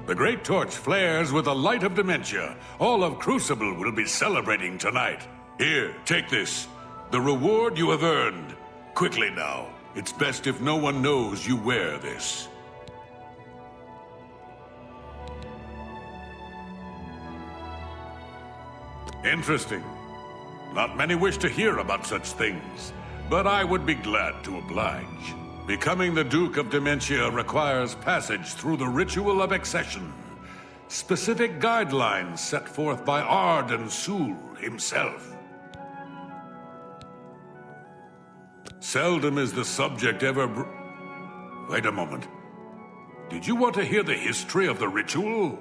The Great Torch flares with the light of dementia. All of Crucible will be celebrating tonight. Here, take this. The reward you have earned. Quickly now. It's best if no one knows you wear this. Interesting. Not many wish to hear about such things, but I would be glad to oblige. Becoming the Duke of Dementia requires passage through the ritual of accession. Specific guidelines set forth by Arden Sul himself. Seldom is the subject ever Wait a moment. Did you want to hear the history of the ritual?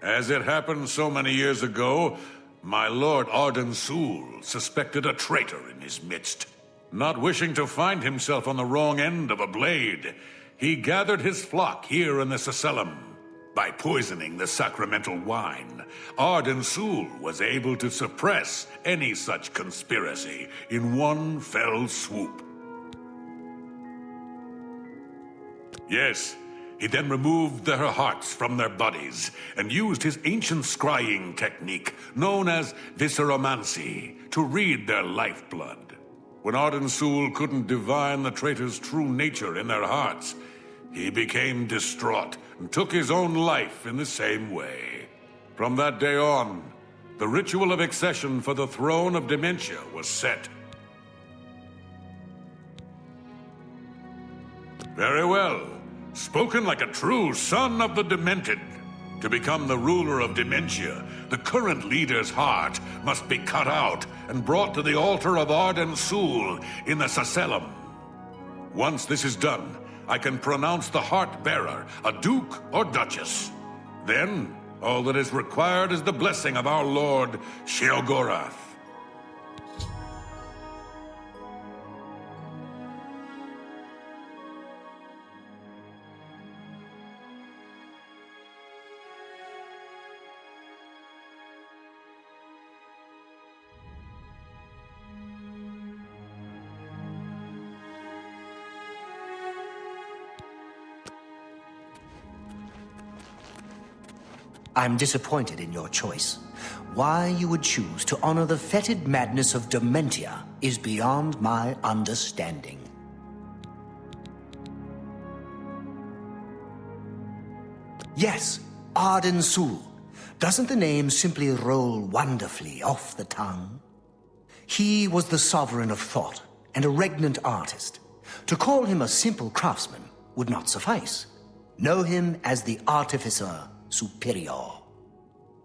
As it happened so many years ago, my lord Arden Sul suspected a traitor in his midst. Not wishing to find himself on the wrong end of a blade, he gathered his flock here in the Accession. By poisoning the sacramental wine, Arden Sul was able to suppress any such conspiracy in one fell swoop. Yes, he then removed their hearts from their bodies and used his ancient scrying technique, known as visceromancy, to read their lifeblood. When Arden Sul couldn't divine the traitor's true nature in their hearts, he became distraught and took his own life in the same way. From that day on, the ritual of accession for the throne of dementia was set. Very well. Spoken like a true son of the demented. To become the ruler of dementia, the current leader's heart must be cut out and brought to the altar of Arden Sul in the Accession. Once this is done, I can pronounce the heart-bearer a duke or duchess. Then, all that is required is the blessing of our lord, Sheogorath. I'm disappointed in your choice. Why you would choose to honor the fetid madness of Dementia is beyond my understanding. Yes, Arden Sul. Doesn't the name simply roll wonderfully off the tongue? He was the sovereign of thought and a regnant artist. To call him a simple craftsman would not suffice. Know him as the artificer superior.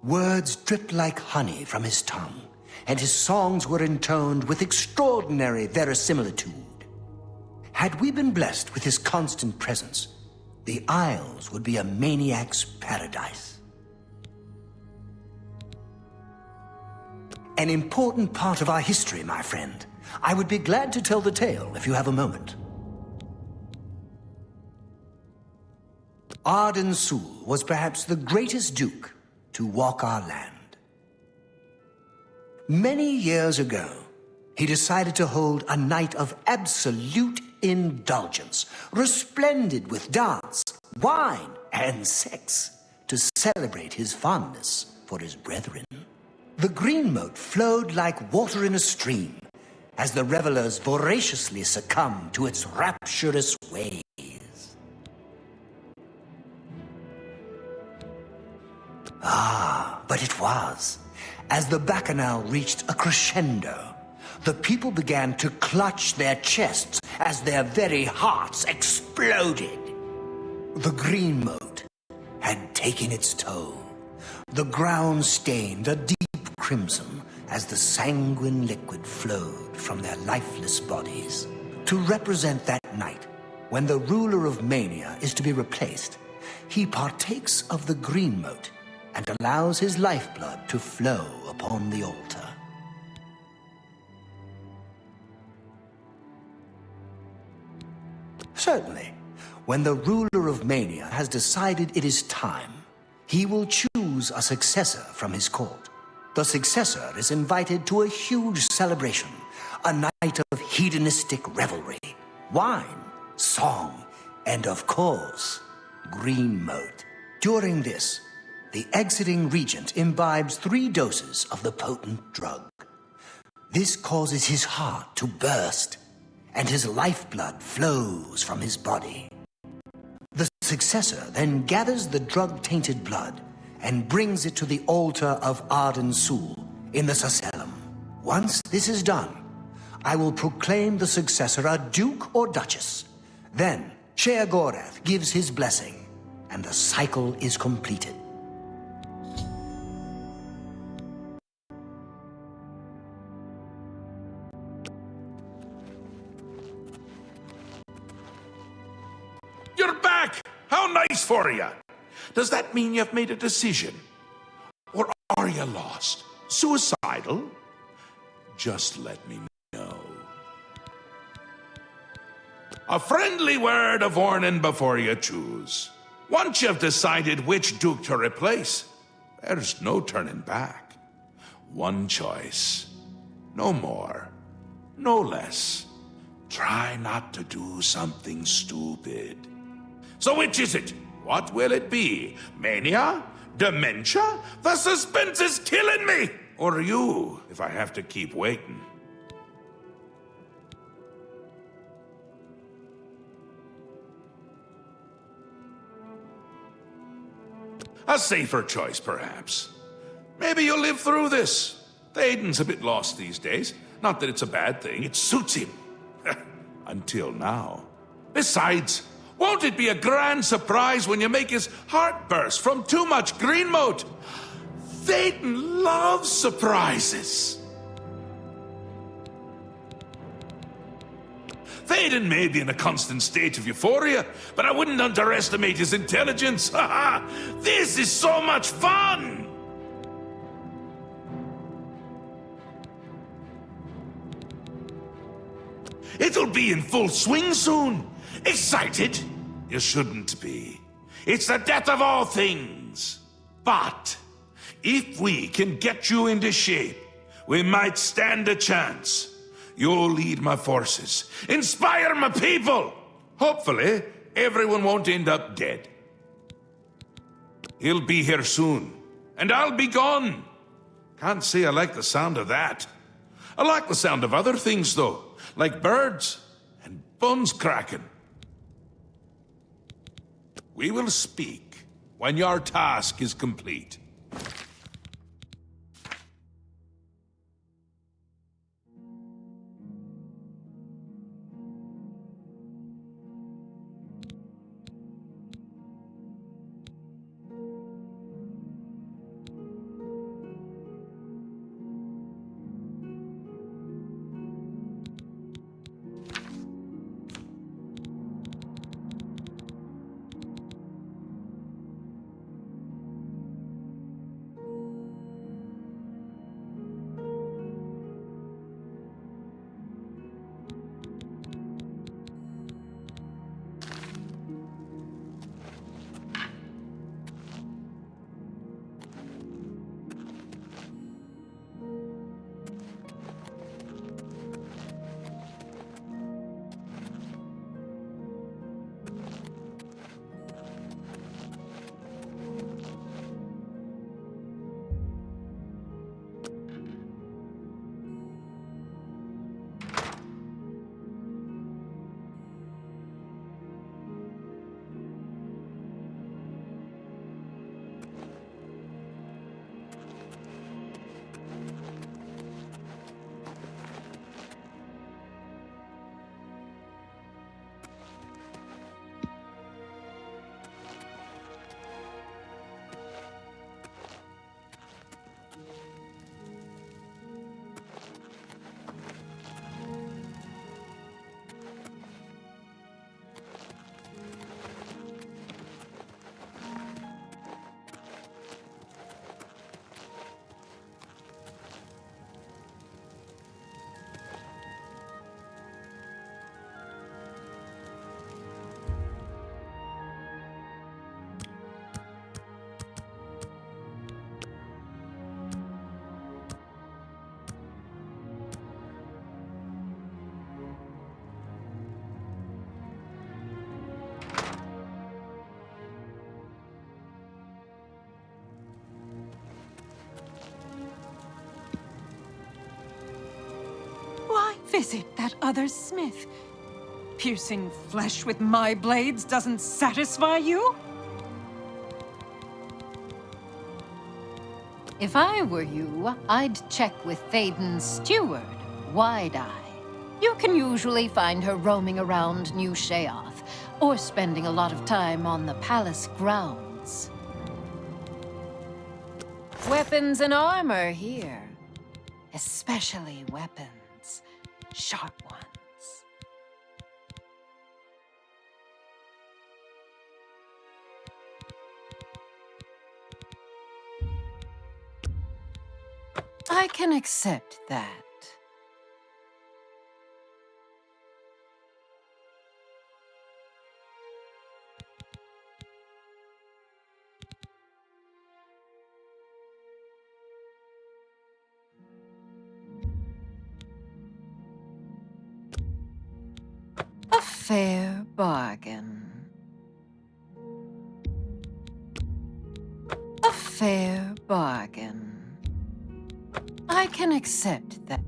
Words dripped like honey from his tongue, and his songs were intoned with extraordinary verisimilitude. Had we been blessed with his constant presence, the Isles would be a maniac's paradise. An important part of our history, my friend. I would be glad to tell the tale if you have a moment. Arden Sul was perhaps the greatest duke to walk our land. Many years ago, he decided to hold a night of absolute indulgence, resplendent with dance, wine, and sex, to celebrate his fondness for his brethren. The green moat flowed like water in a stream, as the revelers voraciously succumbed to its rapturous waves. But it was. As the bacchanal reached a crescendo, the people began to clutch their chests as their very hearts exploded. The green moat had taken its toll. The ground stained a deep crimson as the sanguine liquid flowed from their lifeless bodies. To represent that night, when the ruler of mania is to be replaced, he partakes of the green moat and allows his lifeblood to flow upon the altar. Certainly, when the ruler of mania has decided it is time, he will choose a successor from his court. The successor is invited to a huge celebration, a night of hedonistic revelry, wine, song, and of course, green mote. During this, the exiting regent imbibes 3 doses of the potent drug. This causes his heart to burst, and his lifeblood flows from his body. The successor then gathers the drug-tainted blood and brings it to the altar of Arden Sul in the Sacellum. Once this is done, I will proclaim the successor a duke or duchess. Then, Sheogorath gives his blessing, and the cycle is completed. You're back! How nice for you! Does that mean you've made a decision? Or are you lost? Suicidal? Just let me know. A friendly word of warning before you choose. Once you've decided which duke to replace, there's no turning back. One choice. No more. No less. Try not to do something stupid. So which is it? What will it be? Mania? Dementia? The suspense is killing me! Or you, if I have to keep waiting. A safer choice, perhaps. Maybe you'll live through this. Théoden's a bit lost these days. Not that it's a bad thing, it suits him. Until now. Besides, won't it be a grand surprise when you make his heart burst from too much green mote? Théoden loves surprises. Théoden may be in a constant state of euphoria, but I wouldn't underestimate his intelligence. This is so much fun! It'll be in full swing soon. Excited? You shouldn't be. It's the death of all things. But if we can get you into shape, we might stand a chance. You'll lead my forces, inspire my people. Hopefully, everyone won't end up dead. He'll be here soon, and I'll be gone. Can't say I like the sound of that. I like the sound of other things, though, like birds and bones cracking. We will speak when your task is complete. visit that other smith. Piercing flesh with my blades doesn't satisfy you? If I were you, I'd check with Thaden's steward, Wide-Eye. You can usually find her roaming around New Sheoth, or spending a lot of time on the palace grounds. Weapons and armor here. Especially weapons. Sharp ones. I can accept that. A fair bargain. A fair bargain. I can accept that.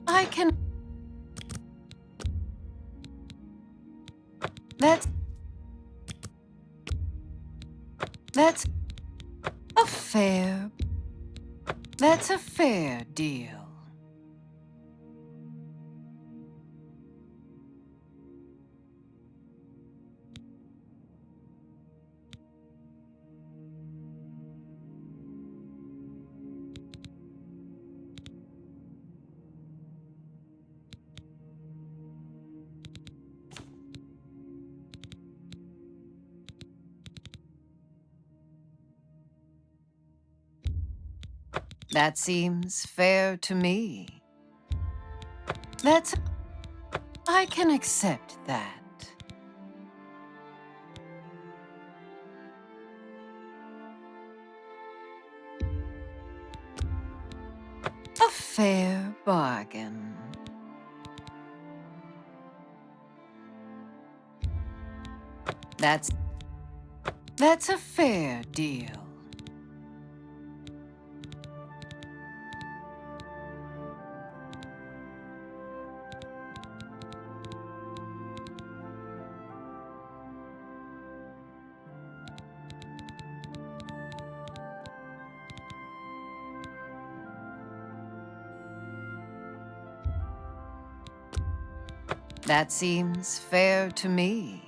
I can... That's a fair... That's a fair deal. That seems fair to me. That's... I can accept that. A fair bargain. That's a fair deal. That seems fair to me.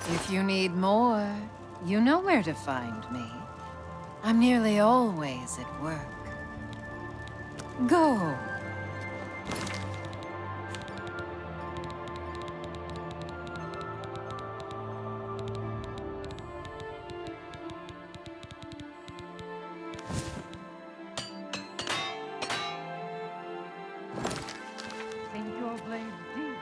If you need more, you know where to find me. I'm nearly always at work. Go. Sink your blade deep.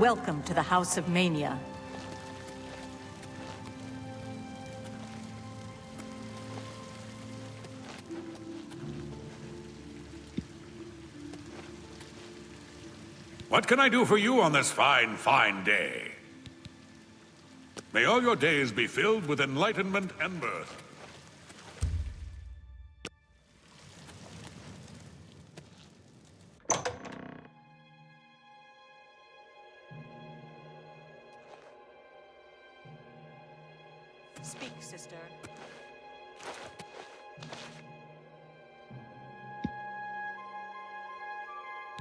Welcome to the House of Mania. What can I do for you on this fine, fine day? May all your days be filled with enlightenment and mirth. Speak, sister.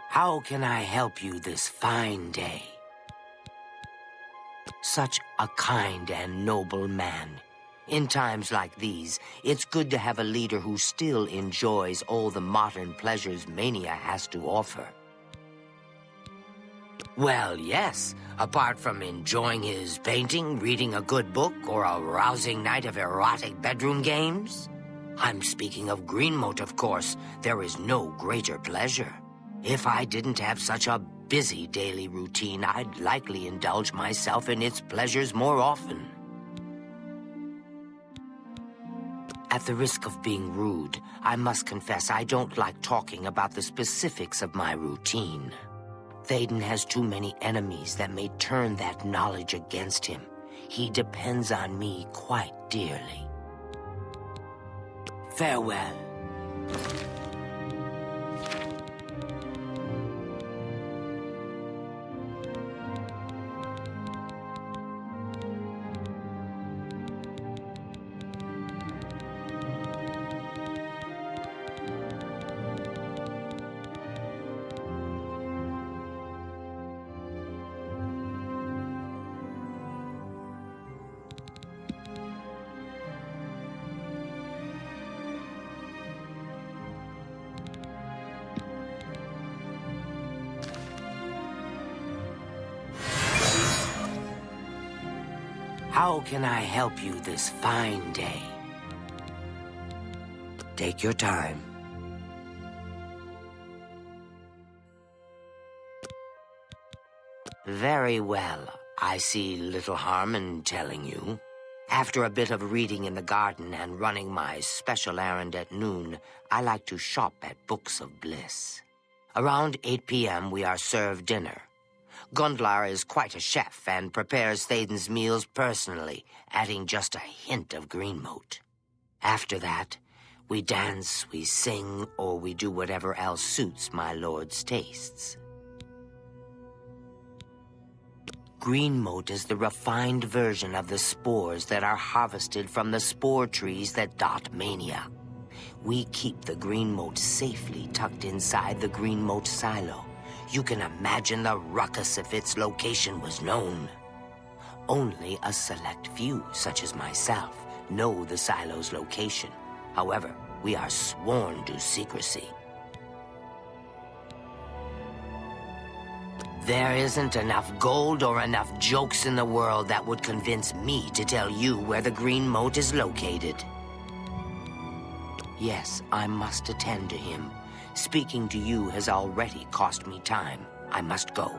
How can I help you this fine day? Such a kind and noble man. In times like these, it's good to have a leader who still enjoys all the modern pleasures Mania has to offer. Well, yes. Apart from enjoying his painting, reading a good book, or a rousing night of erotic bedroom games. I'm speaking of Greenmote, of course. There is no greater pleasure. If I didn't have such a busy daily routine, I'd likely indulge myself in its pleasures more often. At the risk of being rude, I must confess I don't like talking about the specifics of my routine. Théoden has too many enemies that may turn that knowledge against him. He depends on me quite dearly. Farewell. How can I help you this fine day? Take your time. Very well. I see little harm in telling you. After a bit of reading in the garden and running my special errand at noon, I like to shop at Books of Bliss. Around 8 p.m. we are served dinner. Gundlar is quite a chef and prepares Théoden's meals personally, adding just a hint of Greenmote. After that, we dance, we sing, or we do whatever else suits my lord's tastes. Greenmote is the refined version of the spores that are harvested from the spore trees that dot Mania. We keep the Greenmote safely tucked inside the Greenmote silo. You can imagine the ruckus if its location was known. Only a select few, such as myself, know the silo's location. However, we are sworn to secrecy. There isn't enough gold or enough jokes in the world that would convince me to tell you where the Greenmote is located. Yes, I must attend to him. Speaking to you has already cost me time. I must go.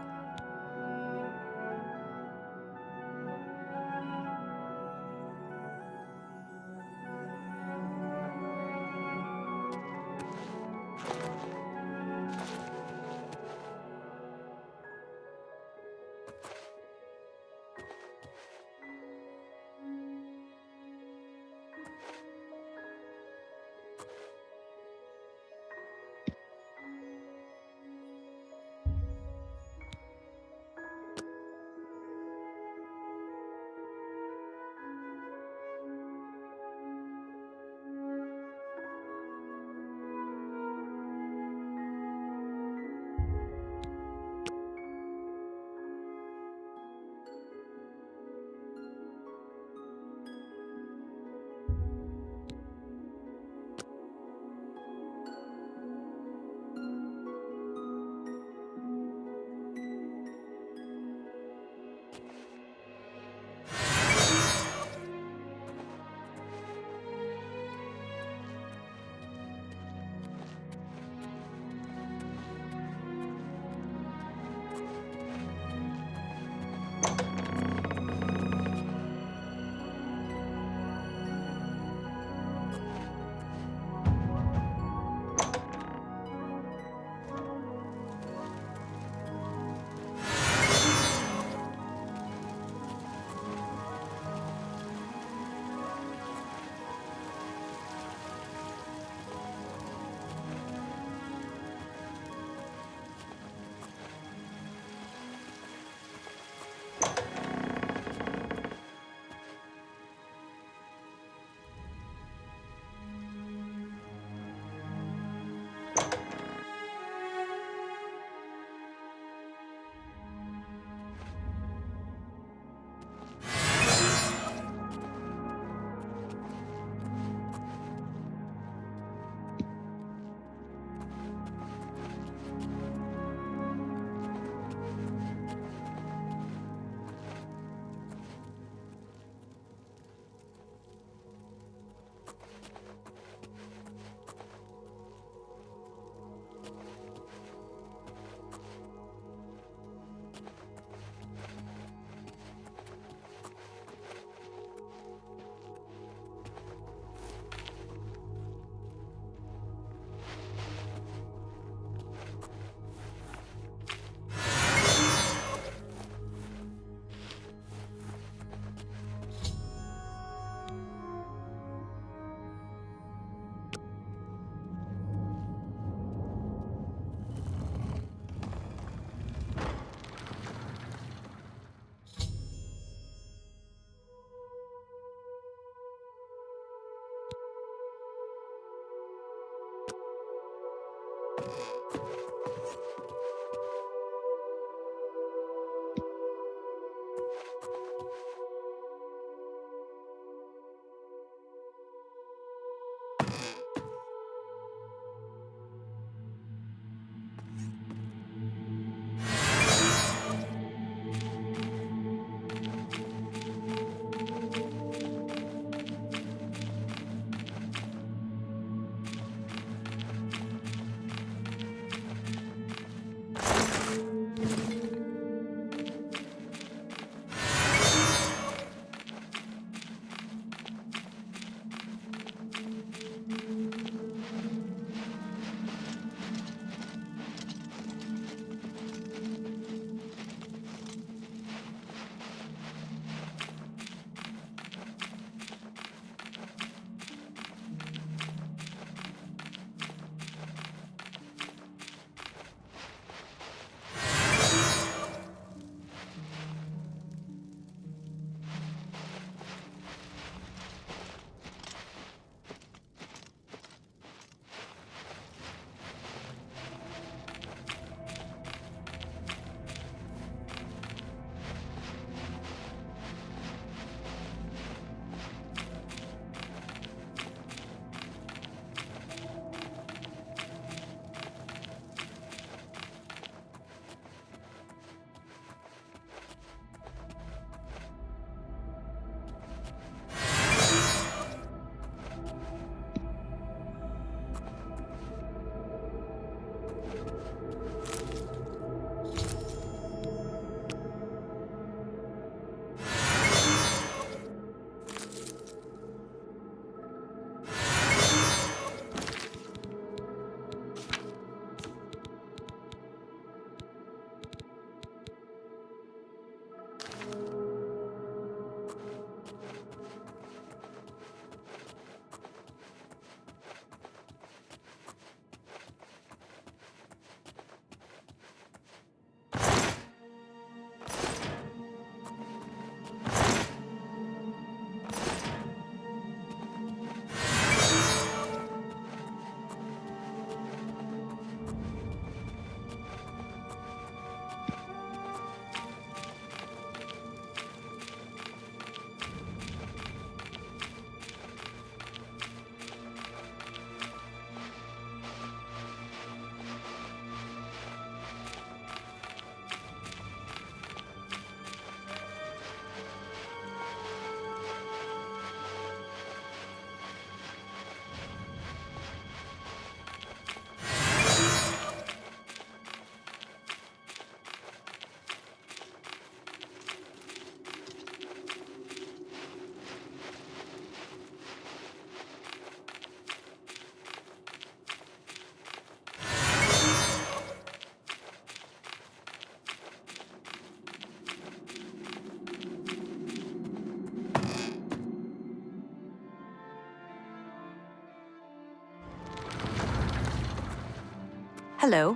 Hello.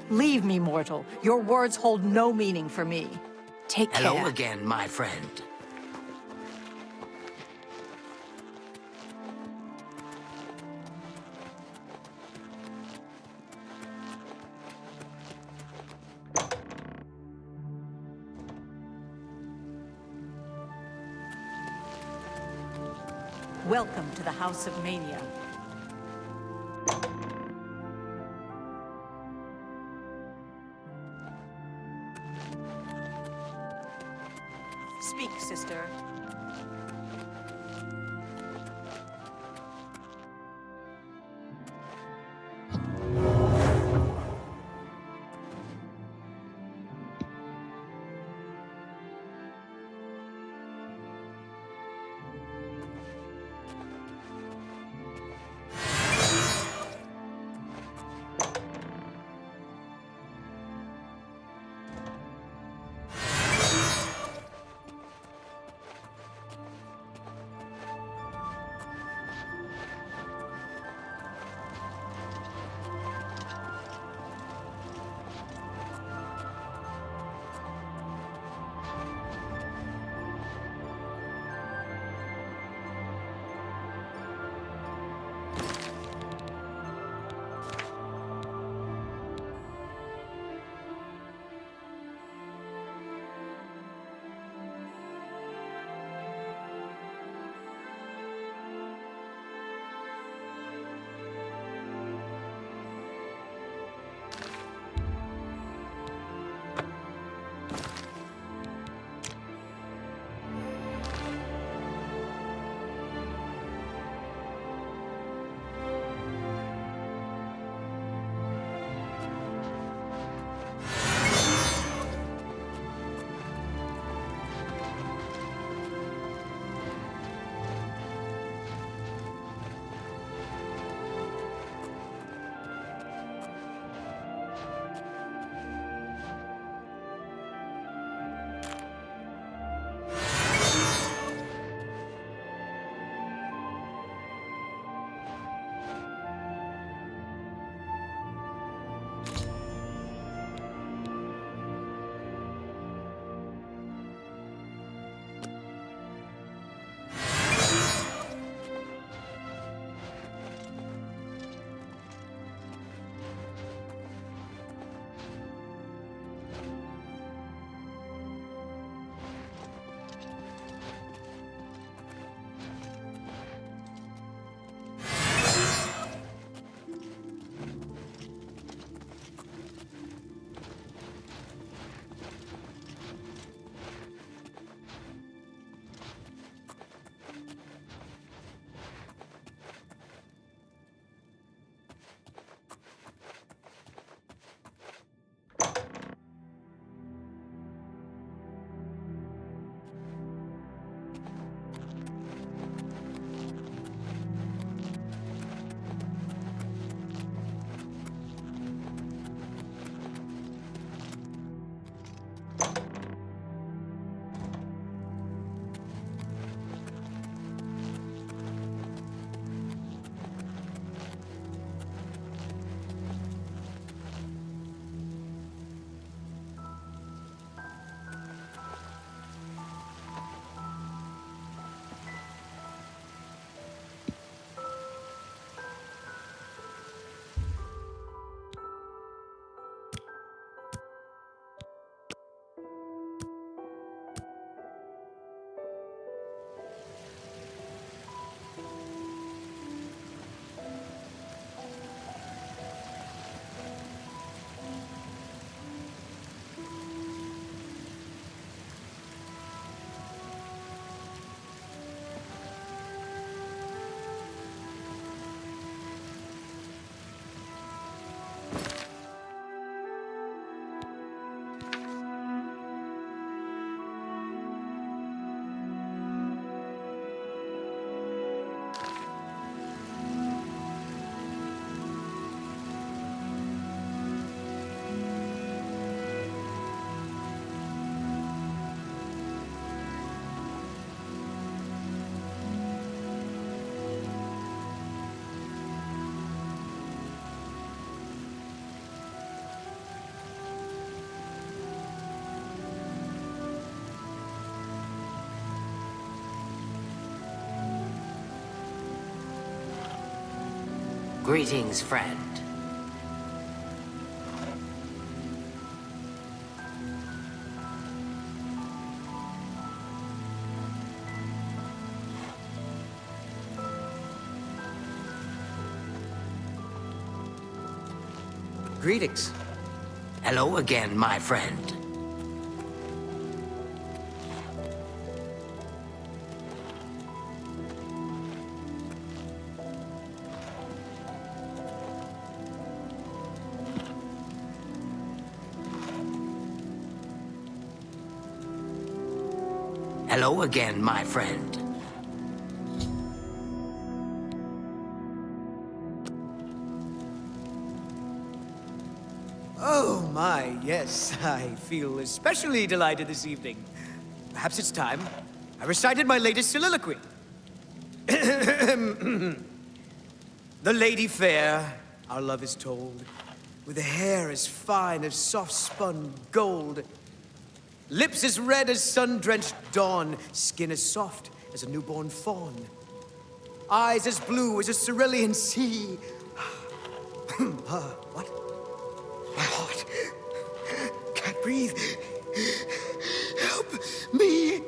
Leave me, mortal. Your words hold no meaning for me. Take care. Hello again, my friend. Welcome to the House of Mania. Speak, sister. Greetings, friend. Greetings. Hello again, my friend. Hello again, my friend. Oh my, yes, I feel especially delighted this evening. Perhaps it's time I recited my latest soliloquy. The lady fair, our love is told, with a hair as fine as soft-spun gold, lips as red as sun-drenched dawn, skin as soft as a newborn fawn, eyes as blue as a cerulean sea. What? My heart can't breathe. Help me.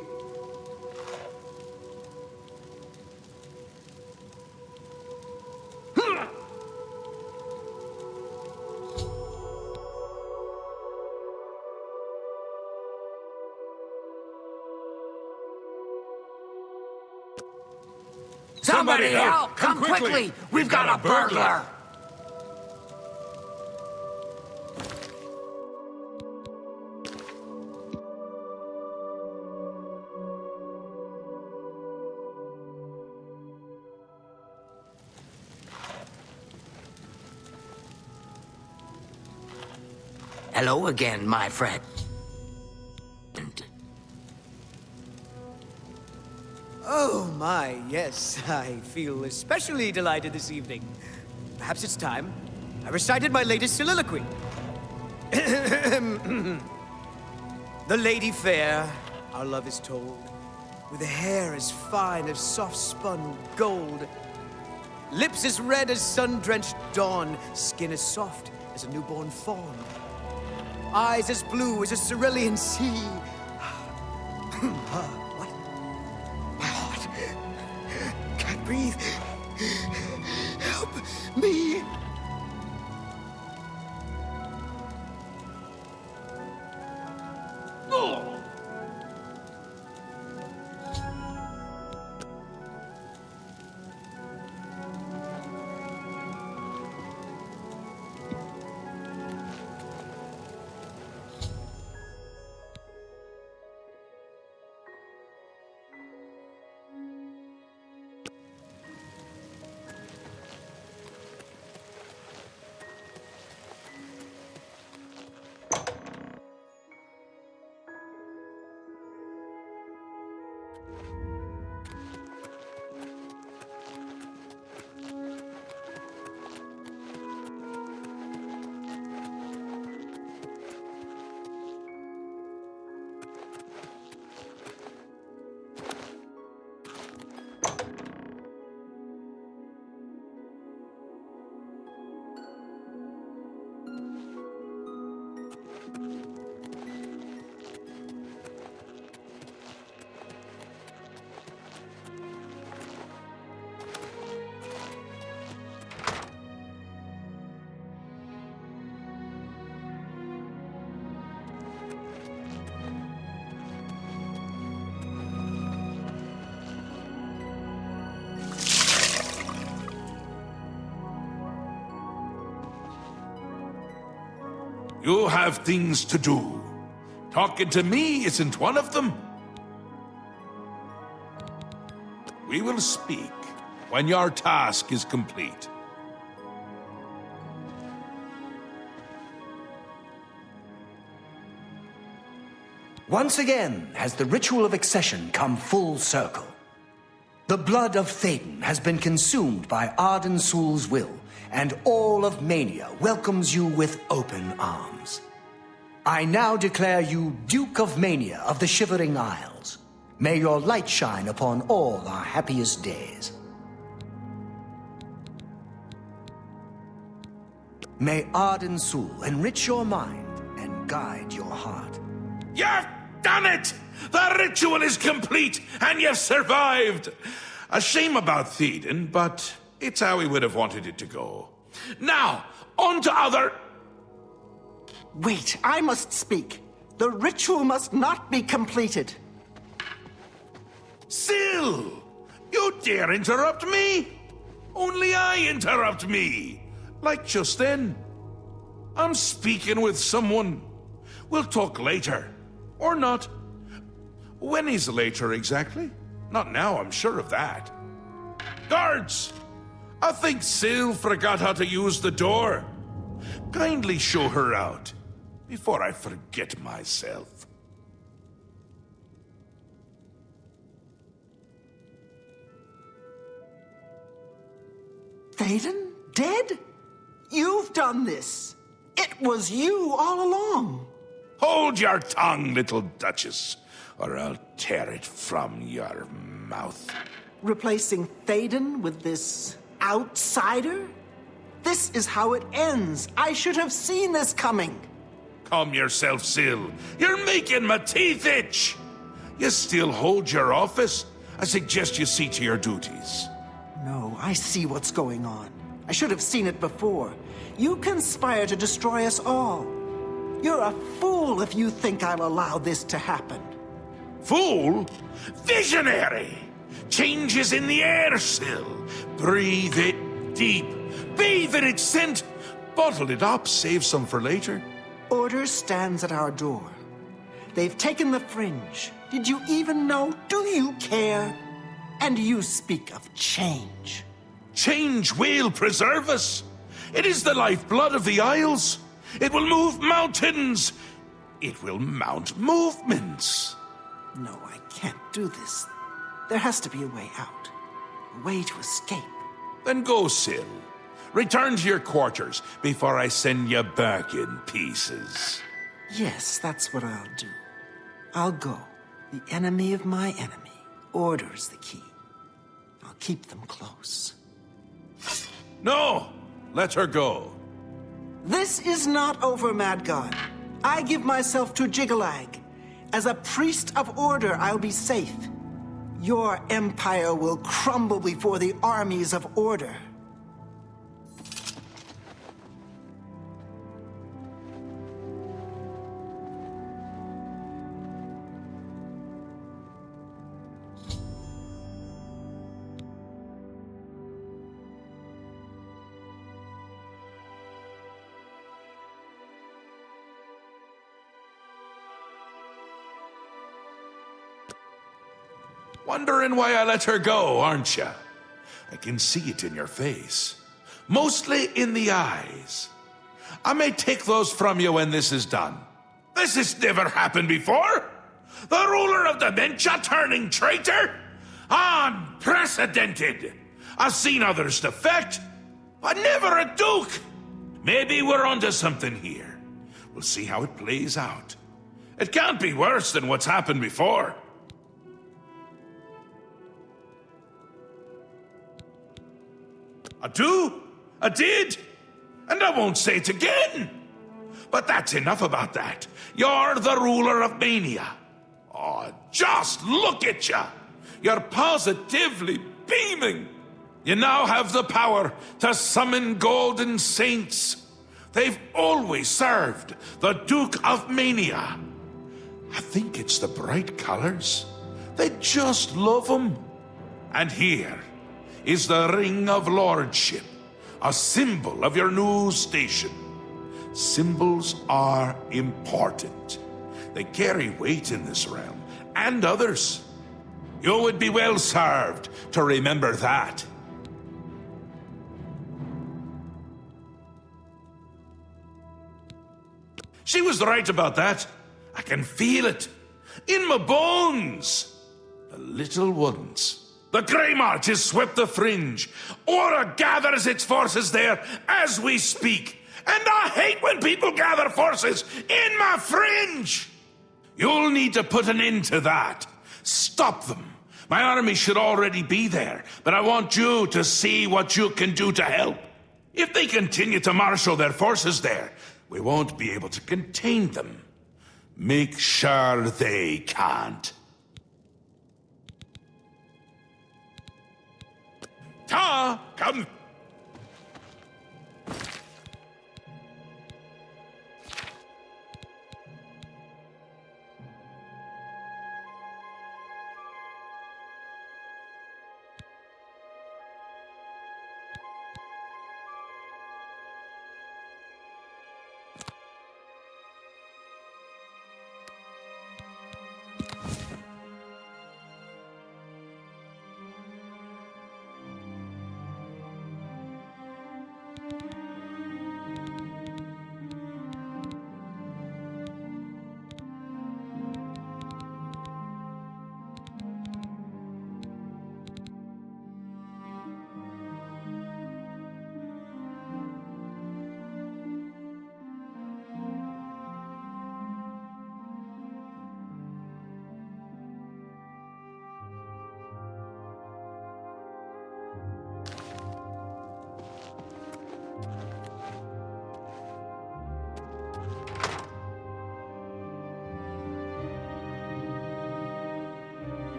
Somebody help! Come quickly! We've got a burglar! Hello again, my friend. Oh my, yes, I feel especially delighted this evening. Perhaps it's time I recited my latest soliloquy. The lady fair, our love is told, with a hair as fine as soft-spun gold, lips as red as sun-drenched dawn, skin as soft as a newborn fawn, eyes as blue as a cerulean sea. What? My heart can't breathe. Help me. You have things to do. Talking to me isn't one of them. We will speak when your task is complete. Once again has the ritual of accession come full circle. The blood of Thaden has been consumed by Arden Sul's will, and all of Mania welcomes you with open arms. I now declare you Duke of Mania of the Shivering Isles. May your light shine upon all our happiest days. May Arden Sul enrich your mind and guide your heart. You've done it! The ritual is complete, and you've survived! A shame about Théden, but it's how we would have wanted it to go. Now, on to other... Wait, I must speak. The ritual must not be completed. Syl! You dare interrupt me? Only I interrupt me. Like just then. I'm speaking with someone. We'll talk later. Or not. When is later exactly? Not now, I'm sure of that. Guards! I think Syl forgot how to use the door. Kindly show her out, before I forget myself. Théden? Dead? You've done this. It was you all along. Hold your tongue, little Duchess, or I'll tear it from your mouth. Replacing Théden with this outsider? This is how it ends. I should have seen this coming. Calm yourself, Syl. You're making my teeth itch. You still hold your office? I suggest you see to your duties. No, I see what's going on. I should have seen it before. You conspire to destroy us all. You're a fool if you think I'll allow this to happen. Fool? Visionary! Change is in the air, Syl. Breathe it deep. Bathe in its scent. Bottle it up, save some for later. Order stands at our door. They've taken the Fringe. Did you even know? Do you care? And you speak of change. Change will preserve us. It is the lifeblood of the Isles. It will move mountains. It will mount movements. No, I can't do this. There has to be a way out. A way to escape. Then go, Syl. Return to your quarters before I send you back in pieces. Yes, that's what I'll do. I'll go. The enemy of my enemy orders the key. I'll keep them close. No! Let her go. This is not over, Mad God. I give myself to Jiggalag. As a priest of order, I'll be safe. Your empire will crumble before the armies of order. Wondering why I let her go, aren't you? I can see it in your face. Mostly in the eyes. I may take those from you when this is done. This has never happened before. The ruler of dementia turning traitor? Unprecedented. I've seen others defect, but never a duke. Maybe we're onto something here. We'll see how it plays out. It can't be worse than what's happened before. I do, I did, and I won't say it again. But that's enough about that. You're the ruler of Mania. Oh, just look at you. You're positively beaming. You now have the power to summon golden saints. They've always served the Duke of Mania. I think it's the bright colors. They just love them. And here is the Ring of Lordship, a symbol of your new station. Symbols are important. They carry weight in this realm, and others. You would be well served to remember that. She was right about that. I can feel it. In my bones. The little ones. The Grey March has swept the Fringe. Aura gathers its forces there as we speak. And I hate when people gather forces in my Fringe. You'll need to put an end to that. Stop them. My army should already be there, but I want you to see what you can do to help. If they continue to marshal their forces there, we won't be able to contain them. Make sure they can't. Ta! Come!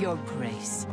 Your Grace.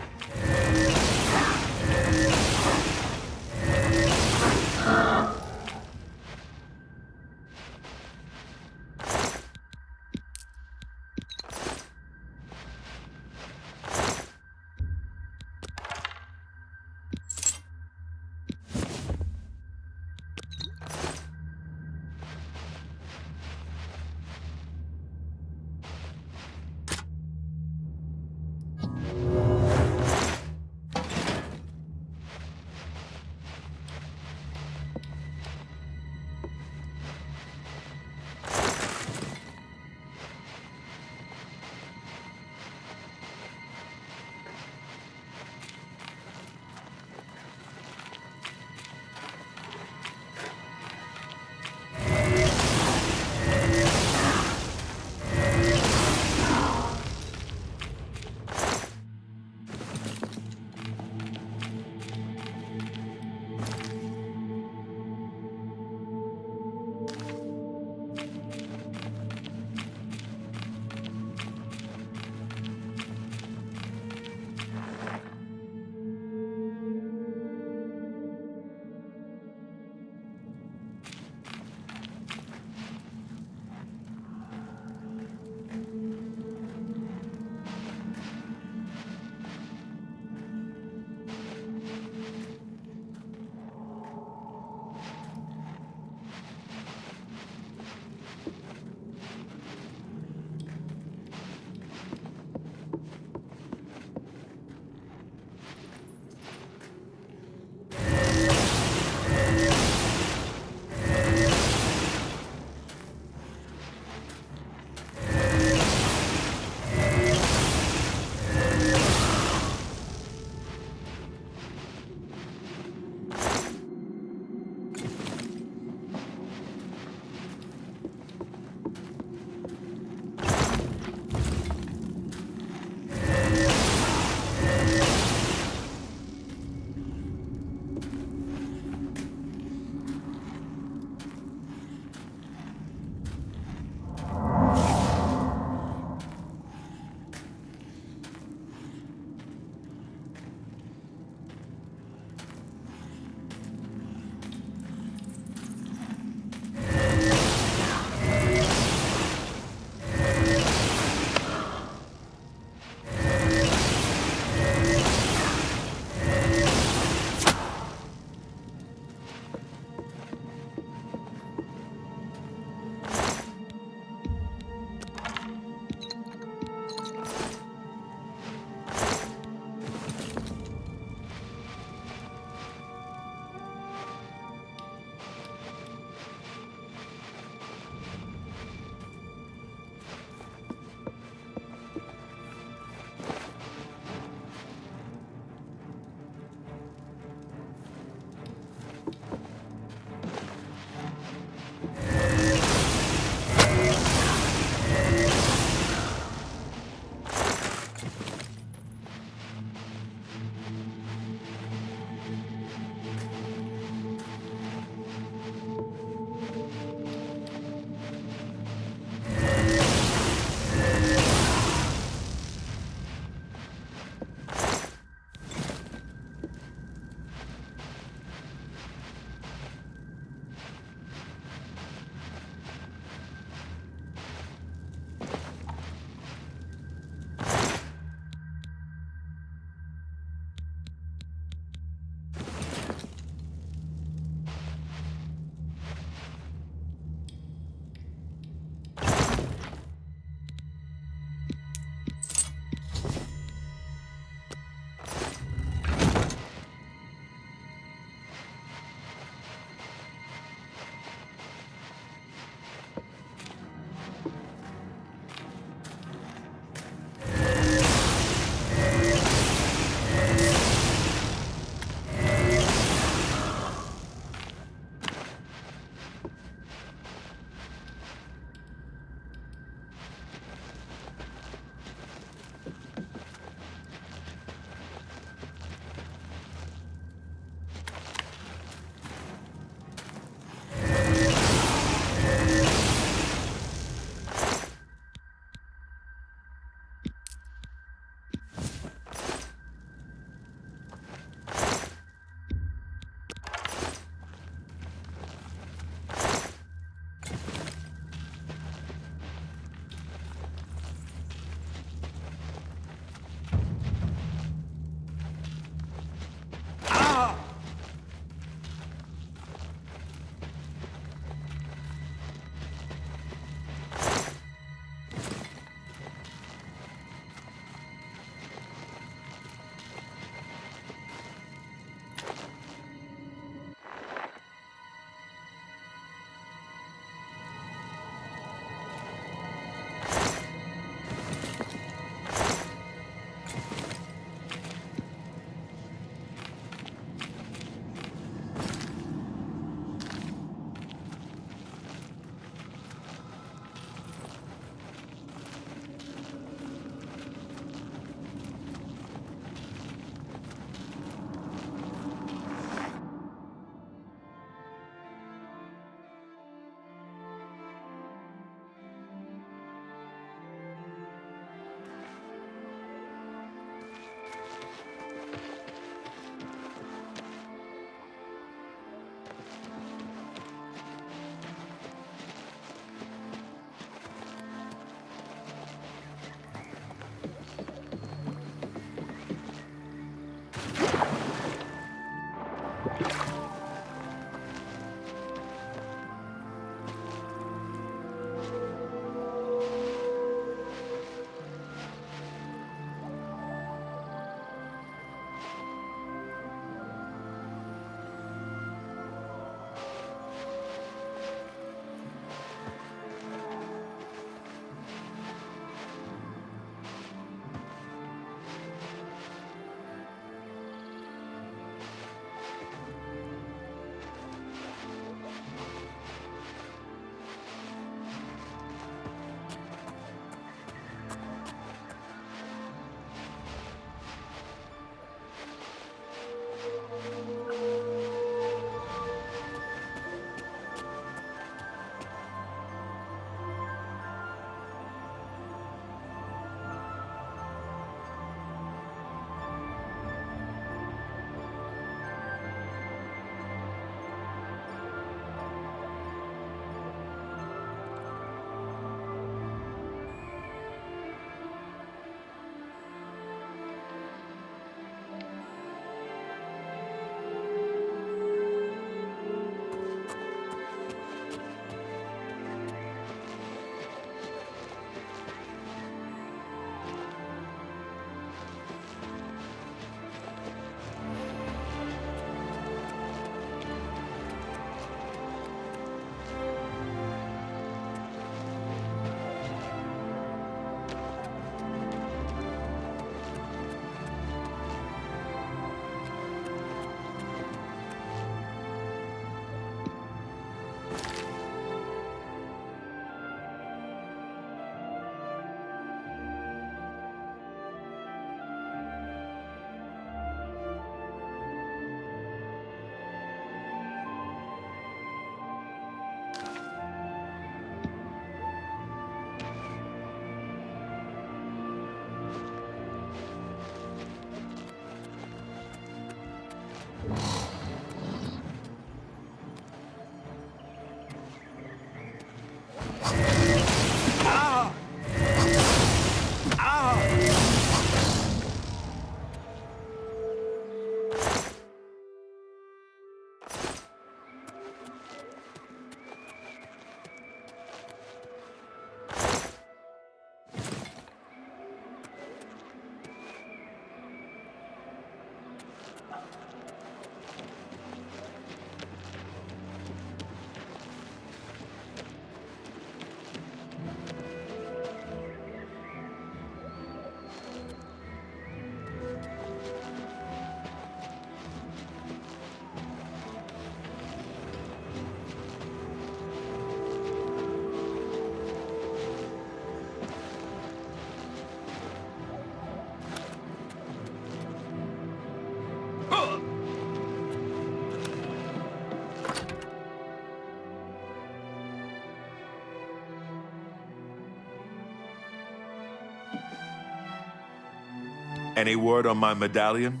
Any word on my medallion?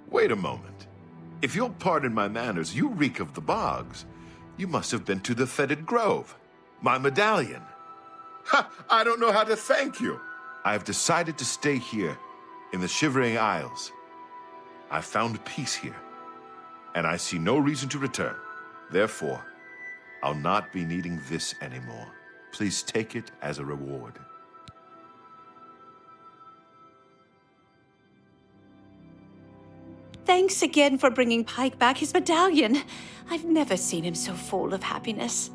Wait a moment. If you'll pardon my manners, you reek of the bogs. You must have been to the Fetid Grove. My medallion. Ha! I don't know how to thank you. I have decided to stay here, in the Shivering Isles. I've found peace here, and I see no reason to return. Therefore, I'll not be needing this anymore. Please take it as a reward. Thanks again for bringing Pike back his medallion. I've never seen him so full of happiness.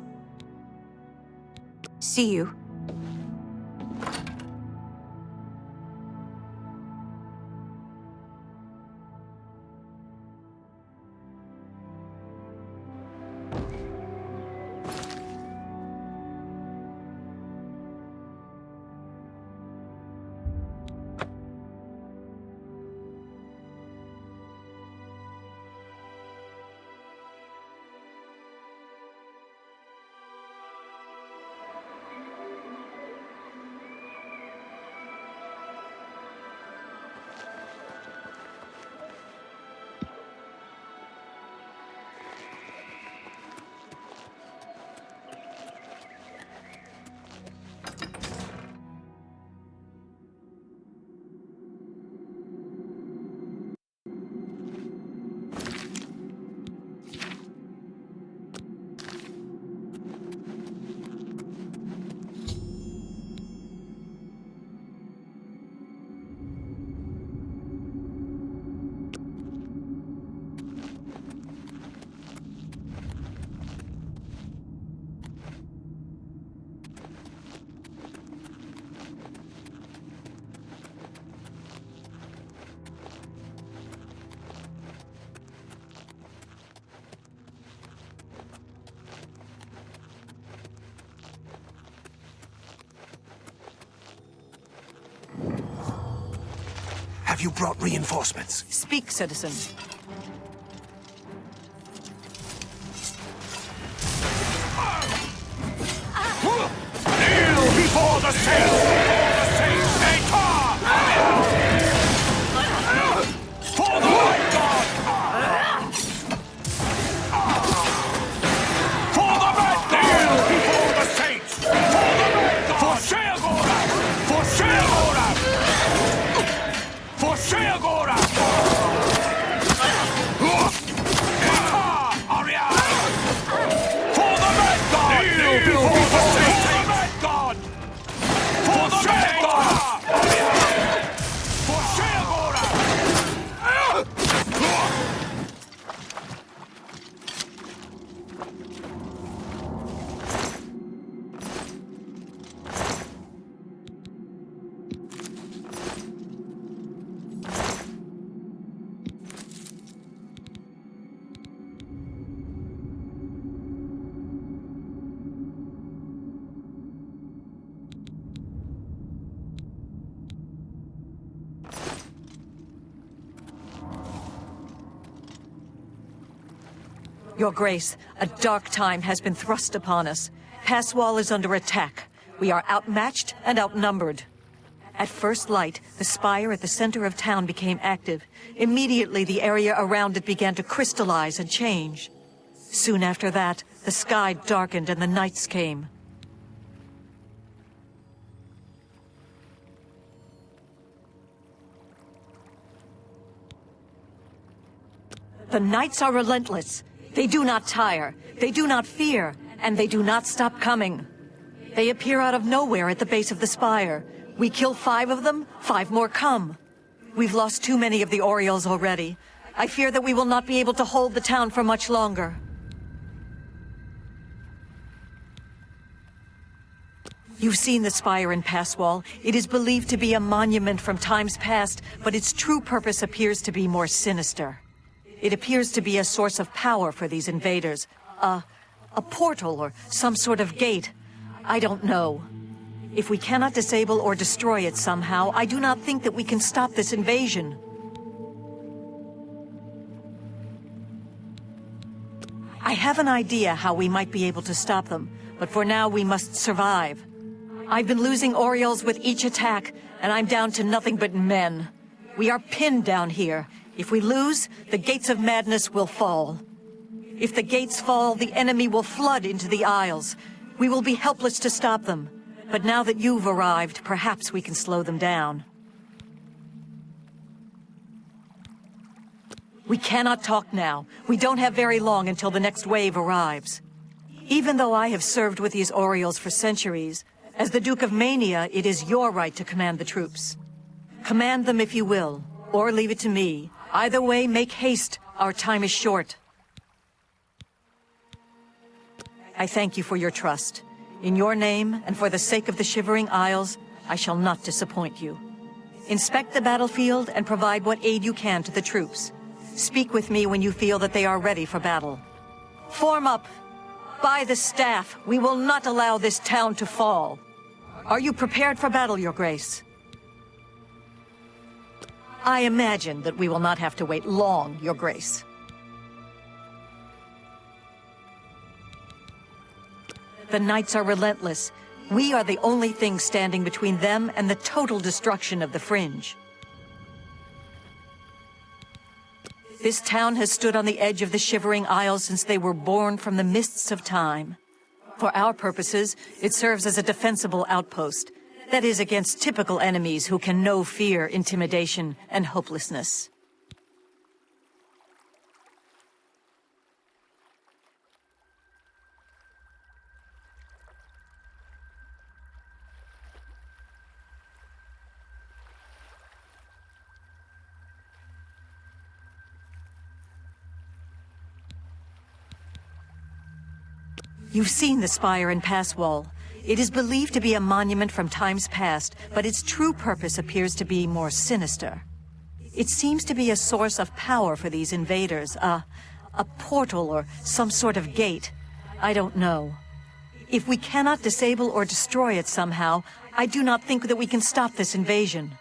See you. Have you brought reinforcements? Speak, citizen. Kneel before the saints! For the White God! For the Red God! Kneel before the saints! For the Red God! For Sheagora! For Sheagora! For Sheagora! For the Red God! Kneel before the saints! For the Red God! For the Red God! For Sheagora! Your Grace, a dark time has been thrust upon us. Passwall is under attack. We are outmatched and outnumbered. At first light, the spire at the center of town became active. Immediately, the area around it began to crystallize and change. Soon after that, the sky darkened and the nights came. The nights are relentless. They do not tire, they do not fear, and they do not stop coming. They appear out of nowhere at the base of the spire. We kill 5 of them, 5 more come. We've lost too many of the Orioles already. I fear that we will not be able to hold the town for much longer. You've seen the spire in Passwall. It is believed to be a monument from times past, but its true purpose appears to be more sinister. It appears to be a source of power for these invaders. A portal or some sort of gate. I don't know. If we cannot disable or destroy it somehow, I do not think that we can stop this invasion. I have an idea how we might be able to stop them, but for now we must survive. I've been losing Orioles with each attack, and I'm down to nothing but men. We are pinned down here. If we lose, the gates of madness will fall. If the gates fall, the enemy will flood into the Isles. We will be helpless to stop them. But now that you've arrived, perhaps we can slow them down. We cannot talk now. We don't have very long until the next wave arrives. Even though I have served with these Orioles for centuries, as the Duke of Mania, it is your right to command the troops. Command them if you will, or leave it to me. Either way, make haste. Our time is short. I thank you for your trust. In your name, and for the sake of the Shivering Isles, I shall not disappoint you. Inspect the battlefield and provide what aid you can to the troops. Speak with me when you feel that they are ready for battle. Form up! By the staff, we will not allow this town to fall. Are you prepared for battle, Your Grace? I imagine that we will not have to wait long, Your Grace. The Knights are relentless. We are the only thing standing between them and the total destruction of the Fringe. This town has stood on the edge of the Shivering Isles since they were born from the mists of time. For our purposes, it serves as a defensible outpost. That is, against typical enemies who can know fear, intimidation, and hopelessness. You've seen the spire and pass wall. It is believed to be a monument from times past, but its true purpose appears to be more sinister. It seems to be a source of power for these invaders, a portal or some sort of gate. I don't know. If we cannot disable or destroy it somehow, I do not think that we can stop this invasion.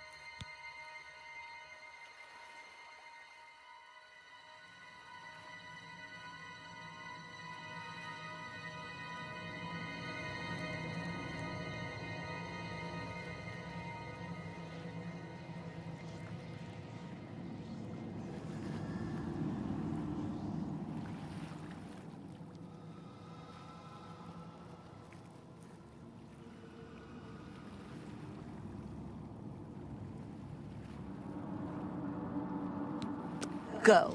Go.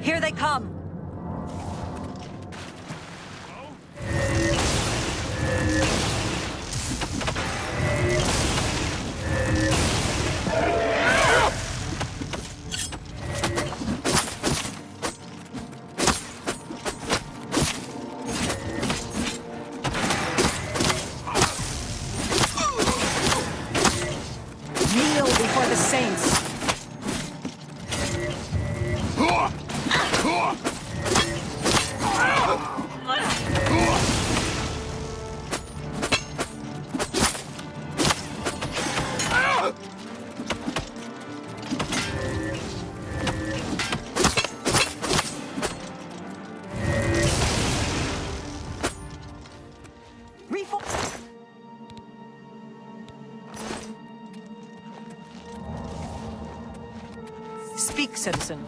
Here they come! Kneel before the saints! Speak, citizen.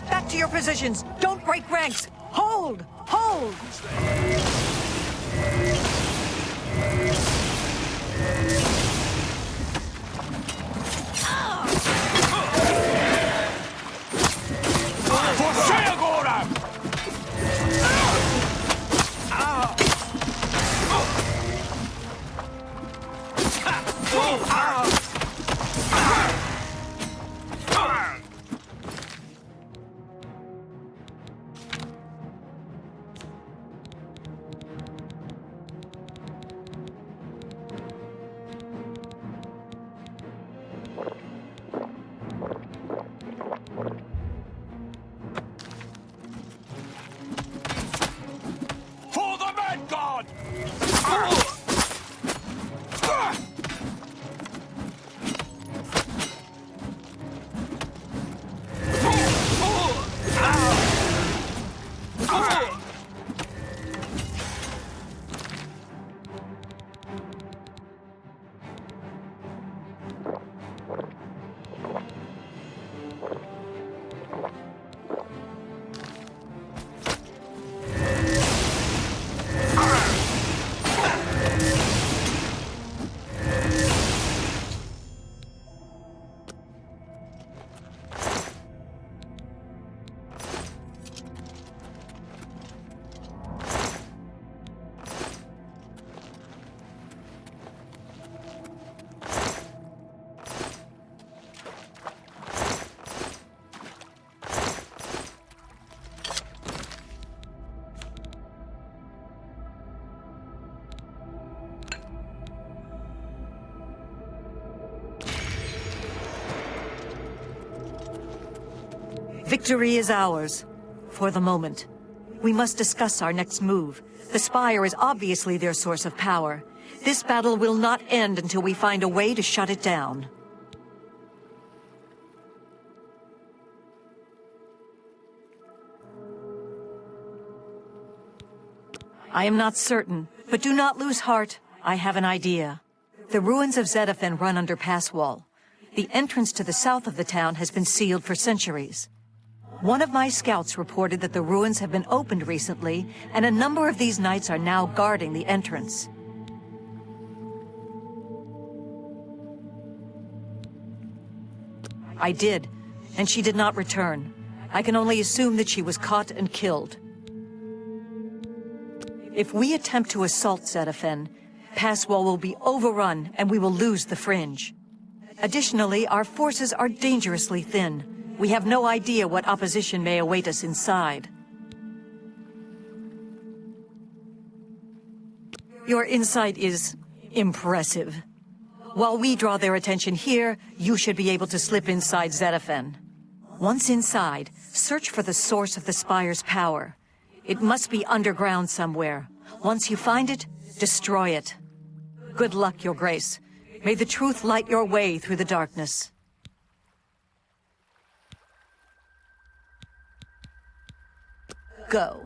Back to your positions! Don't break ranks! Hold! Hold! For the Mad God! Victory is ours. For the moment. We must discuss our next move. The Spire is obviously their source of power. This battle will not end until we find a way to shut it down. I am not certain, but do not lose heart. I have an idea. The ruins of Zedaphen run under Passwall. The entrance to the south of the town has been sealed for centuries. One of my scouts reported that the ruins have been opened recently, and a number of these knights are now guarding the entrance. I did, and she did not return. I can only assume that she was caught and killed. If we attempt to assault Zedaphen, Passwall will be overrun and we will lose the Fringe. Additionally, our forces are dangerously thin. We have no idea what opposition may await us inside. Your insight is impressive. While we draw their attention here, you should be able to slip inside Zedaphen. Once inside, search for the source of the Spire's power. It must be underground somewhere. Once you find it, destroy it. Good luck, Your Grace. May the truth light your way through the darkness. Go.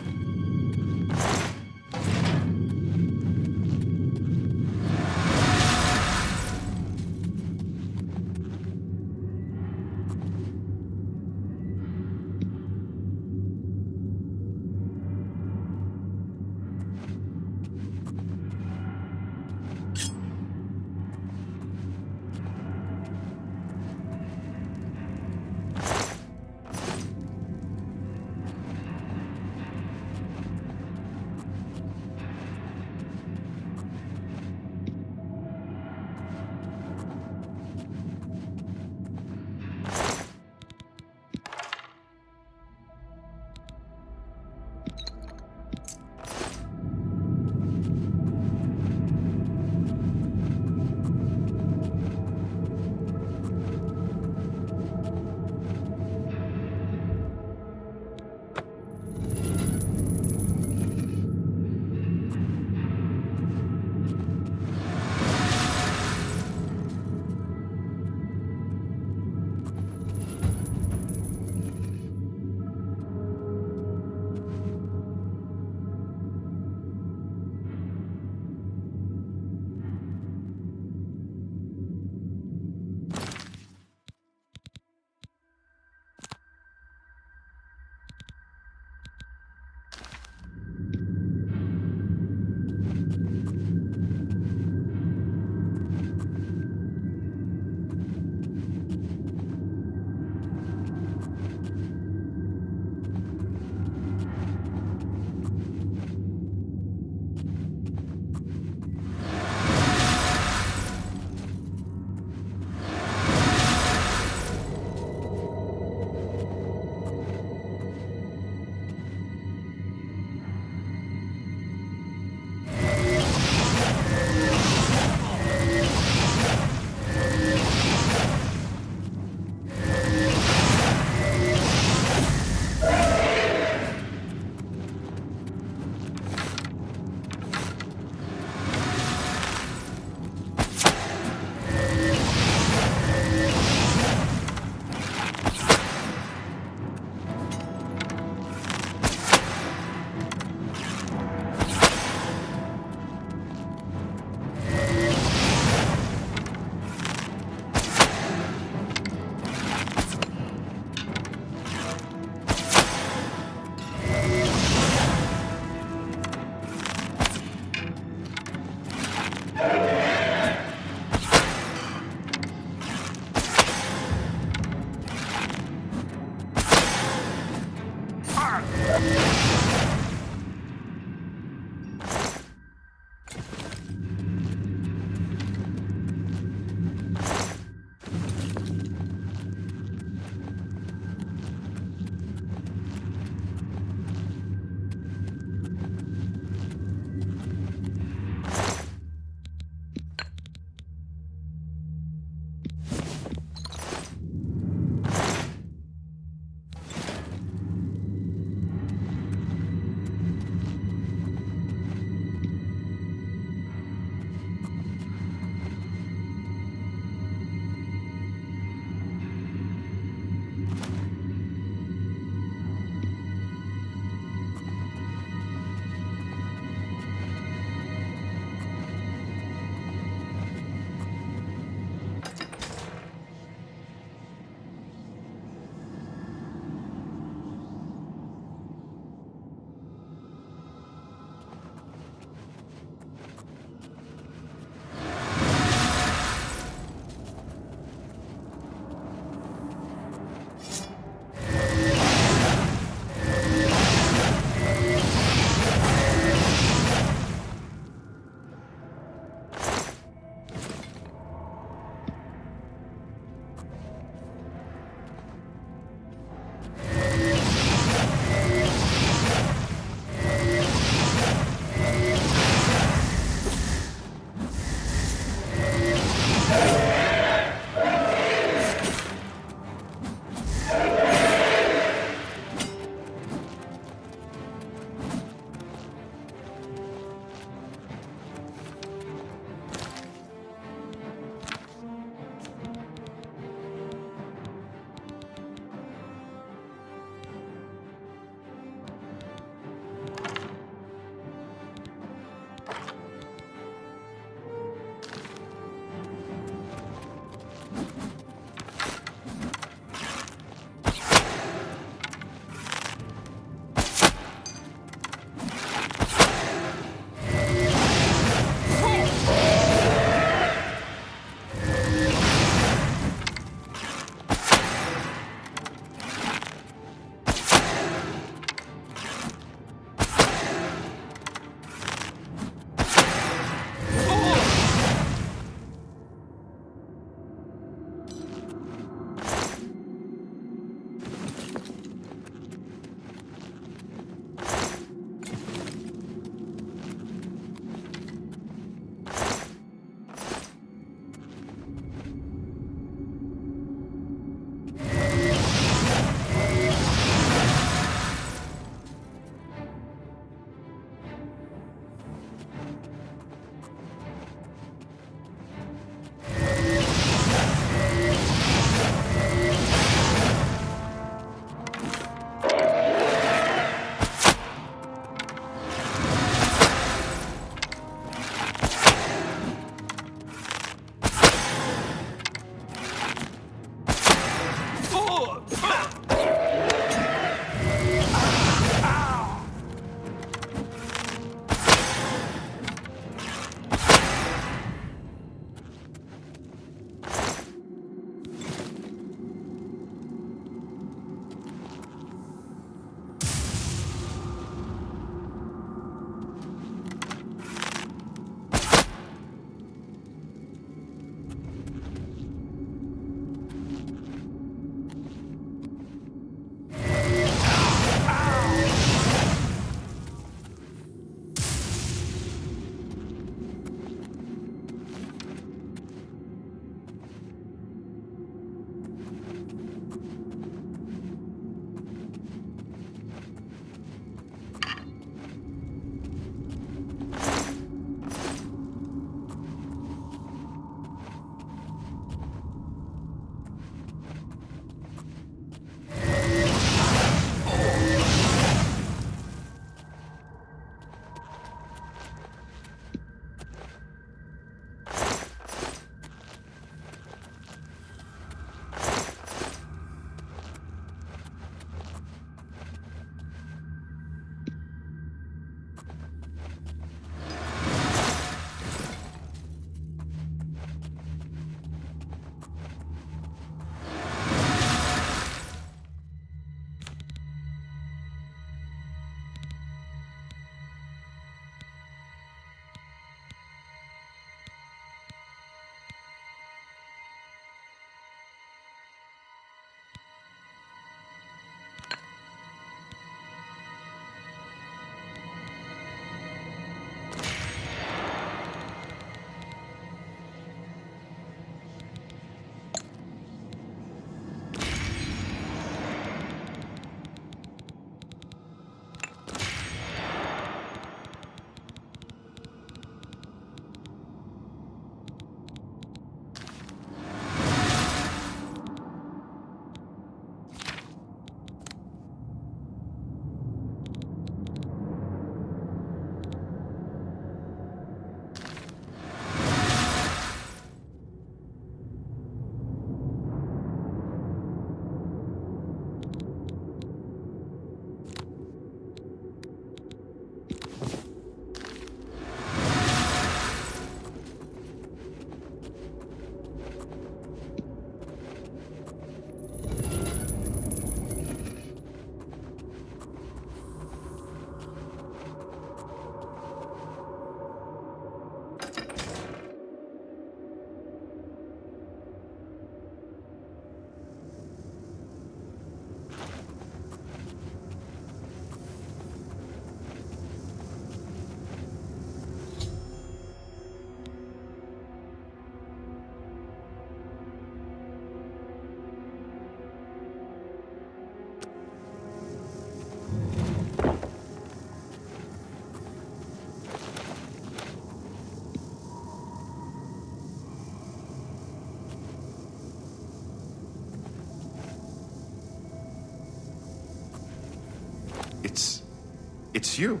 it's you.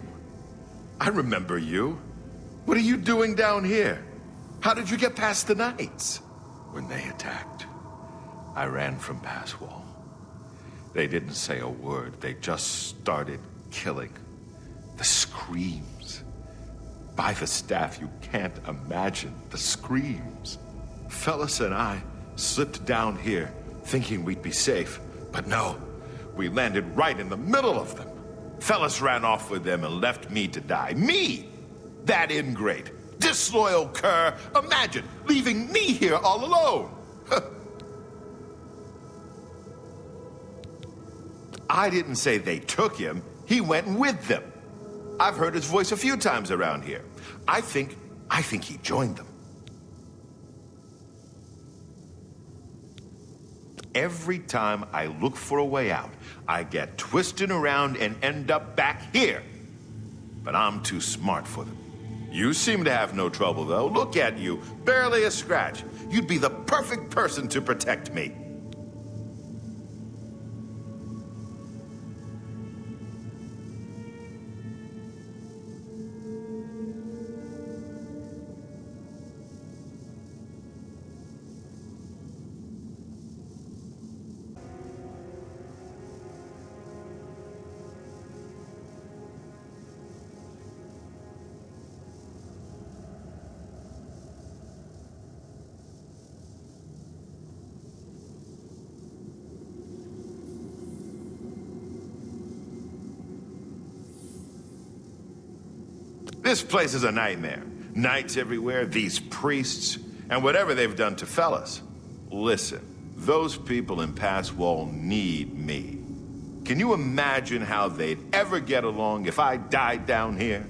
I remember you. What are you doing down here? How did you get past the knights? When they attacked, I ran from Passwall. They didn't say a word. They just started killing. The screams. By the staff, you can't imagine the screams. Fellas and I slipped down here thinking we'd be safe, but no, we landed right in the middle of them. Fellas ran off with them and left me to die. Me! That ingrate, disloyal cur. Imagine leaving me here all alone. I didn't say they took him. He went with them. I've heard his voice a few times around here. I think he joined them. Every time I look for a way out, I get twisted around and end up back here. But I'm too smart for them. You seem to have no trouble, though. Look at you, barely a scratch. You'd be the perfect person to protect me. This place is a nightmare. Knights everywhere, these priests, and whatever they've done to fellas. Listen, those people in Passwall need me. Can you imagine how they'd ever get along if I died down here?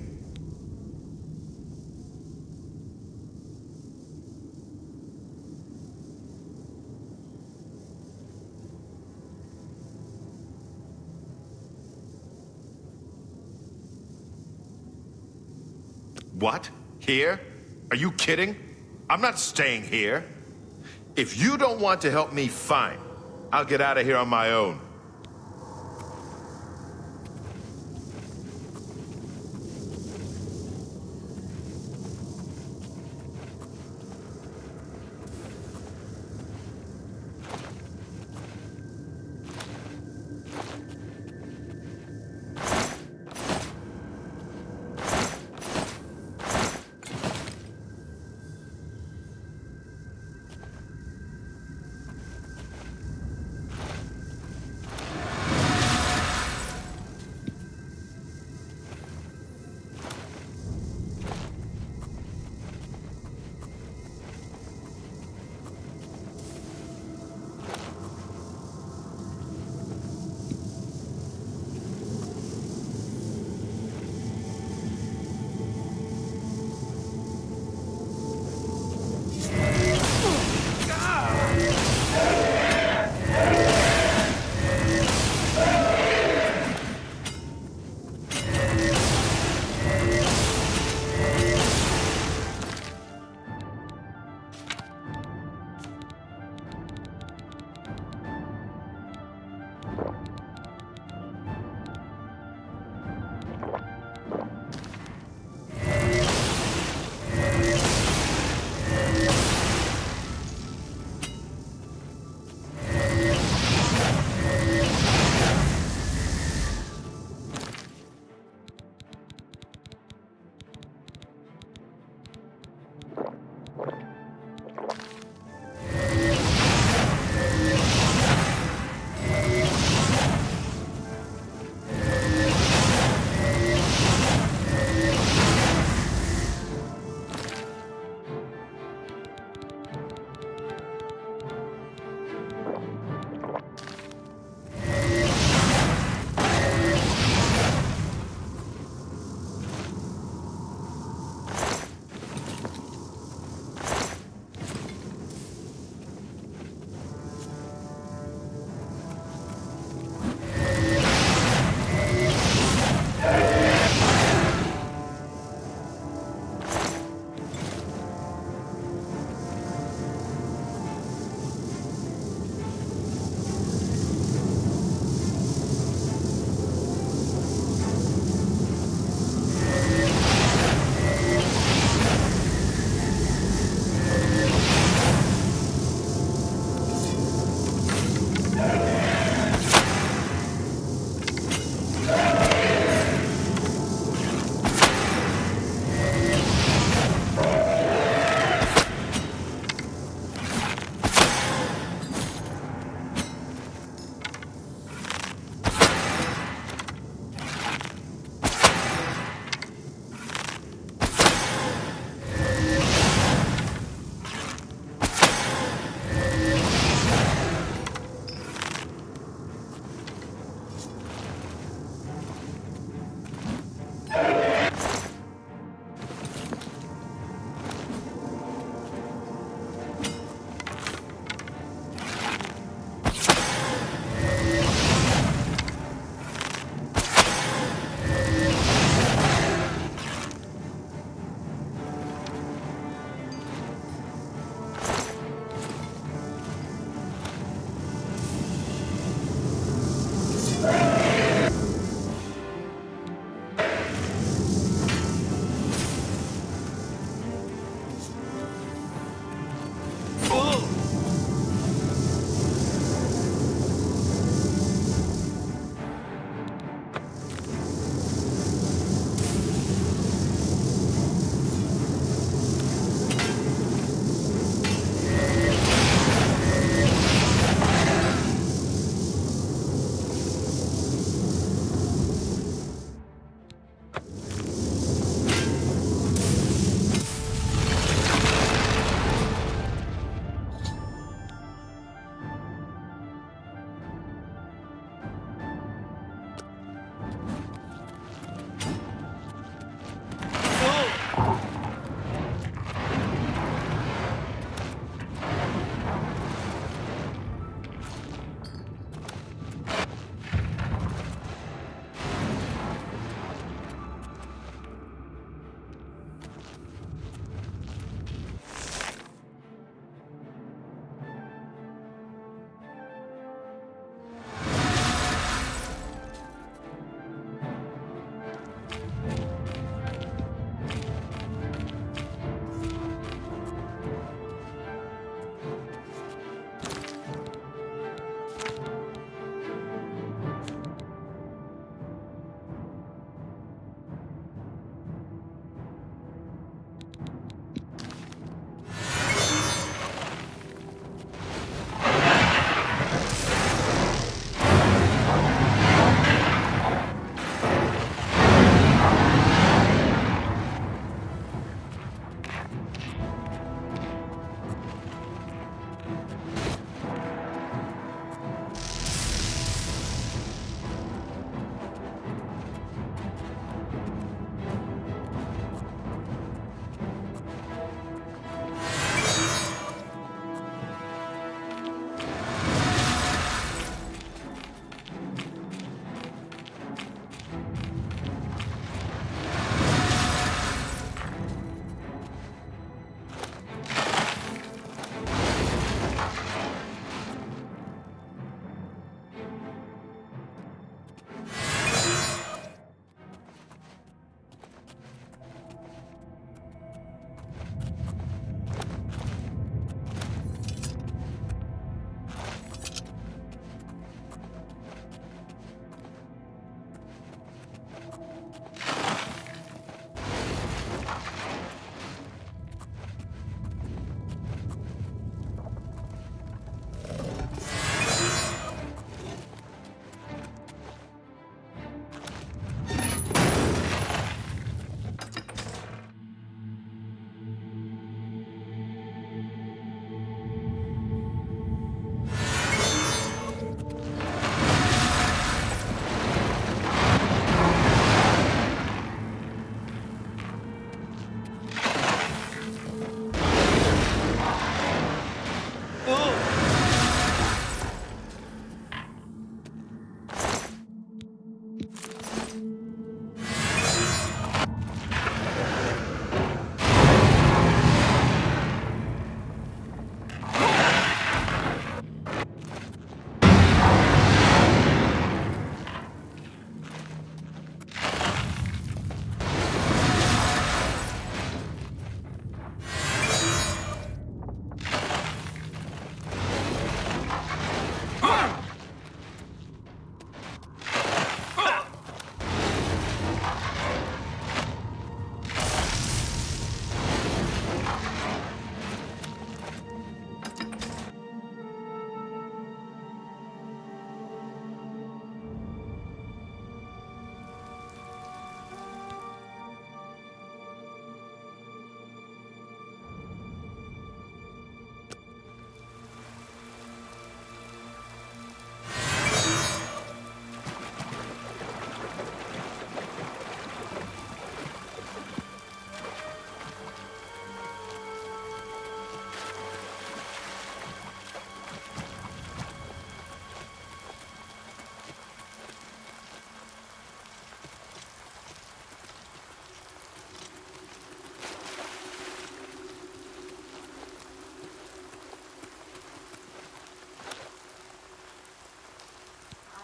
What? Here? Are you kidding? I'm not staying here. If you don't want to help me, fine. I'll get out of here on my own.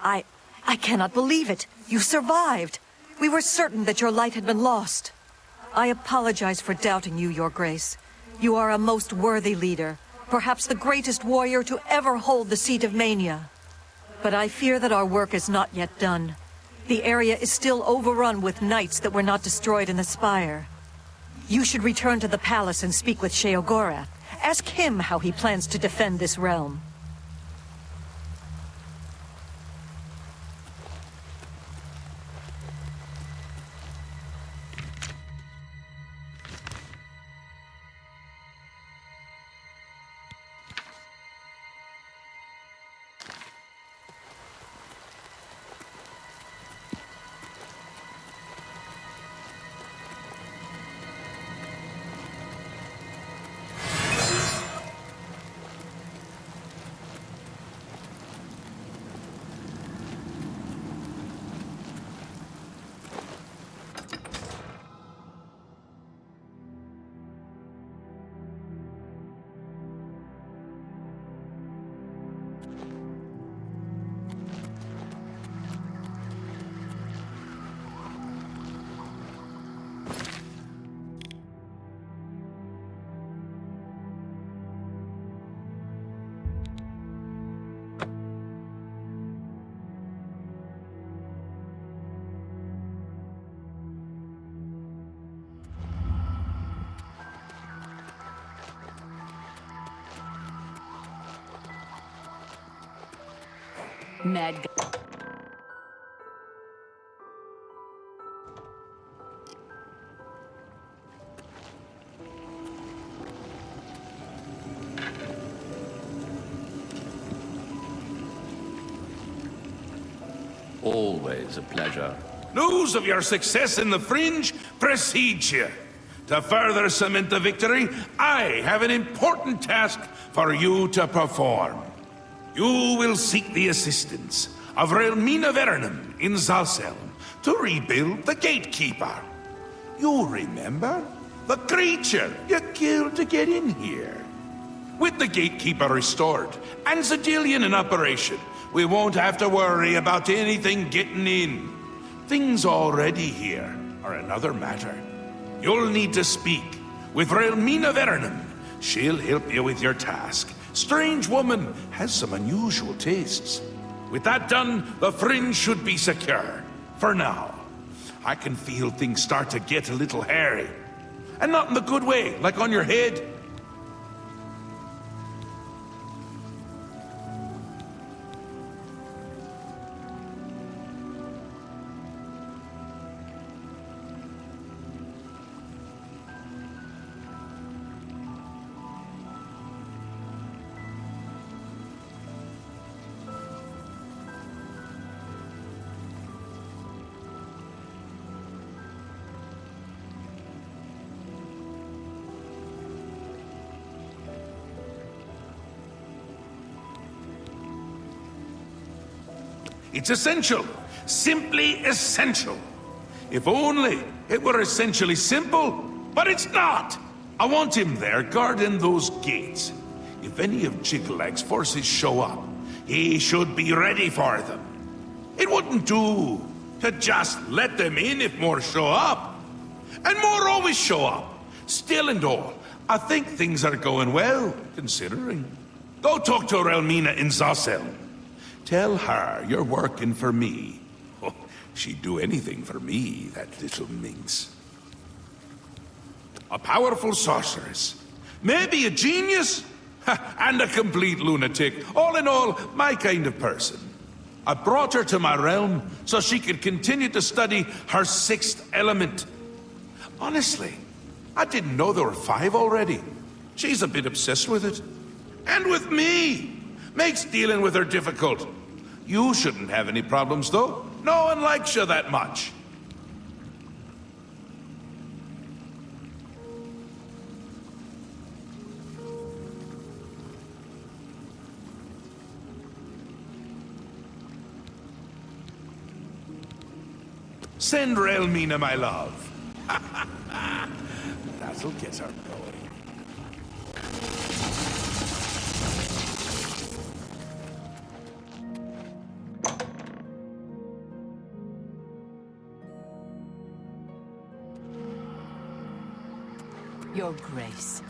I cannot believe it. You survived. We were certain that your light had been lost. I apologize for doubting you, Your Grace. You are a most worthy leader, perhaps the greatest warrior to ever hold the seat of Mania. But I fear that our work is not yet done. The area is still overrun with knights that were not destroyed in the Spire. You should return to the palace and speak with Sheogorath. Ask him how he plans to defend this realm. Mad Always a pleasure. News of your success in the Fringe precedes you. To further cement the victory, I have an important task for you to perform. You will seek the assistance of Relmina Vernum in Zalselm to rebuild the Gatekeeper. You remember? The creature you killed to get in here. With the Gatekeeper restored and Zedillion in operation, we won't have to worry about anything getting in. Things already here are another matter. You'll need to speak with Relmina Vernum. She'll help you with your task. Strange woman has some unusual tastes. With that done, the Fringe should be secure. For now. I can feel things start to get a little hairy. And not in the good way, like on your head. It's essential. Simply essential. If only it were essentially simple, but it's not. I want him there guarding those gates. If any of Jigglag's forces show up, he should be ready for them. It wouldn't do to just let them in if more show up. And more always show up. Still and all, I think things are going well, considering. Go talk to Relmina in Zalselm. Tell her you're working for me. Oh, she'd do anything for me, that little minx. A powerful sorceress. Maybe a genius? And a complete lunatic. All in all, my kind of person. I brought her to my realm so she could continue to study her sixth element. Honestly, I didn't know there were 5 already. She's a bit obsessed with it. And with me. Makes dealing with her difficult. You shouldn't have any problems, though. No one likes you that much. Send Relmina my love. That'll get her going. Your Grace.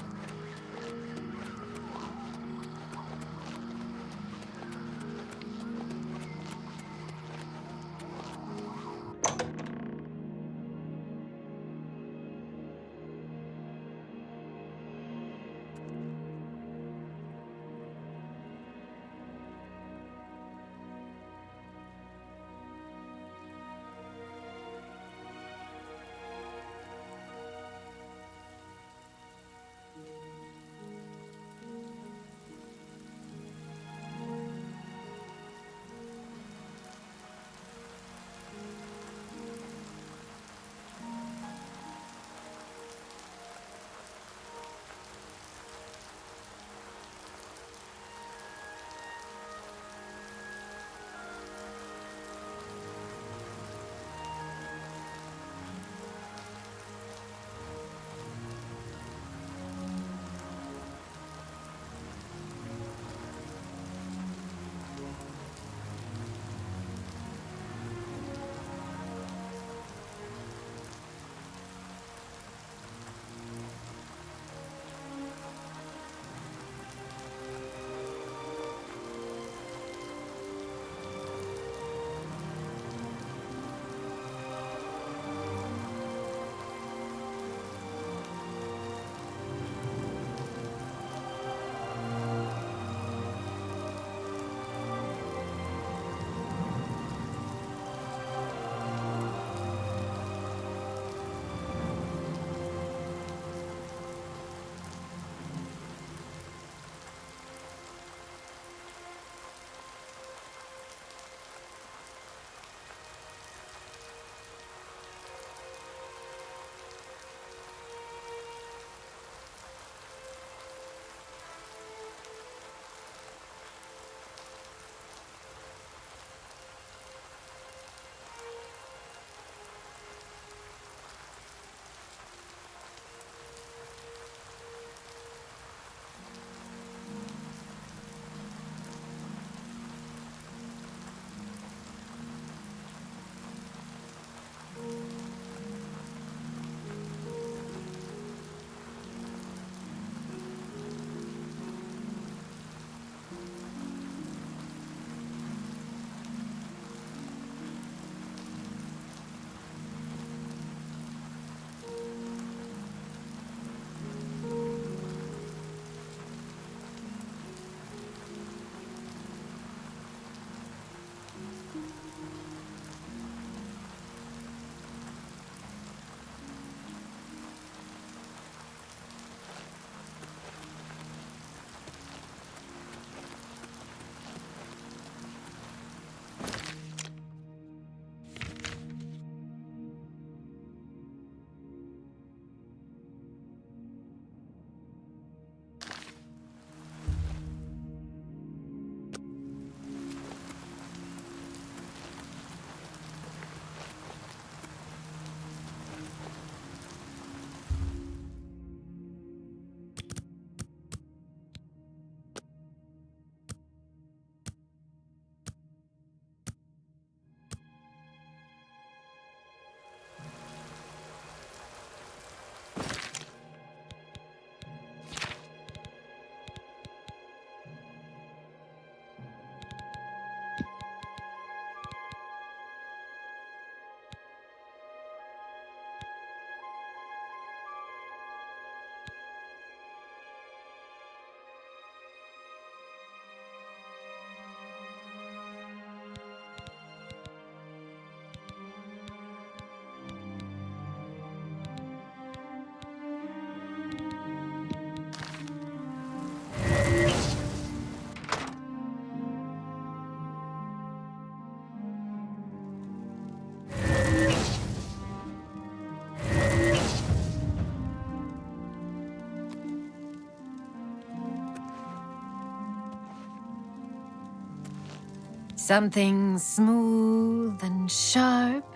Something smooth and sharp.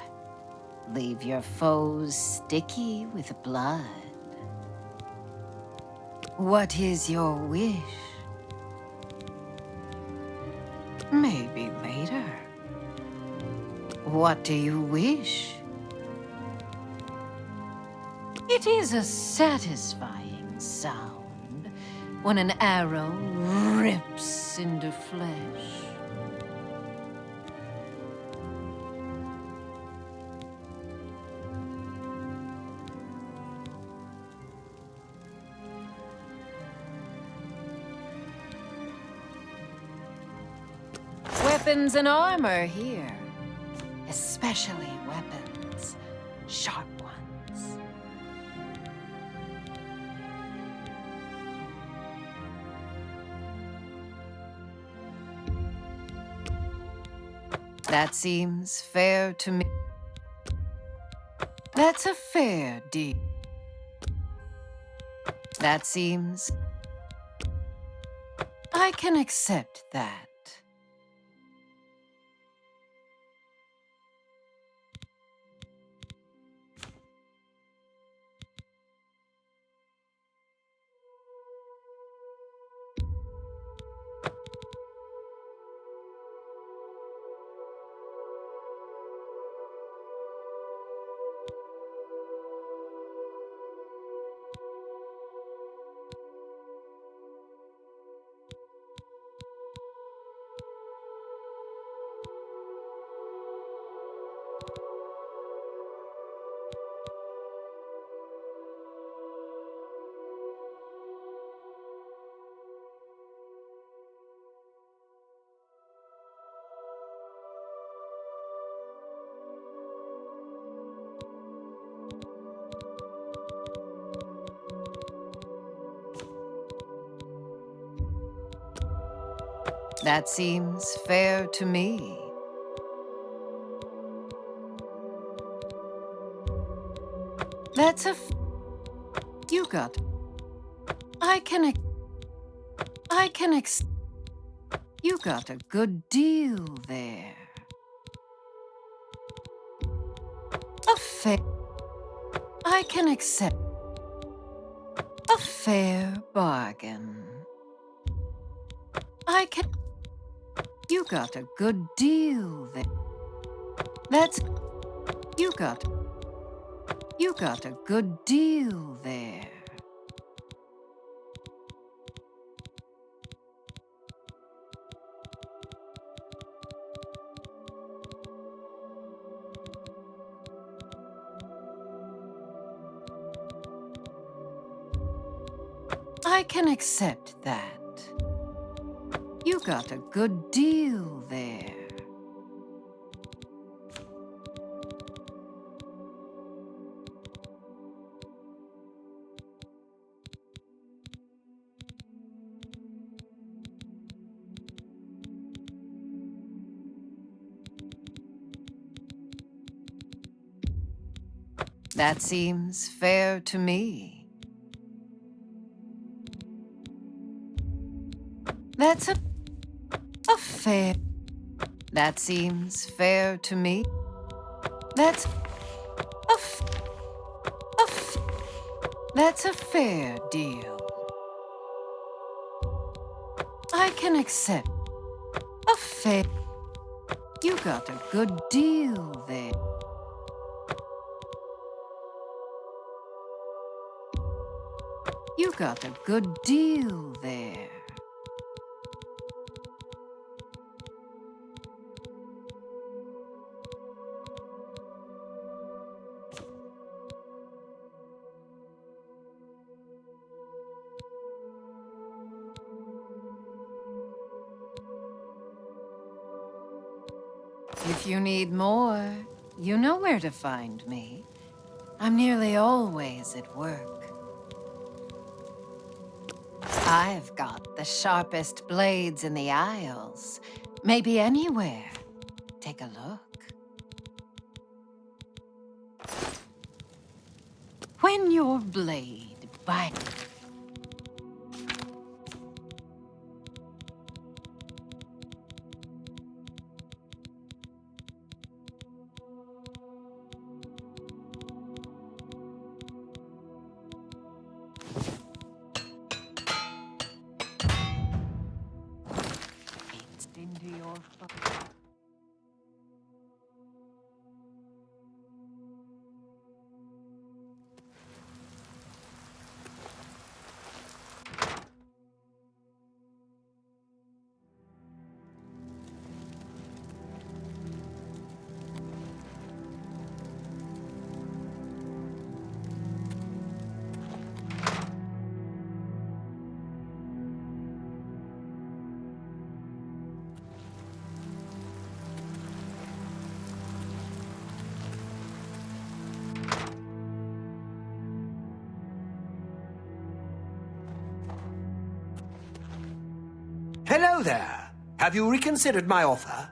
Leave your foes sticky with blood. What is your wish? Maybe later. What do you wish? It is a satisfying sound when an arrow rips into flesh. Weapons and armor here. Especially weapons. Sharp ones. That seems fair to me. That's a fair deal. That seems... I can accept that. That seems fair to me. That's a... You got... I can... You got a good deal there. A fair... I can accept... A fair bargain. I can... You got a good deal there. That's... You got a good deal there. I can accept that. You got a good deal there. That seems fair to me. That's a fair... That seems fair to me. That's That's a fair deal. I can accept a fair... You got a good deal there. You got a good deal there. If you need more, you know where to find me. I'm nearly always at work. I've got the sharpest blades in the Isles. Maybe anywhere. Take a look. When your blade bites... into your... Hello there. Have you reconsidered my offer?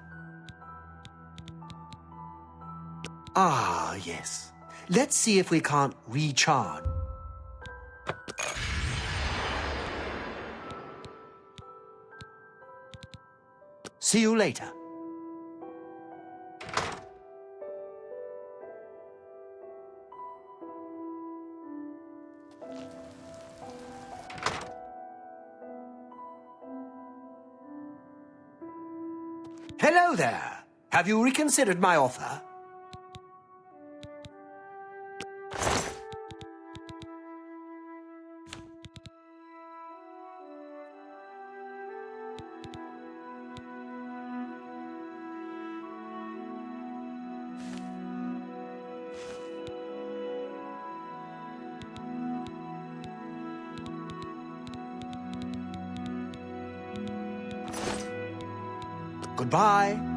Ah, yes. Let's see if we can't recharge. See you later. Hello there. Have you reconsidered my offer? Goodbye.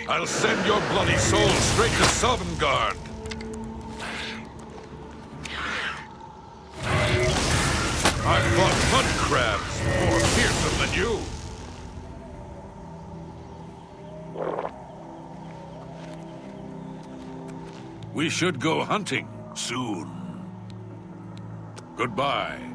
I'll send your bloody soul straight to Sovngarde. I've fought mud crabs more fearsome than you. We should go hunting soon. Goodbye.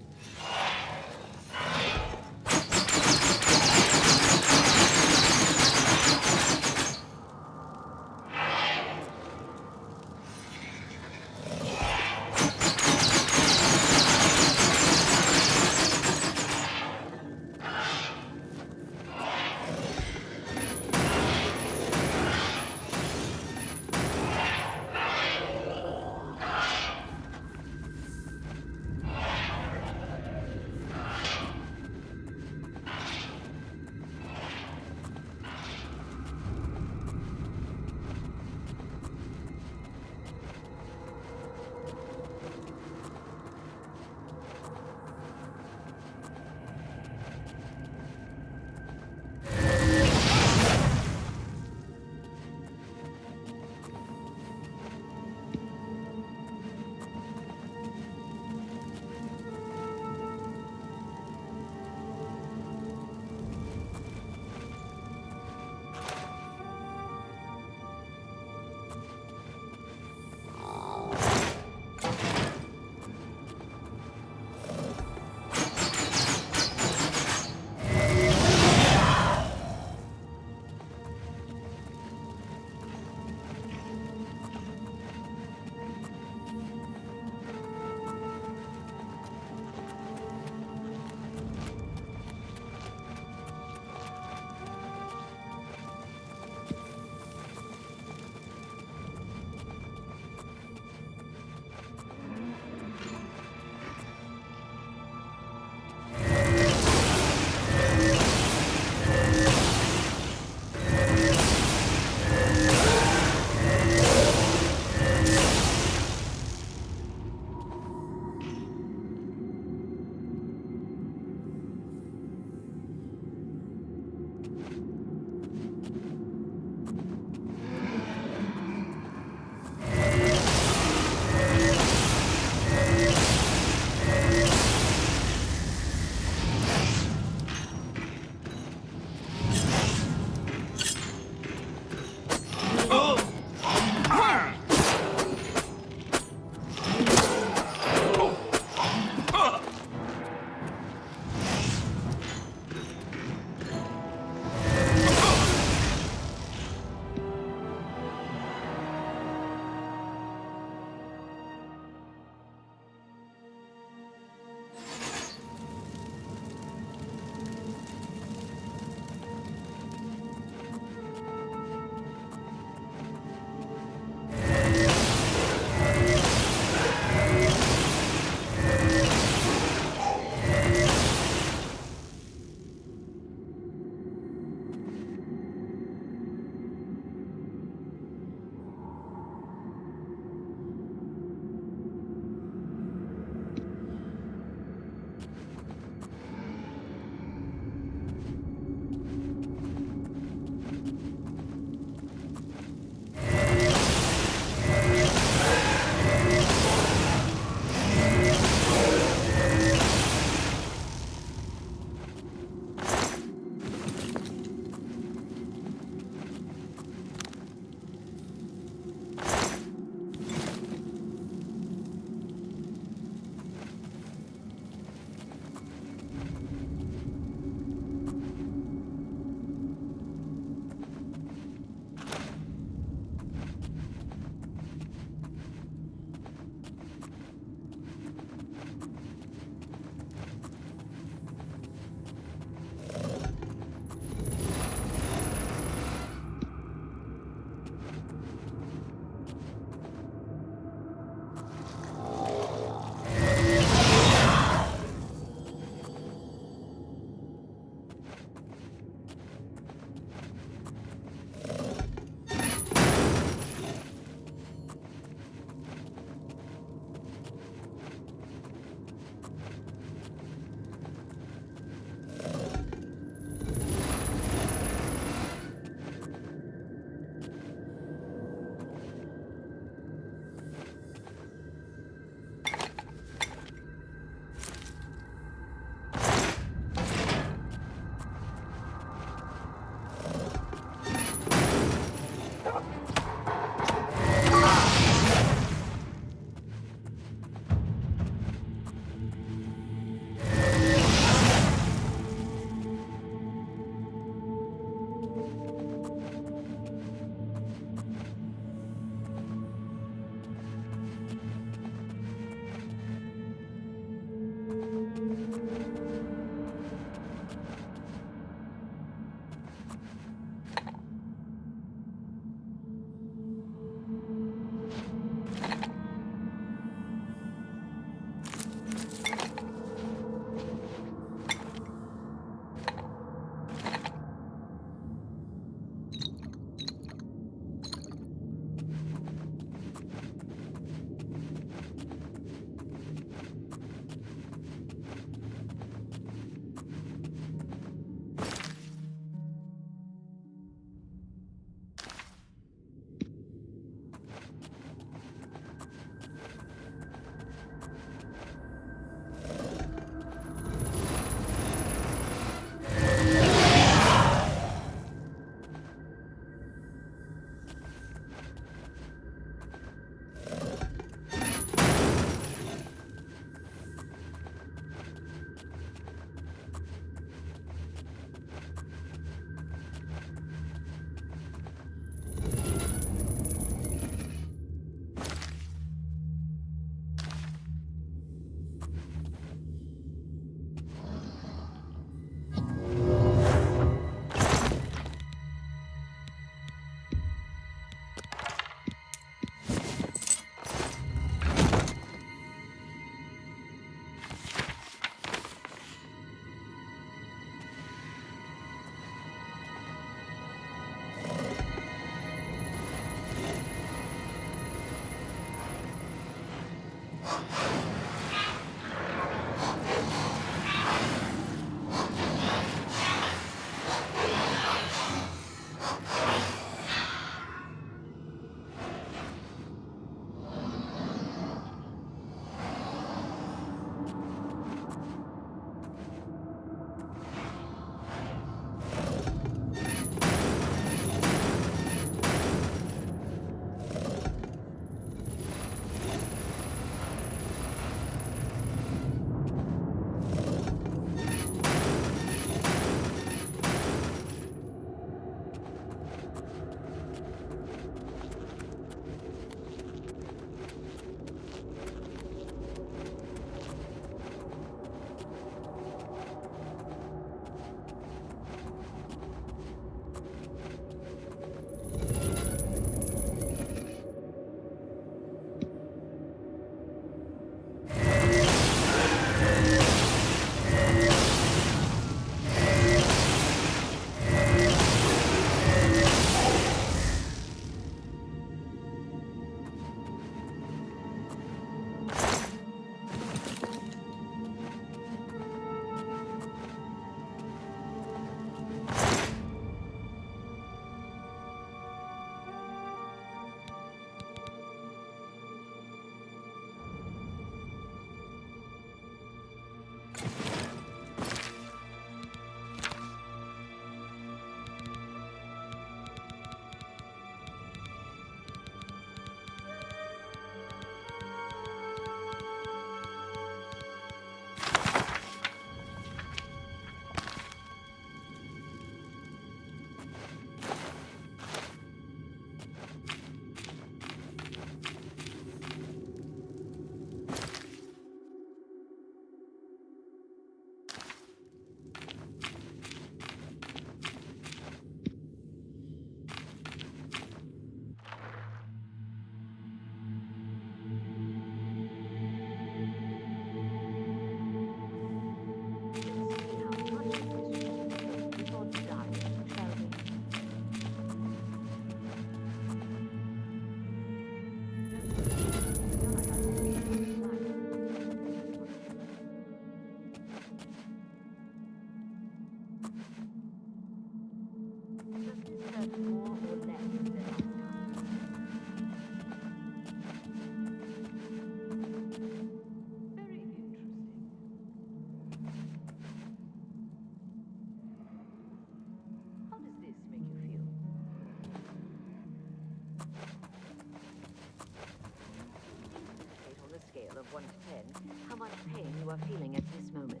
of 1 to 10, how much pain you are feeling at this moment.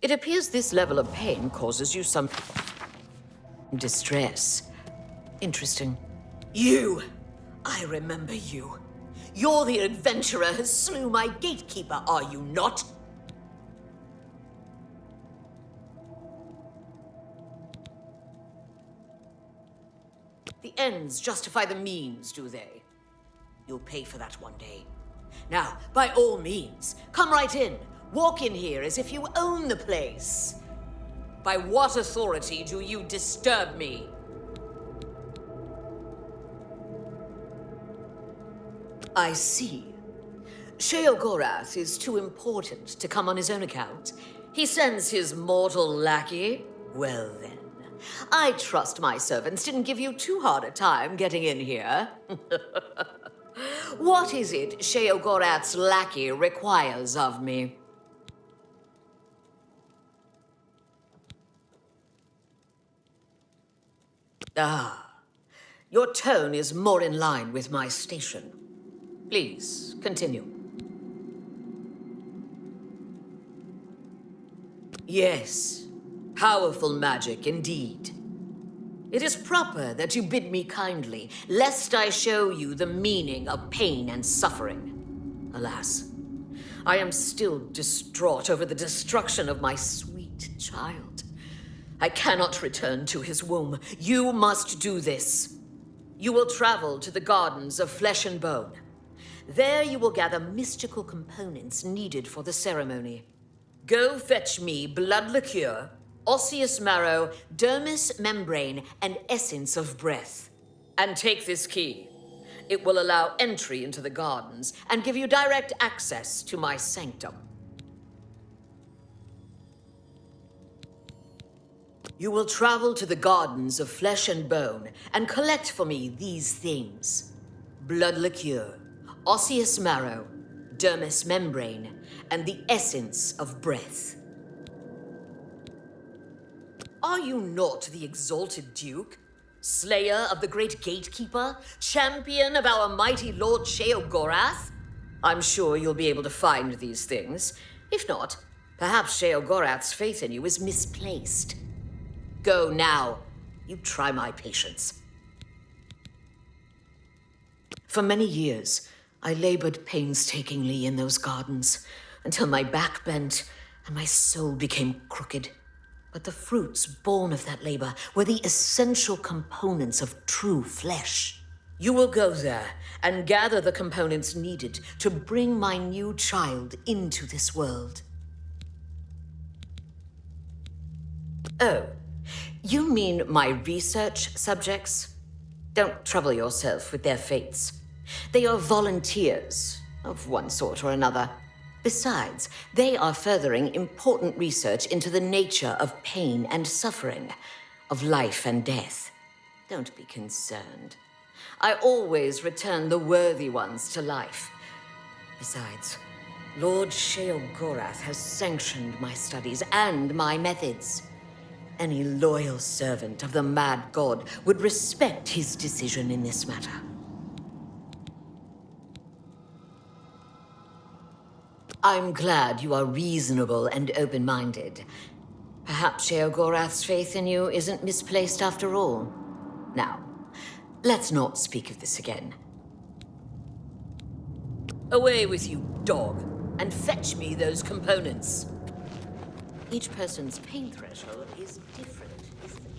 It appears this level of pain causes you some distress. Interesting. You! I remember you. You're the adventurer who slew my gatekeeper, are you not? The ends justify the means, do they? You'll pay for that one day. Now, by all means, come right in. Walk in here as if you own the place. By what authority do you disturb me? I see. Sheogorath is too important to come on his own account. He sends his mortal lackey? Well then, I trust my servants didn't give you too hard a time getting in here. What is it Sheogorath's lackey requires of me? Ah, your tone is more in line with my station. Please, continue. Yes, powerful magic indeed. It is proper that you bid me kindly, lest I show you the meaning of pain and suffering. Alas, I am still distraught over the destruction of my sweet child. I cannot return to his womb. You must do this. You will travel to the Gardens of Flesh and Bone. There you will gather mystical components needed for the ceremony. Go fetch me blood liqueur, osseous marrow, dermis membrane, and essence of breath. And take this key. It will allow entry into the gardens and give you direct access to my sanctum. You will travel to the gardens of flesh and bone and collect for me these things: blood liqueur, osseous marrow, dermis membrane, and the essence of breath. Are you not the exalted Duke? Slayer of the great Gatekeeper? Champion of our mighty Lord Sheogorath? I'm sure you'll be able to find these things. If not, perhaps Sheogorath's faith in you is misplaced. Go now. You try my patience. For many years, I labored painstakingly in those gardens until my back bent and my soul became crooked. But the fruits born of that labor were the essential components of true flesh. You will go there and gather the components needed to bring my new child into this world. Oh, you mean my research subjects? Don't trouble yourself with their fates. They are volunteers of one sort or another. Besides, they are furthering important research into the nature of pain and suffering, of life and death. Don't be concerned. I always return the worthy ones to life. Besides, Lord Sheogorath has sanctioned my studies and my methods. Any loyal servant of the mad god would respect his decision in this matter. I'm glad you are reasonable and open-minded. Perhaps Sheogorath's faith in you isn't misplaced after all. Now, let's not speak of this again. Away with you, dog, and fetch me those components. Each person's pain threshold is different, isn't it?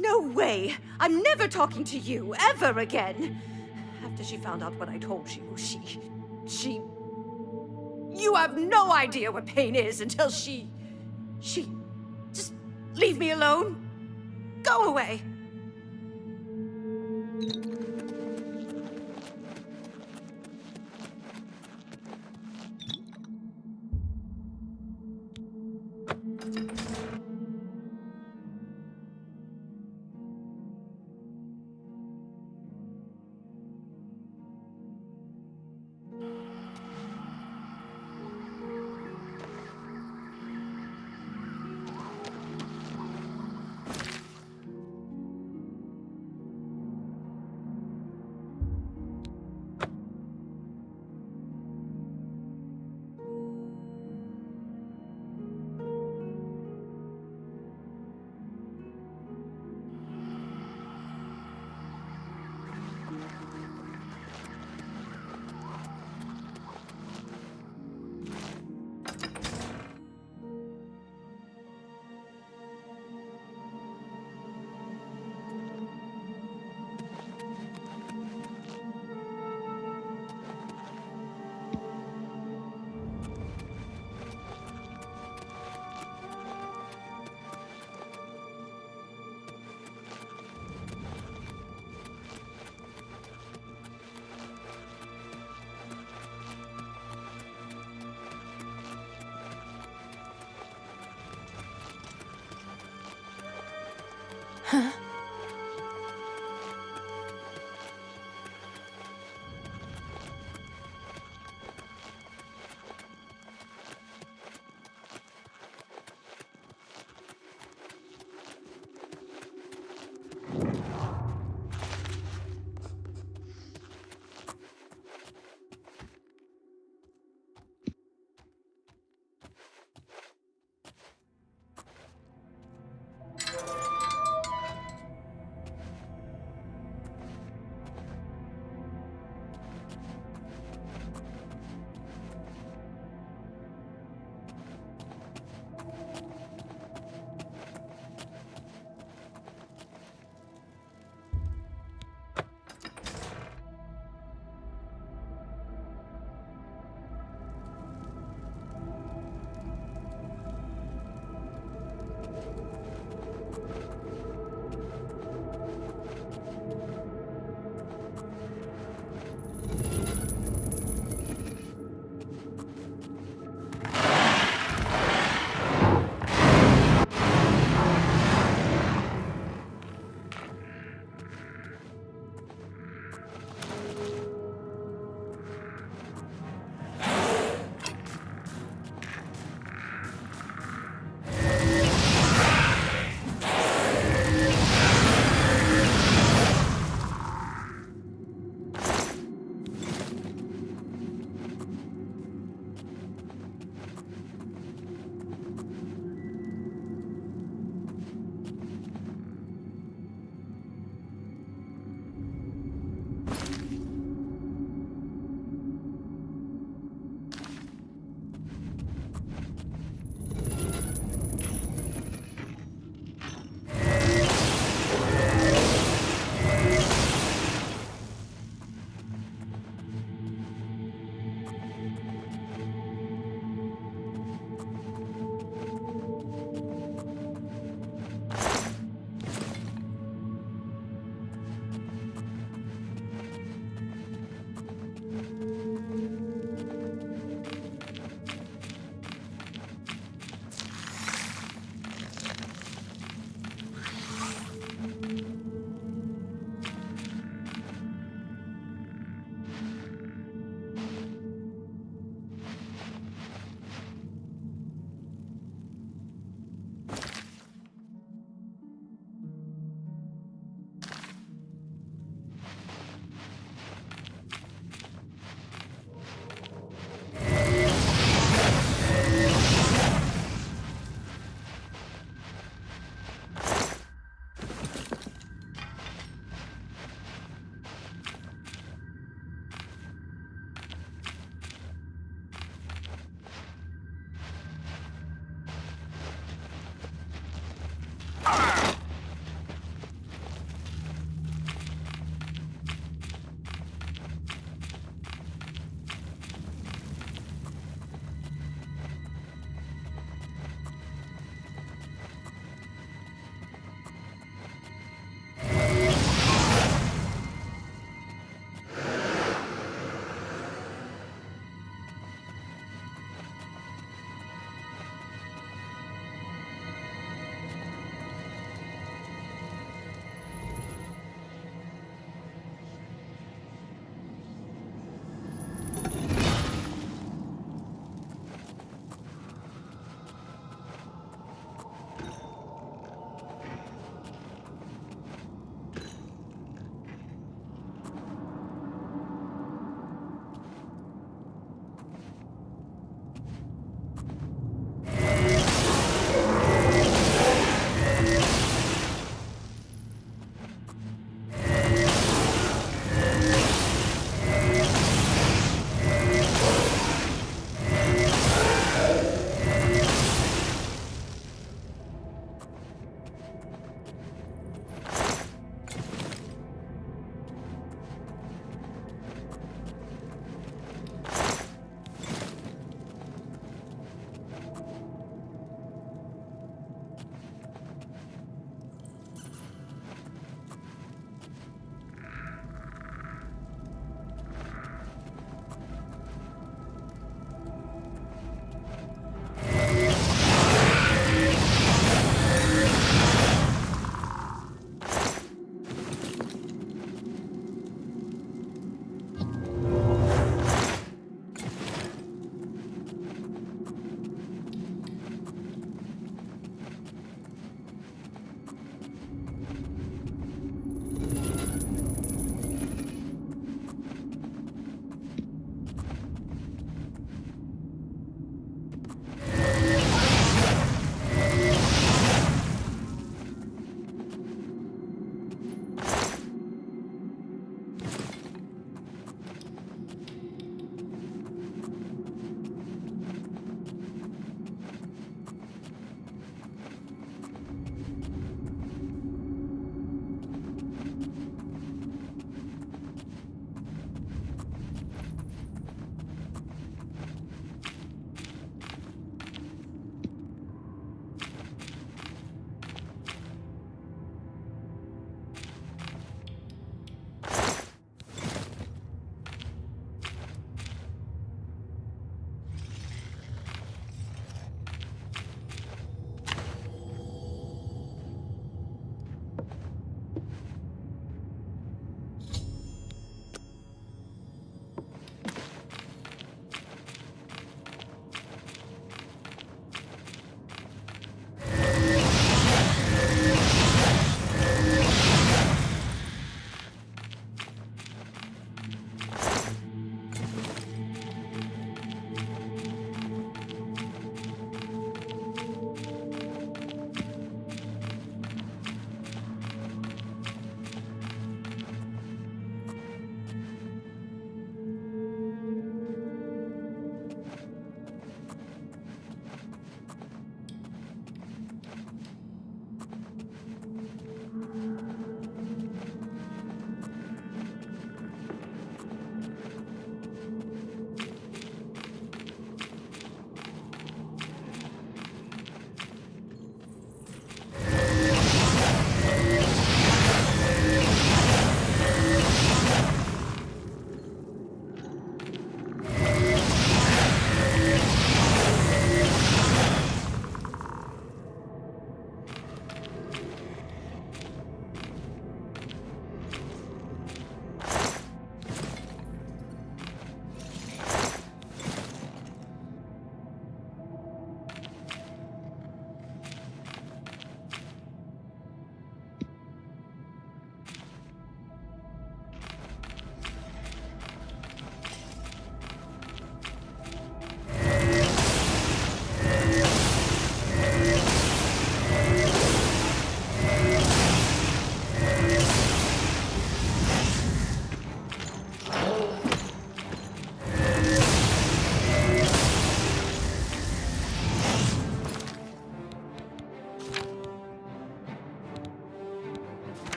No way! I'm never talking to you, ever again! After she found out what I told you, she... You have no idea what pain is until she... Just leave me alone. Go away.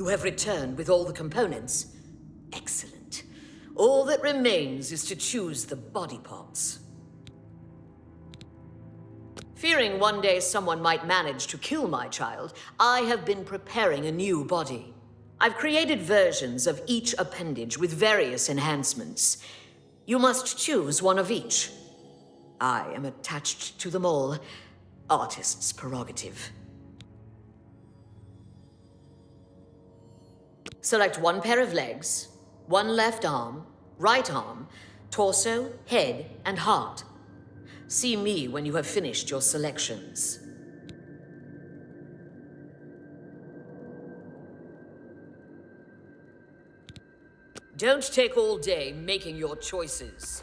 You have returned with all the components. Excellent. All that remains is to choose the body parts. Fearing one day someone might manage to kill my child, I have been preparing a new body. I've created versions of each appendage with various enhancements. You must choose one of each. I am attached to them all. Artist's prerogative. Select one pair of legs, one left arm, right arm, torso, head, and heart. See me when you have finished your selections. Don't take all day making your choices.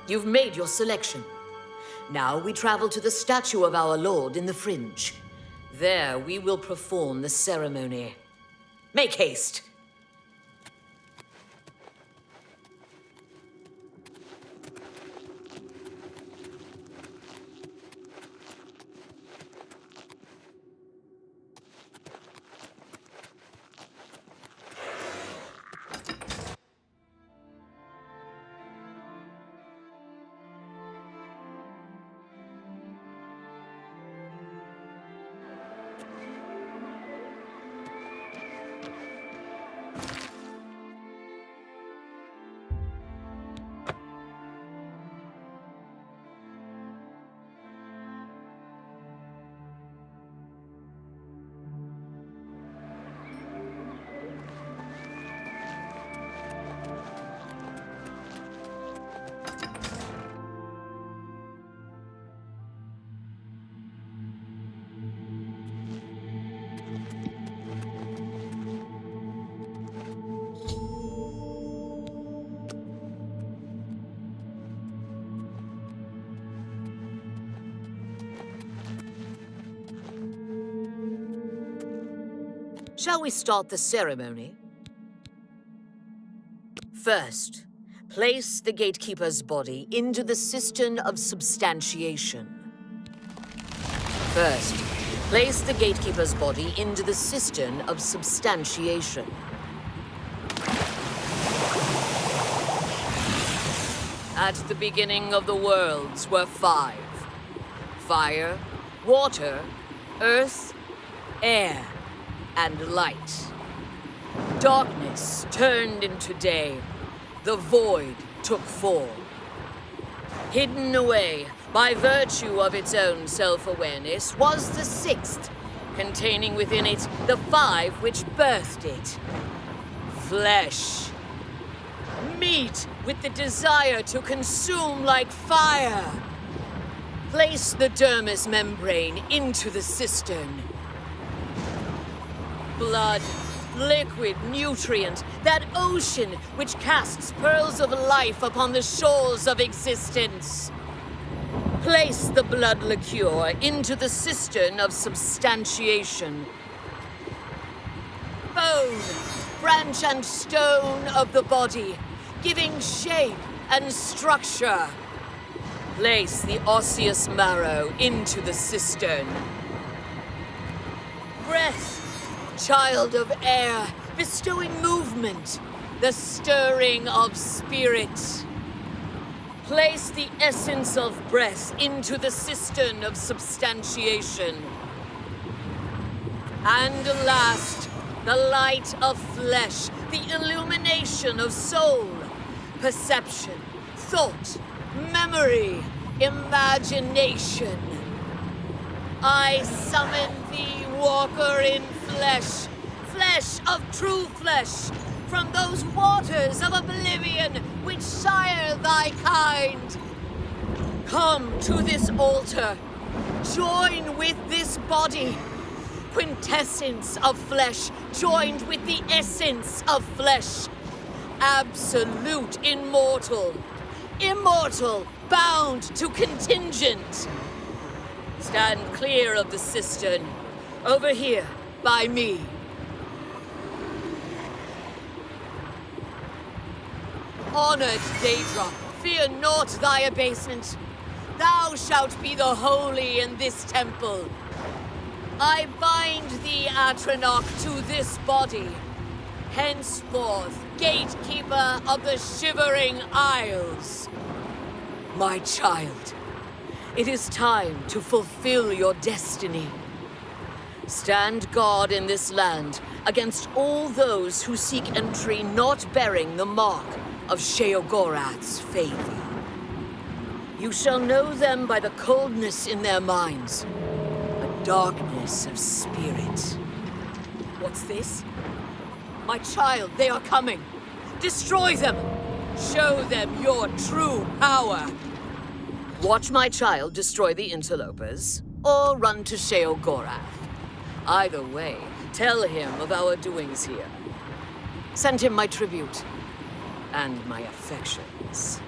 You've made your selection. Now we travel to the statue of our Lord in the Fringe. There we will perform the ceremony. Make haste! Shall we start the ceremony? First, place the Gatekeeper's body into the cistern of substantiation. First, place the Gatekeeper's body into the cistern of substantiation. At the beginning of the worlds were 5. Fire, water, earth, air, and light. Darkness turned into day. The void took form. Hidden away by virtue of its own self-awareness was the 6th, containing within it the 5 which birthed it. Flesh. Meat with the desire to consume like fire. Place the dermis membrane into the cistern. Blood, liquid nutrient, that ocean which casts pearls of life upon the shores of existence. Place the blood liqueur into the cistern of substantiation. Bone, branch and stone of the body, giving shape and structure. Place the osseous marrow into the cistern. Breath, child of air, bestowing movement, the stirring of spirit. Place the essence of breath into the cistern of substantiation. And last, the light of flesh, the illumination of soul, perception, thought, memory, imagination. I summon thee, walker in flesh, flesh of true flesh, from those waters of oblivion which sire thy kind. Come to this altar, join with this body, quintessence of flesh joined with the essence of flesh, absolute immortal, immortal bound to contingent. Stand clear of the cistern, over here by me. Honored Daedra, fear not thy abasement. Thou shalt be the holy in this temple. I bind thee, Atronach, to this body. Henceforth, Gatekeeper of the Shivering Isles. My child, it is time to fulfill your destiny. Stand guard in this land against all those who seek entry not bearing the mark of Sheogorath's favor. You shall know them by the coldness in their minds, a darkness of spirit. What's this? My child, they are coming. Destroy them! Show them your true power! Watch my child destroy the interlopers, or run to Sheogorath. Either way, tell him of our doings here. Send him my tribute and my affections.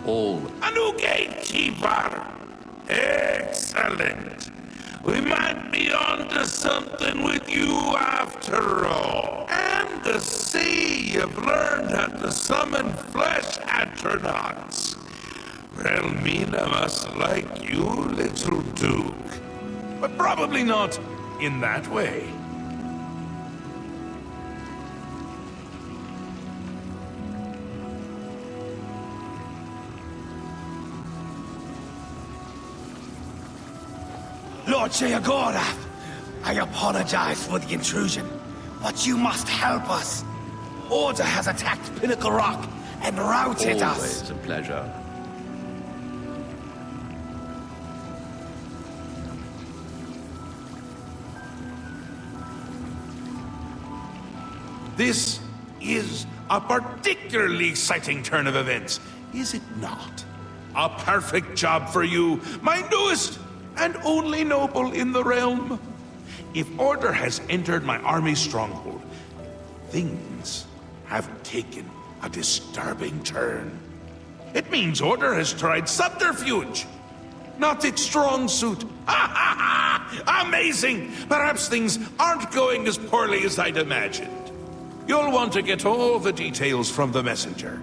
All A new gatekeeper! Excellent! We might be onto something with you after all. And to see you've learned how to summon flesh atronauts. Relmina must like you, little Duke. But probably not in that way. Lord Sheogorath, I apologize for the intrusion, but you must help us. Order has attacked Pinnacle Rock and routed us. Always a pleasure. This is a particularly exciting turn of events, is it not? A perfect job for you, my newest and only noble in the realm. If Order has entered my army's stronghold, things have taken a disturbing turn. It means Order has tried subterfuge, not its strong suit. Ha ha ha! Amazing! Perhaps things aren't going as poorly as I'd imagined. You'll want to get all the details from the messenger.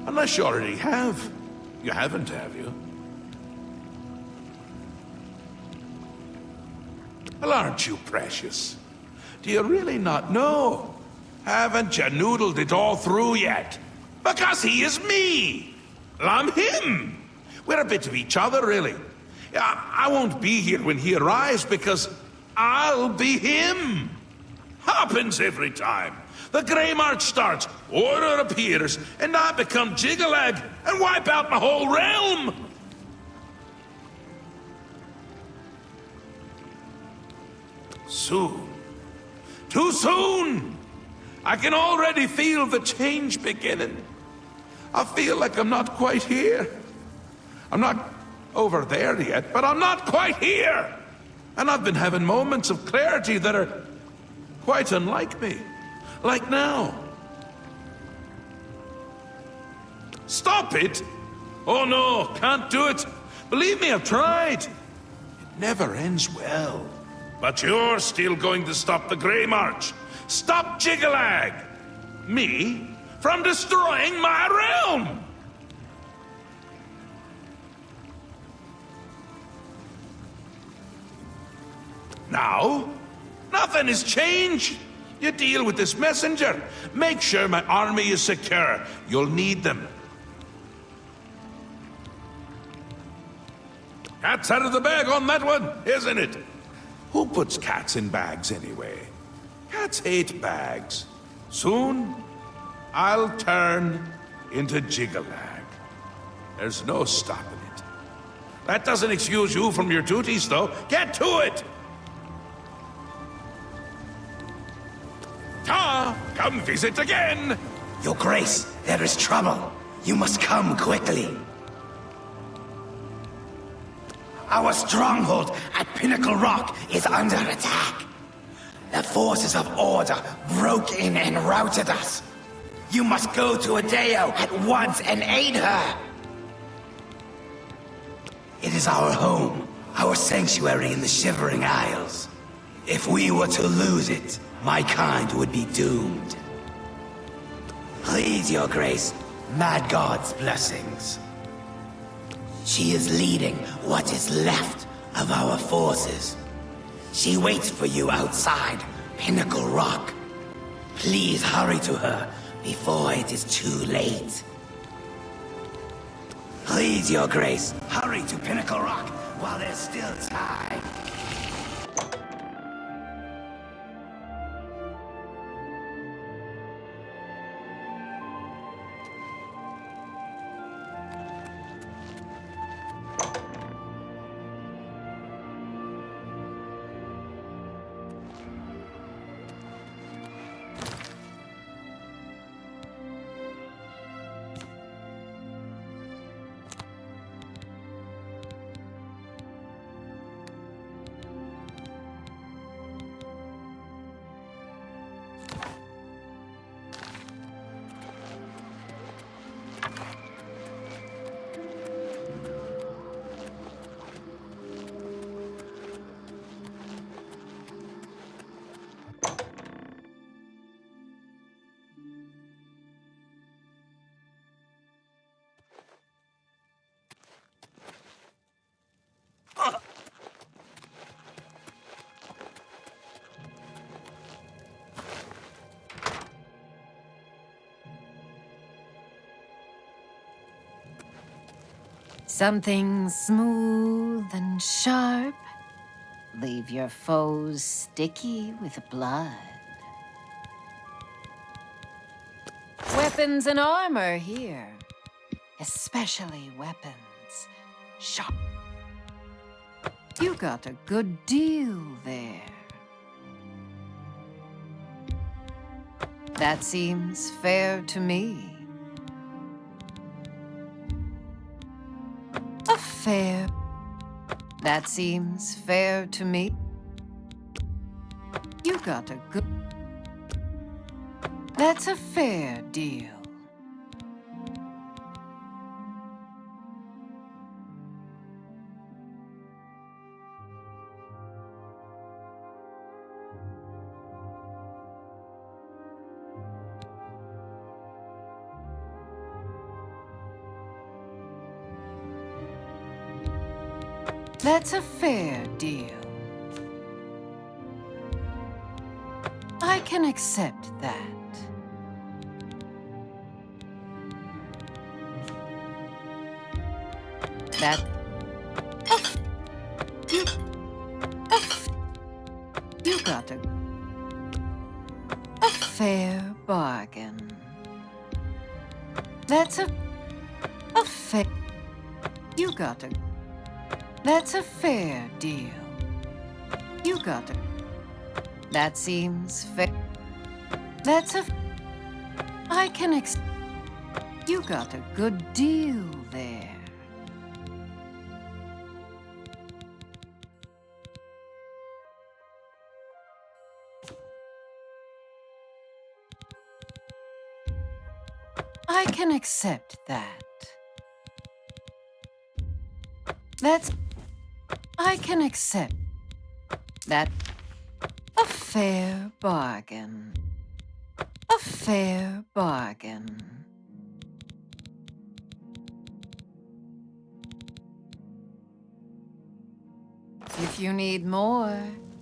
Unless you already have. You haven't, have you? Well, aren't you precious? Do you really not know? Haven't you noodled it all through yet? Because he is me! Well, I'm him! We're a bit of each other, really. I won't be here when he arrives because I'll be him! Happens every time. The Grey March starts, Order appears, and I become Jiggalag and wipe out my whole realm! Soon. Too soon! I can already feel the change beginning. I feel like I'm not quite here. I'm not over there yet, but I'm not quite here! And I've been having moments of clarity that are quite unlike me. Like now. Stop it! Oh no, can't do it. Believe me, I've tried. It never ends well. But you're still going to stop the Grey March. Stop Jiggalag! Me? From destroying my realm! Now, nothing has changed. You deal with this messenger. Make sure my army is secure. You'll need them. Cat's out of the bag on that one, isn't it? Who puts cats in bags anyway? Cats hate bags. Soon, I'll turn into Jiggalag. There's no stopping it. That doesn't excuse you from your duties, though. Get to it! Ta! Come visit again! Your Grace, there is trouble. You must come quickly. Our stronghold at Pinnacle Rock is under attack. The forces of Order broke in and routed us. You must go to Adeo at once and aid her. It is our home, our sanctuary in the Shivering Isles. If we were to lose it, my kind would be doomed. Please, Your Grace, Mad God's blessings. She is leading what is left of our forces. She waits for you outside Pinnacle Rock. Please hurry to her before it is too late. Please, Your Grace, hurry to Pinnacle Rock while there's still time. Something smooth and sharp. Leave your foes sticky with blood. Weapons and armor here. Especially weapons. Sharp. You got a good deal there. That seems fair to me. A fair... That seems fair to me. You got a good... That's a fair deal. That's a fair deal. I can accept that. That... You got a fair bargain. That's a fair... You got a... That's a fair deal. You got it. That seems fair. That's a... I can You got a good deal there. I can accept that. That's... I can accept that. A fair bargain. A fair bargain. If you need more,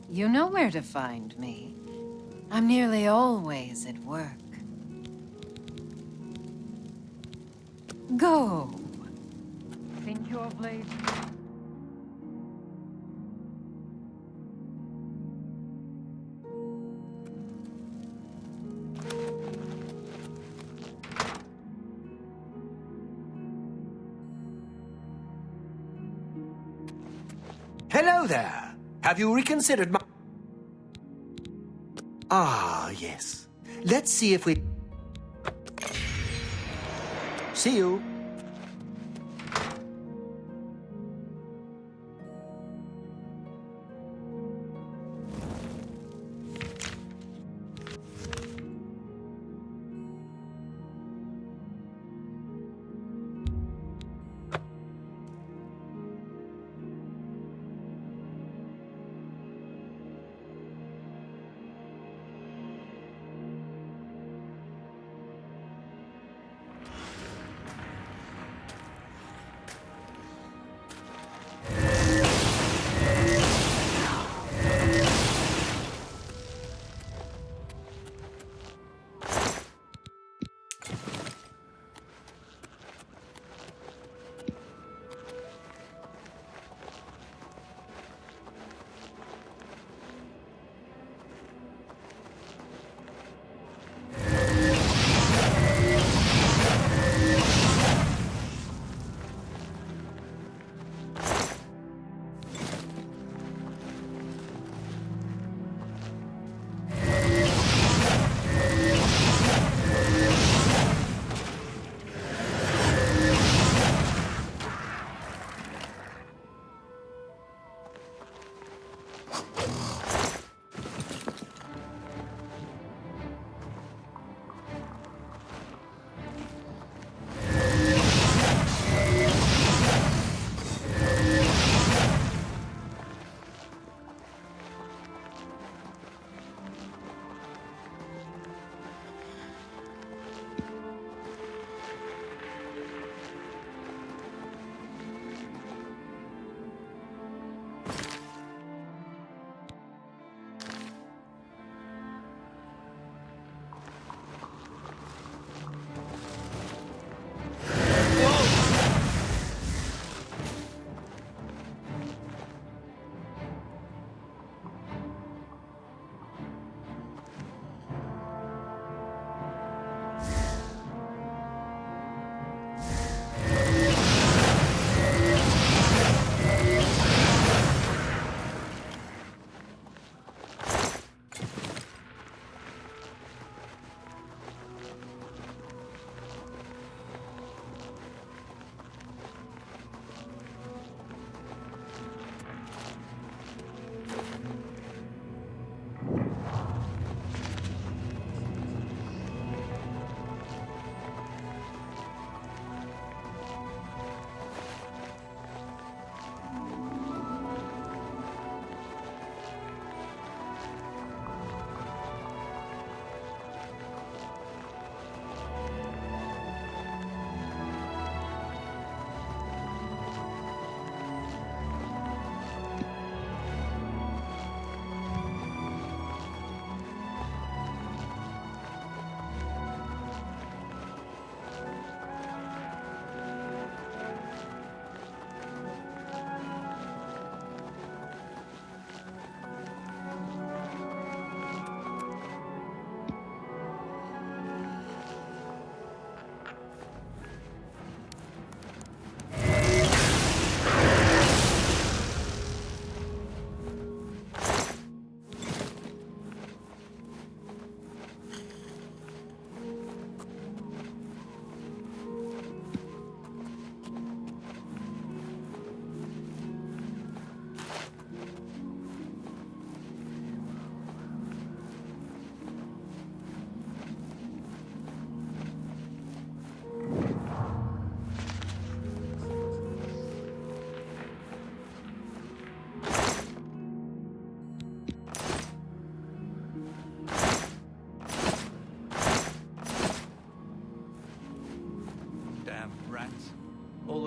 you know where to find me. I'm nearly always at work. Go. Think your blade... Hello there. Have you reconsidered my... Ah, yes. Let's see if we... See you.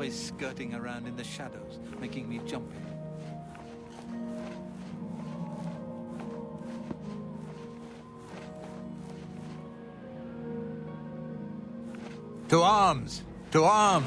always skirting around in the shadows, making me jumpy. To arms! To arms!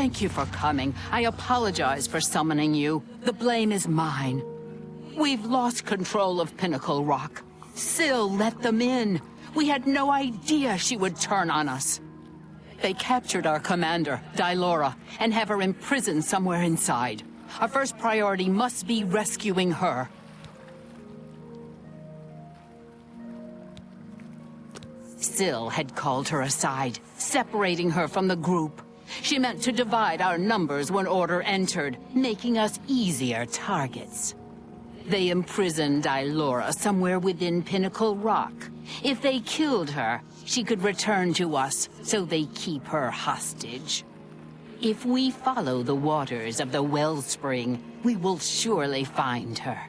Thank you for coming. I apologize for summoning you. The blame is mine. We've lost control of Pinnacle Rock. Syl let them in. We had no idea she would turn on us. They captured our commander, Dylora, and have her imprisoned somewhere inside. Our first priority must be rescuing her. Syl had called her aside, separating her from the group. She meant to divide our numbers when order entered, making us easier targets. They imprisoned Dylora somewhere within Pinnacle Rock. If they killed her, she could return to us, so they keep her hostage. If we follow the waters of the wellspring, we will surely find her.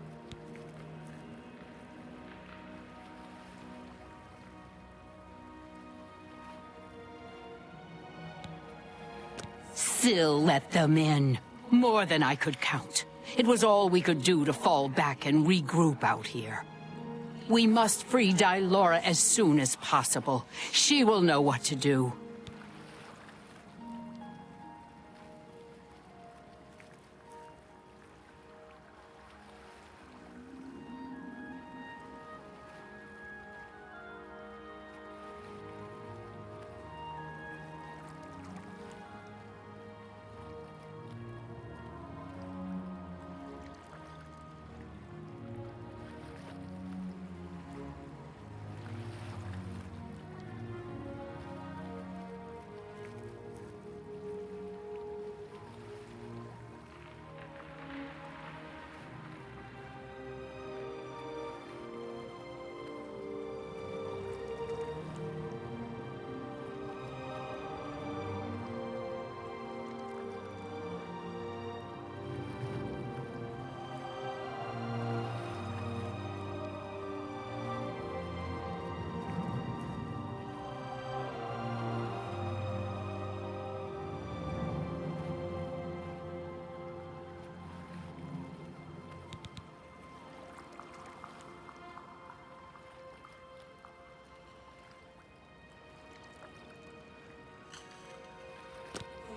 Syl let them in. More than I could count. It was all we could do to fall back and regroup out here. We must free Dylora as soon as possible. She will know what to do.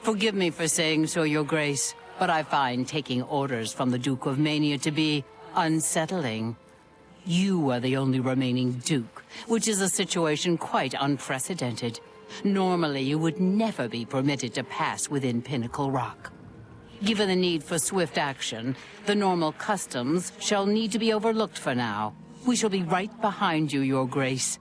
Forgive me for saying so, Your Grace, but I find taking orders from the Duke of Mania to be unsettling. You are the only remaining Duke, which is a situation quite unprecedented. Normally, you would never be permitted to pass within Pinnacle Rock. Given the need for swift action, the normal customs shall need to be overlooked for now. We shall be right behind you, Your Grace.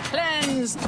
cleansed!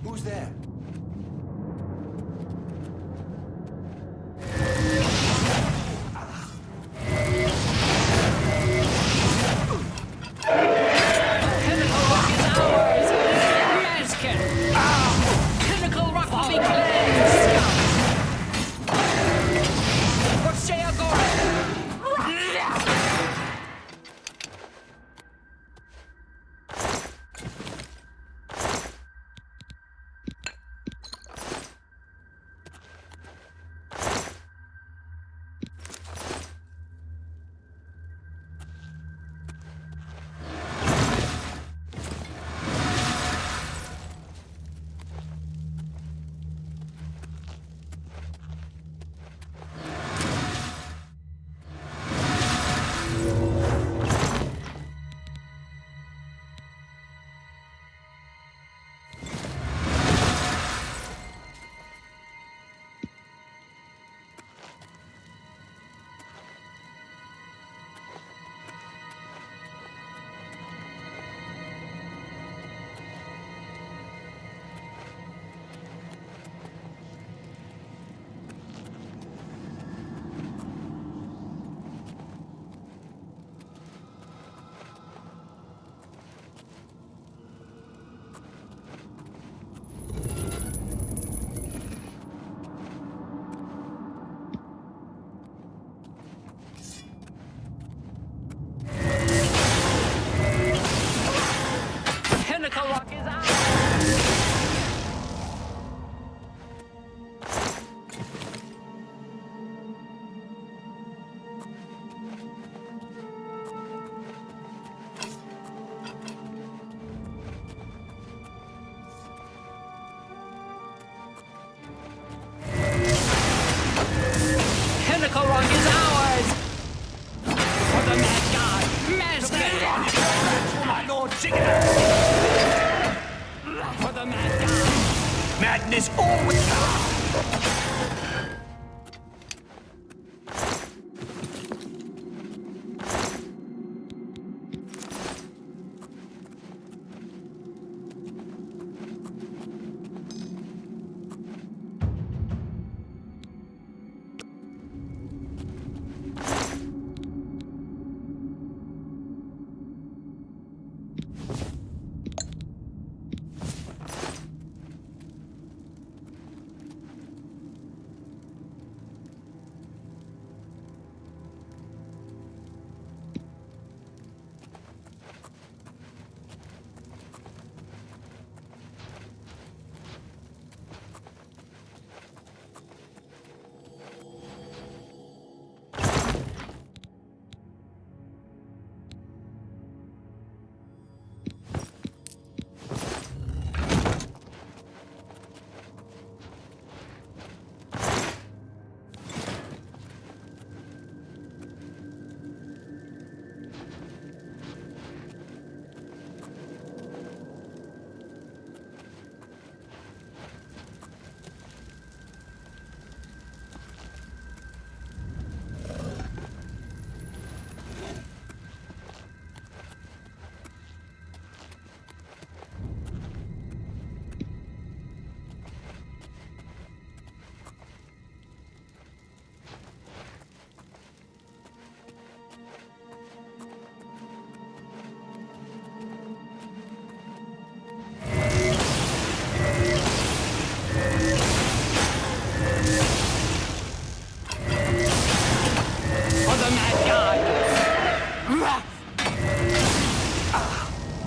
Who's there? For the mad god! Madness always...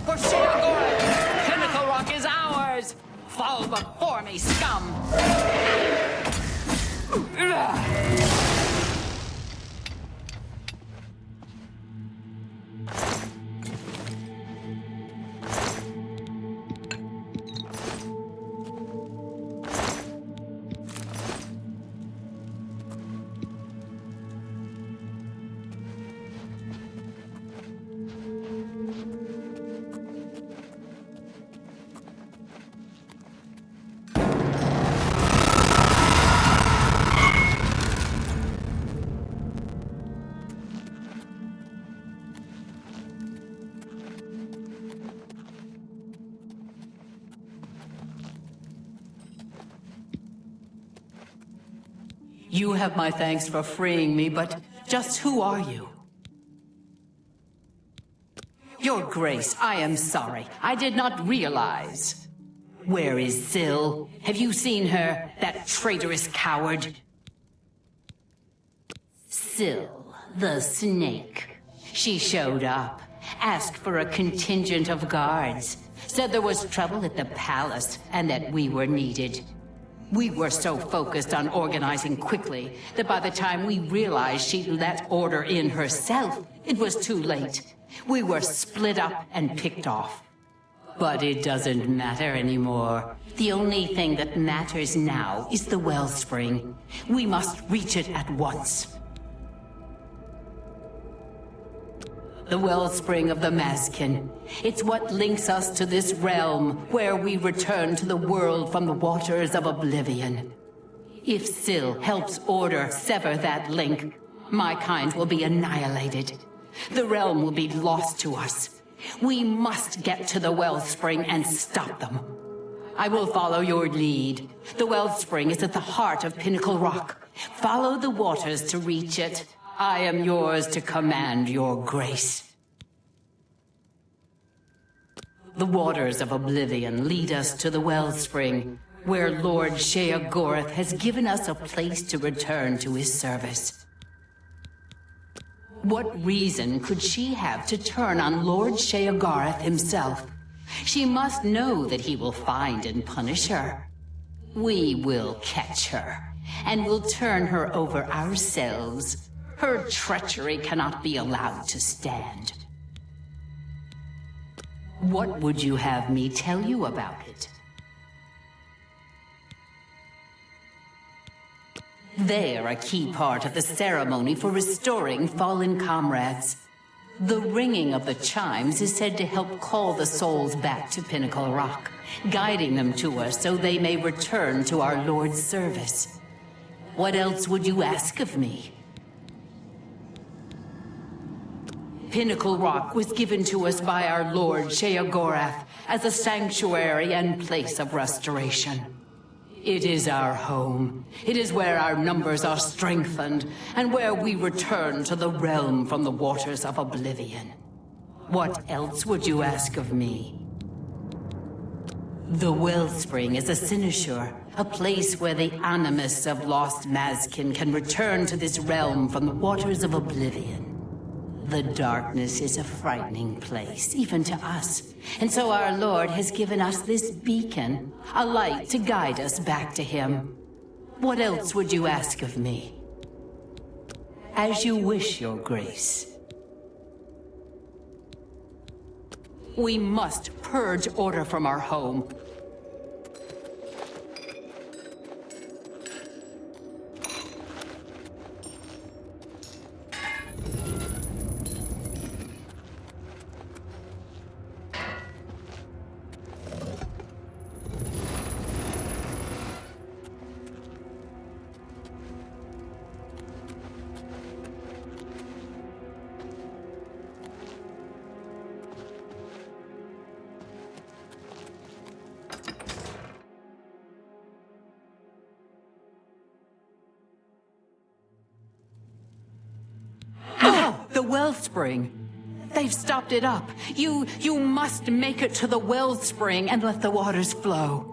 For Sheagora! Pinnacle Rock is ours! Fall before me, scum! You have my thanks for freeing me, but just who are you? Your Grace, I am sorry. I did not realize. Where is Syl? Have you seen her, that traitorous coward? Syl, the snake. She showed up, asked for a contingent of guards, said there was trouble at the palace and that we were needed. We were so focused on organizing quickly that by the time we realized she'd let order in herself, it was too late. We were split up and picked off. But it doesn't matter anymore. The only thing that matters now is the wellspring. We must reach it at once. The wellspring of the Maskin. It's what links us to this realm, where we return to the world from the waters of Oblivion. If Syl helps Order sever that link, my kind will be annihilated. The realm will be lost to us. We must get to the wellspring and stop them. I will follow your lead. The wellspring is at the heart of Pinnacle Rock. Follow the waters to reach it. I am yours to command, your grace. The waters of Oblivion lead us to the wellspring, where Lord Sheagora has given us a place to return to his service. What reason could she have to turn on Lord Sheagora himself? She must know that he will find and punish her. We will catch her, and will turn her over ourselves. Her treachery cannot be allowed to stand. What would you have me tell you about it? They are a key part of the ceremony for restoring fallen comrades. The ringing of the chimes is said to help call the souls back to Pinnacle Rock, guiding them to us so they may return to our Lord's service. What else would you ask of me? Pinnacle Rock was given to us by our Lord Sheogorath as a sanctuary and place of restoration. It is our home. It is where our numbers are strengthened, and where we return to the realm from the waters of Oblivion. What else would you ask of me? The Wellspring is a cynosure, a place where the animus of lost Mazkin can return to this realm from the waters of Oblivion. The darkness is a frightening place, even to us. And so our Lord has given us this beacon, a light to guide us back to Him. What else would you ask of me? As you wish, Your Grace. We must purge order from our home. The Wellspring. They've stopped it up. You must make it to the Wellspring and let the waters flow.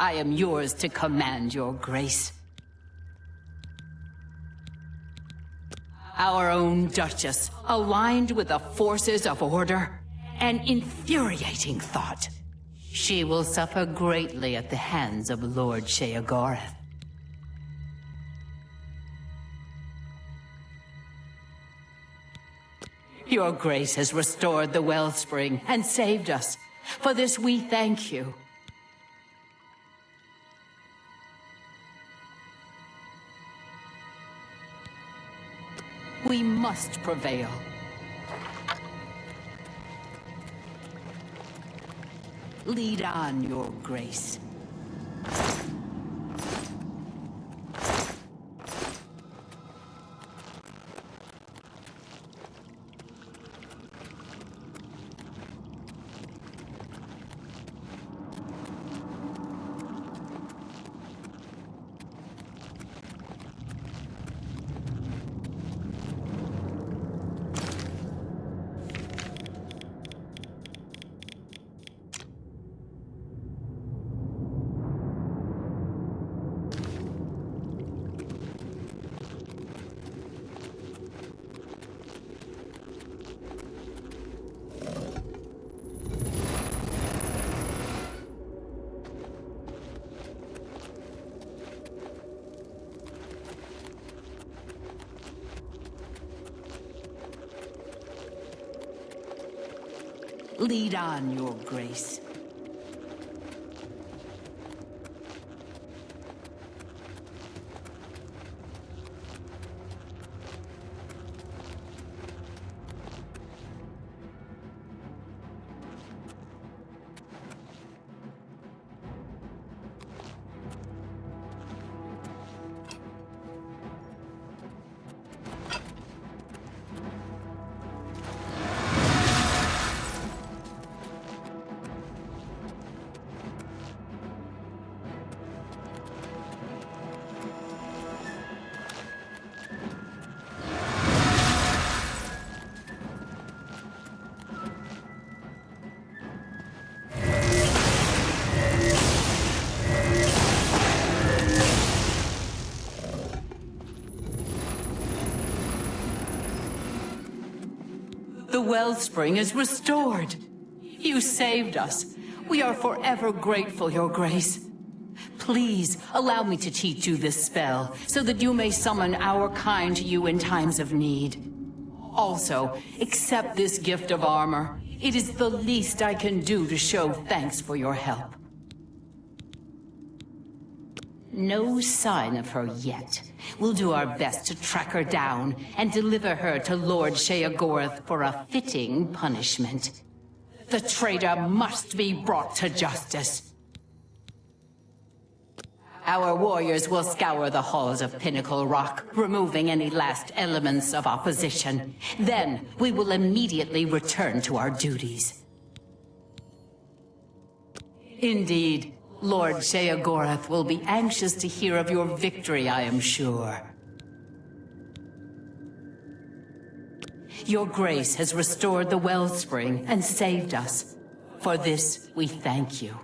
I am yours to command, your grace. Our own Duchess, aligned with the forces of order. An infuriating thought. She will suffer greatly at the hands of Lord Sheogorath. Your grace has restored the wellspring and saved us. For this we thank you. We must prevail. Lead on, your grace. Lead on, your grace. The wellspring is restored. You saved us. We are forever grateful, your grace. Please, allow me to teach you this spell, so that you may summon our kind to you in times of need. Also, accept this gift of armor. It is the least I can do to show thanks for your help. No sign of her yet. We'll do our best to track her down and deliver her to Lord Sheogorath for a fitting punishment. The traitor must be brought to justice. Our warriors will scour the halls of Pinnacle Rock, removing any last elements of opposition. Then, we will immediately return to our duties. Indeed, Lord Sheogorath will be anxious to hear of your victory, I am sure. Your grace has restored the wellspring and saved us. For this, we thank you.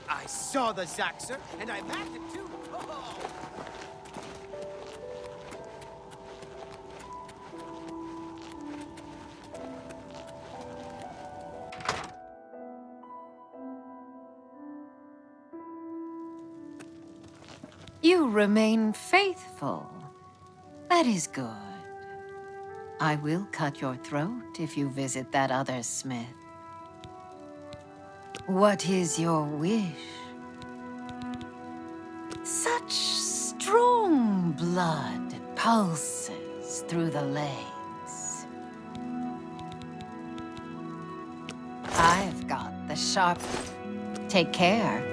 I saw the Zaxxer, and I mapped it too. Oh. You remain faithful. That is good. I will cut your throat if you visit that other smith. What is your wish? Such strong blood pulses through the legs. I've got the sharp... Take care.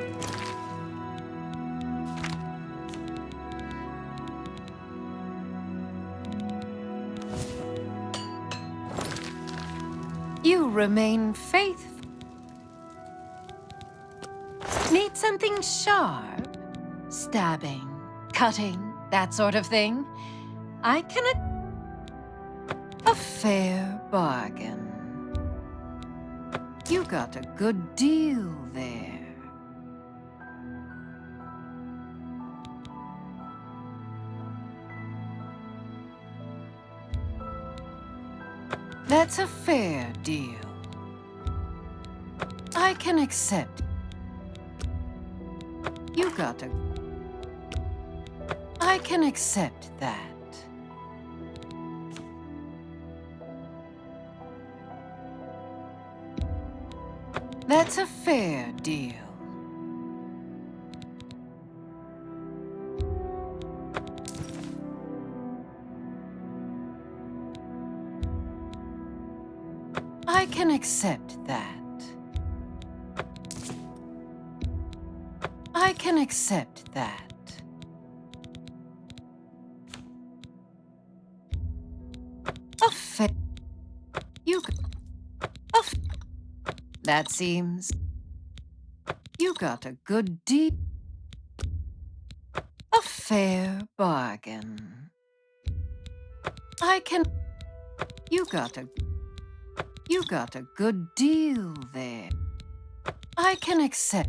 You remain faithful. Need something sharp? Stabbing, cutting, that sort of thing? I can... A fair bargain. You got a good deal there. That's a fair deal. I can accept. You got a... I can accept that. That's a fair deal. I can accept that. I can accept that. You that seems you got a good deal. A fair bargain. I can. You got a good deal there. I can accept.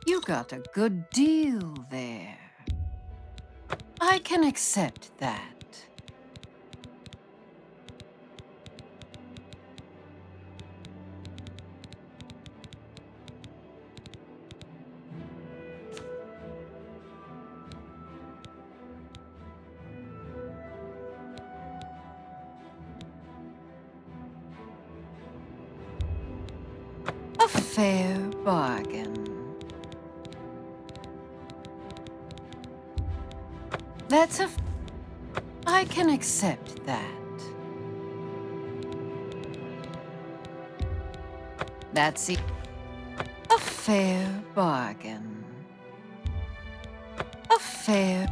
You got a good deal there. I can accept that. A fair bargain. That's a... I can accept that. That's a fair bargain. A fair...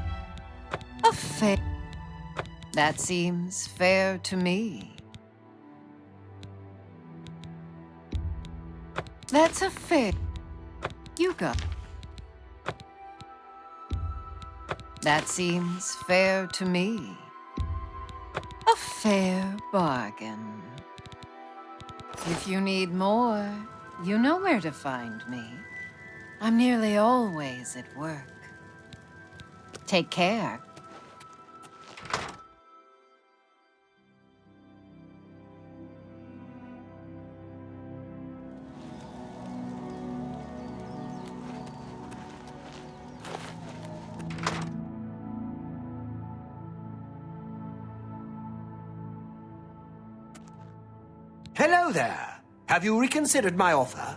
That seems fair to me. That's a fair... You got... That seems fair to me. A fair bargain. If you need more, you know where to find me. I'm nearly always at work. Take care. Hello there. Have you reconsidered my offer?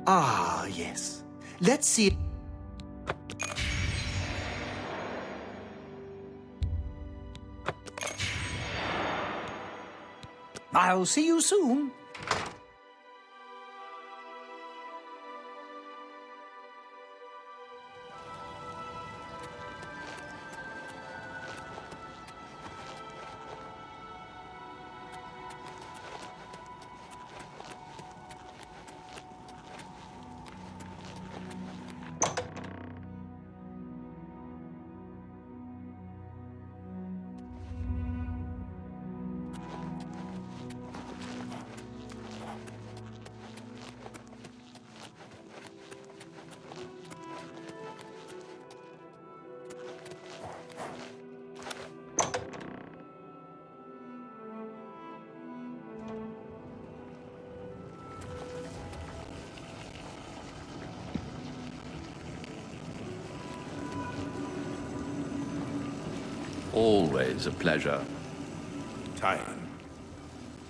Ah, yes. Let's see. I'll see you soon. Always a pleasure. Time.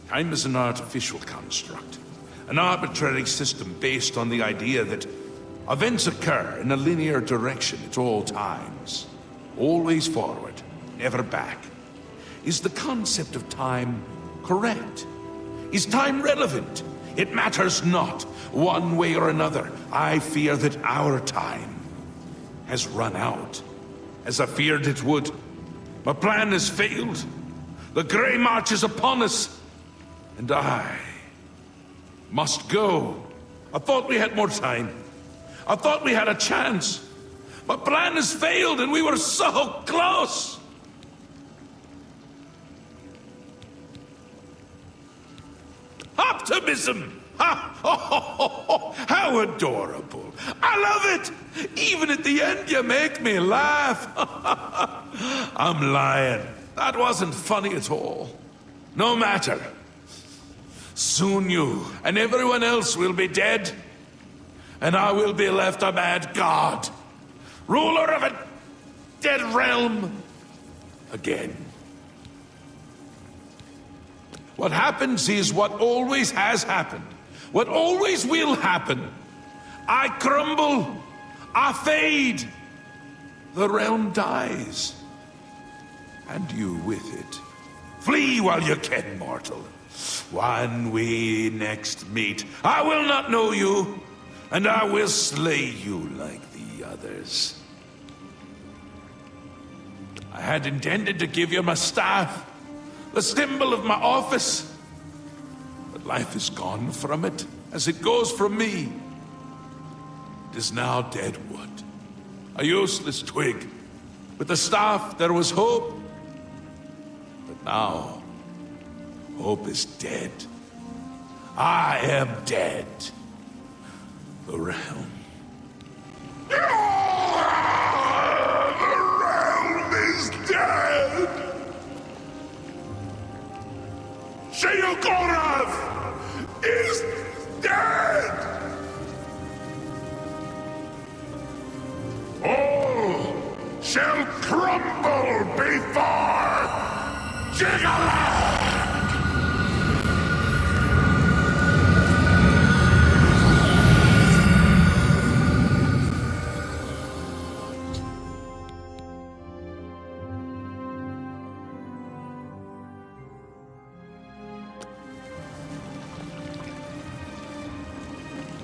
Time is an artificial construct. An arbitrary system based on the idea that events occur in a linear direction at all times. Always forward, never back. Is the concept of time correct? Is time relevant? It matters not, one way or another. I fear that our time has run out, as I feared it would. My plan has failed. The Grey March is upon us, and I must go. I thought we had more time. I thought we had a chance. My plan has failed, and we were so close. Optimism! Ha! Oh, how adorable. I love it! Even at the end, you make me laugh. I'm lying. That wasn't funny at all. No matter. Soon you and everyone else will be dead, and I will be left a mad god, ruler of a dead realm again. What happens is what always has happened. What always will happen. I crumble. I fade. The realm dies. And you with it. Flee while you can, mortal. When we next meet, I will not know you, and I will slay you like the others. I had intended to give you my staff, the symbol of my office. But life is gone from it, as it goes from me. It is now dead wood, a useless twig. With the staff, there was hope. But now, hope is dead. I am dead. The realm. The realm is dead! Sheogorath is dead! All shall crumble before Jiggler!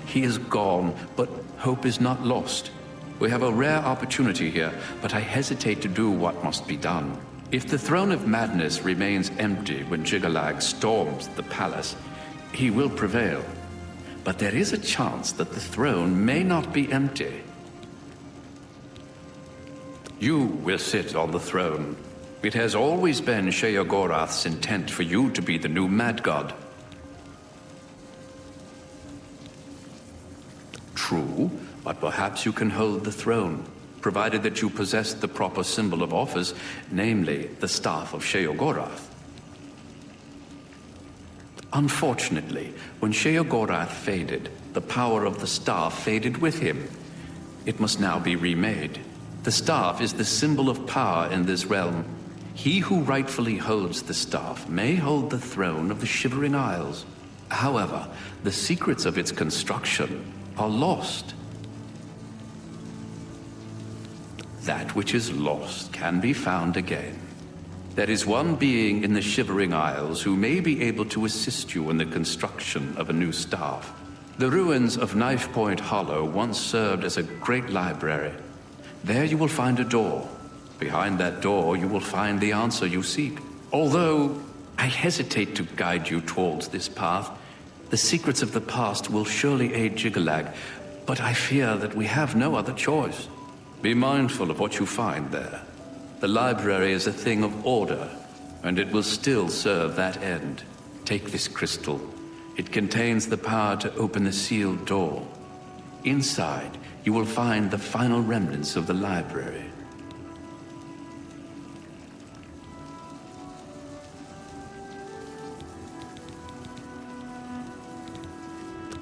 He is gone, but hope is not lost. We have a rare opportunity here, but I hesitate to do what must be done. If the throne of madness remains empty when Jiggalag storms the palace, he will prevail. But there is a chance that the throne may not be empty. You will sit on the throne. It has always been Sheogorath's intent for you to be the new mad god. True, but perhaps you can hold the throne, provided that you possess the proper symbol of office, namely the Staff of Sheogorath. Unfortunately, when Sheogorath faded, the power of the staff faded with him. It must now be remade. The staff is the symbol of power in this realm. He who rightfully holds the staff may hold the throne of the Shivering Isles. However, the secrets of its construction are lost. That which is lost can be found again. There is one being in the Shivering Isles who may be able to assist you in the construction of a new staff. The ruins of Knife Point Hollow once served as a great library. There you will find a door. Behind that door you will find the answer you seek. Although I hesitate to guide you towards this path, the secrets of the past will surely aid Jiggalag, but I fear that we have no other choice. Be mindful of what you find there. The library is a thing of order, and it will still serve that end. Take this crystal. It contains the power to open the sealed door. Inside, you will find the final remnants of the library.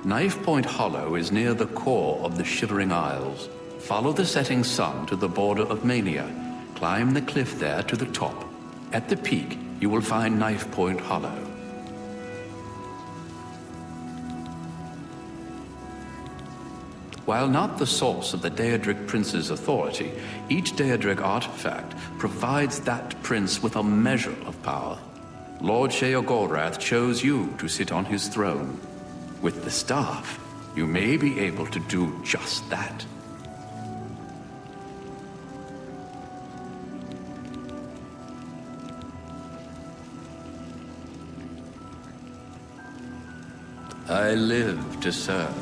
Knife Point Hollow is near the core of the Shivering Isles. Follow the setting sun to the border of Mania. Climb the cliff there to the top. At the peak, you will find Knife Point Hollow. While not the source of the Daedric Prince's authority, each Daedric artifact provides that prince with a measure of power. Lord Sheogorath chose you to sit on his throne. With the staff, you may be able to do just that. I live to serve.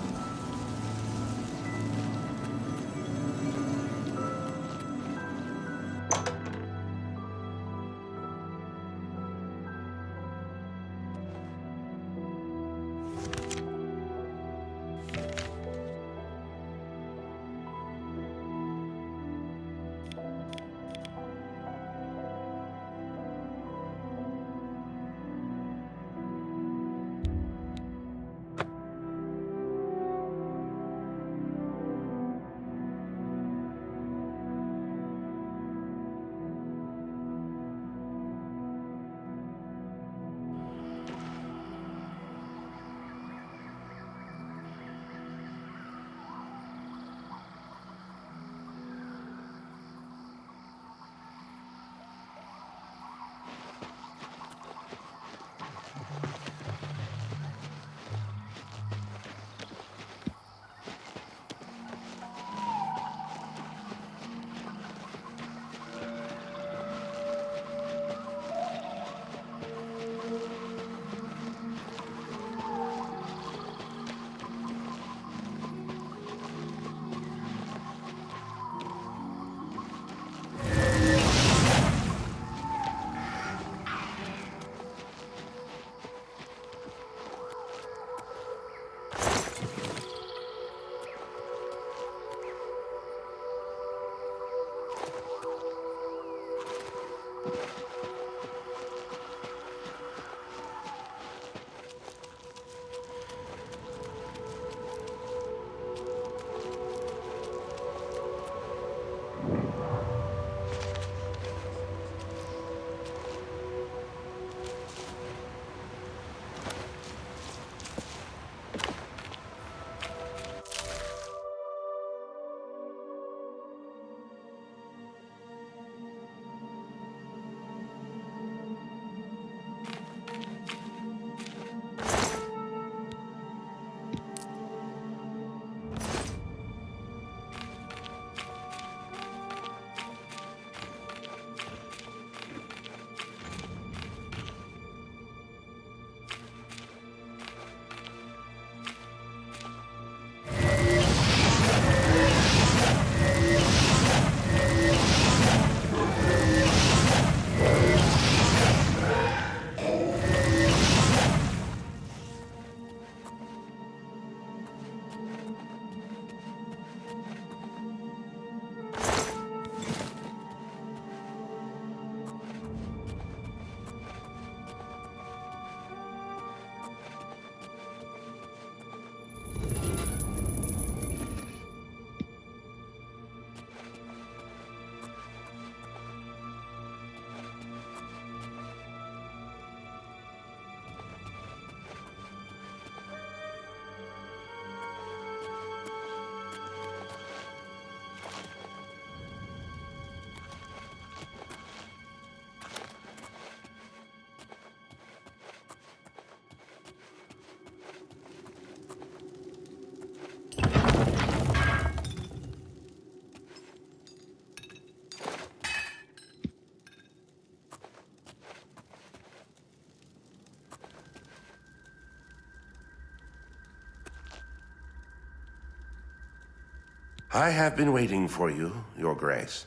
I have been waiting for you, Your Grace.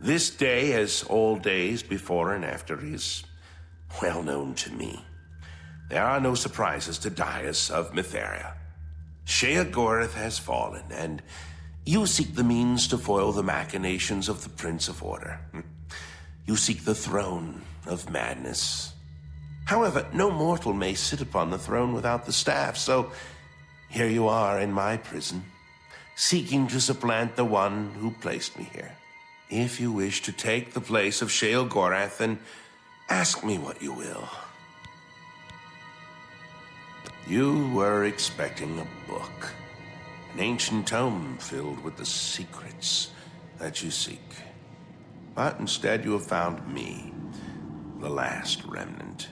This day, as all days before and after, is well known to me. There are no surprises to Dias of Mytheria. Sheogorath has fallen, and you seek the means to foil the machinations of the Prince of Order. You seek the throne of madness. However, no mortal may sit upon the throne without the staff, so here you are in my prison, seeking to supplant the one who placed me here. If you wish to take the place of Sheogorath, then ask me what you will. You were expecting a book, an ancient tome filled with the secrets that you seek. But instead you have found me, the last remnant.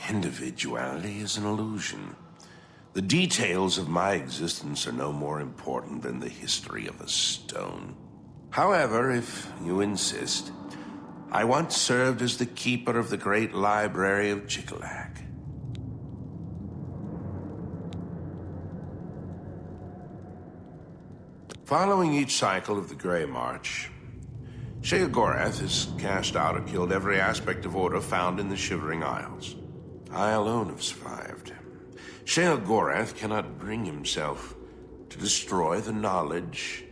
Individuality is an illusion. The details of my existence are no more important than the history of a stone. However, if you insist, I once served as the keeper of the great library of Jiggalag. Following each cycle of the Grey March, Sheogorath has cast out or killed every aspect of order found in the Shivering Isles. I alone have survived. Sheogorath cannot bring himself to destroy the knowledge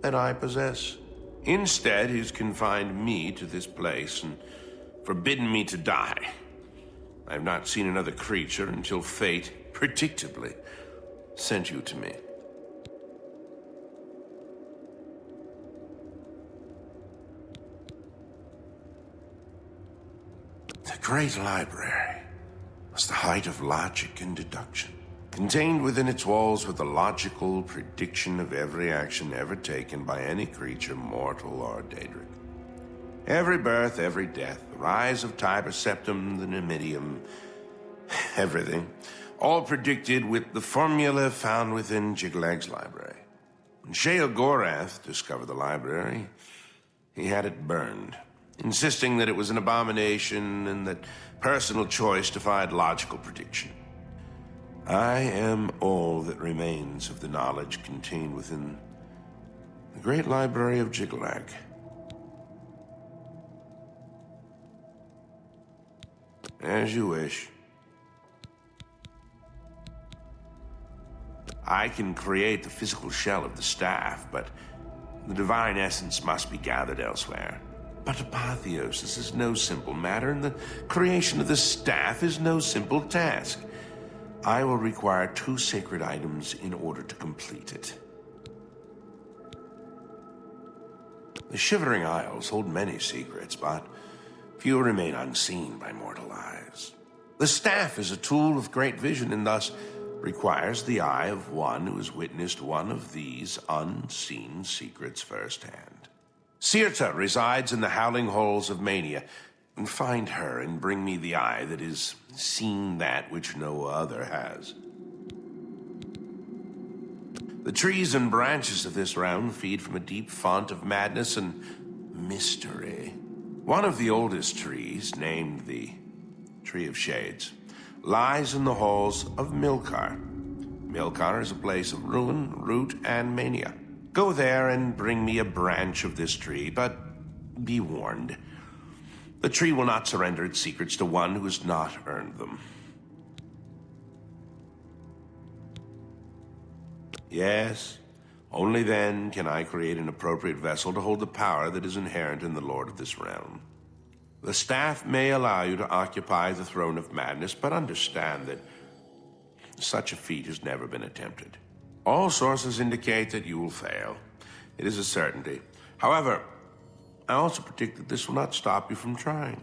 that I possess. Instead, he's confined me to this place and forbidden me to die. I have not seen another creature until fate, predictably, sent you to me. The Great Library was the height of logic and deduction. Contained within its walls were the logical prediction of every action ever taken by any creature, mortal or daedric. Every birth, every death, the rise of Tiber Septim, the Numidium, everything, all predicted with the formula found within Jiglag's library. When Sheogorath discovered the library, he had it burned, insisting that it was an abomination and that personal choice defied logical prediction. I am all that remains of the knowledge contained within the great library of Jiggalag. As you wish. I can create the physical shell of the staff, but the divine essence must be gathered elsewhere. But apotheosis is no simple matter, and the creation of the staff is no simple task. I will require 2 sacred items in order to complete it. The Shivering Isles hold many secrets, but few remain unseen by mortal eyes. The staff is a tool of great vision and thus requires the eye of one who has witnessed one of these unseen secrets firsthand. Sirta resides in the howling halls of Mania. Find her and bring me the eye that has seen that which no other has. The trees and branches of this realm feed from a deep font of madness and mystery. One of the oldest trees, named the Tree of Shades, lies in the halls of Milkar. Milkar is a place of ruin, root, and mania. Go there and bring me a branch of this tree, but be warned. The tree will not surrender its secrets to one who has not earned them. Yes, only then can I create an appropriate vessel to hold the power that is inherent in the Lord of this realm. The staff may allow you to occupy the throne of madness, but understand that such a feat has never been attempted. All sources indicate that you will fail. It is a certainty. However, I also predict that this will not stop you from trying.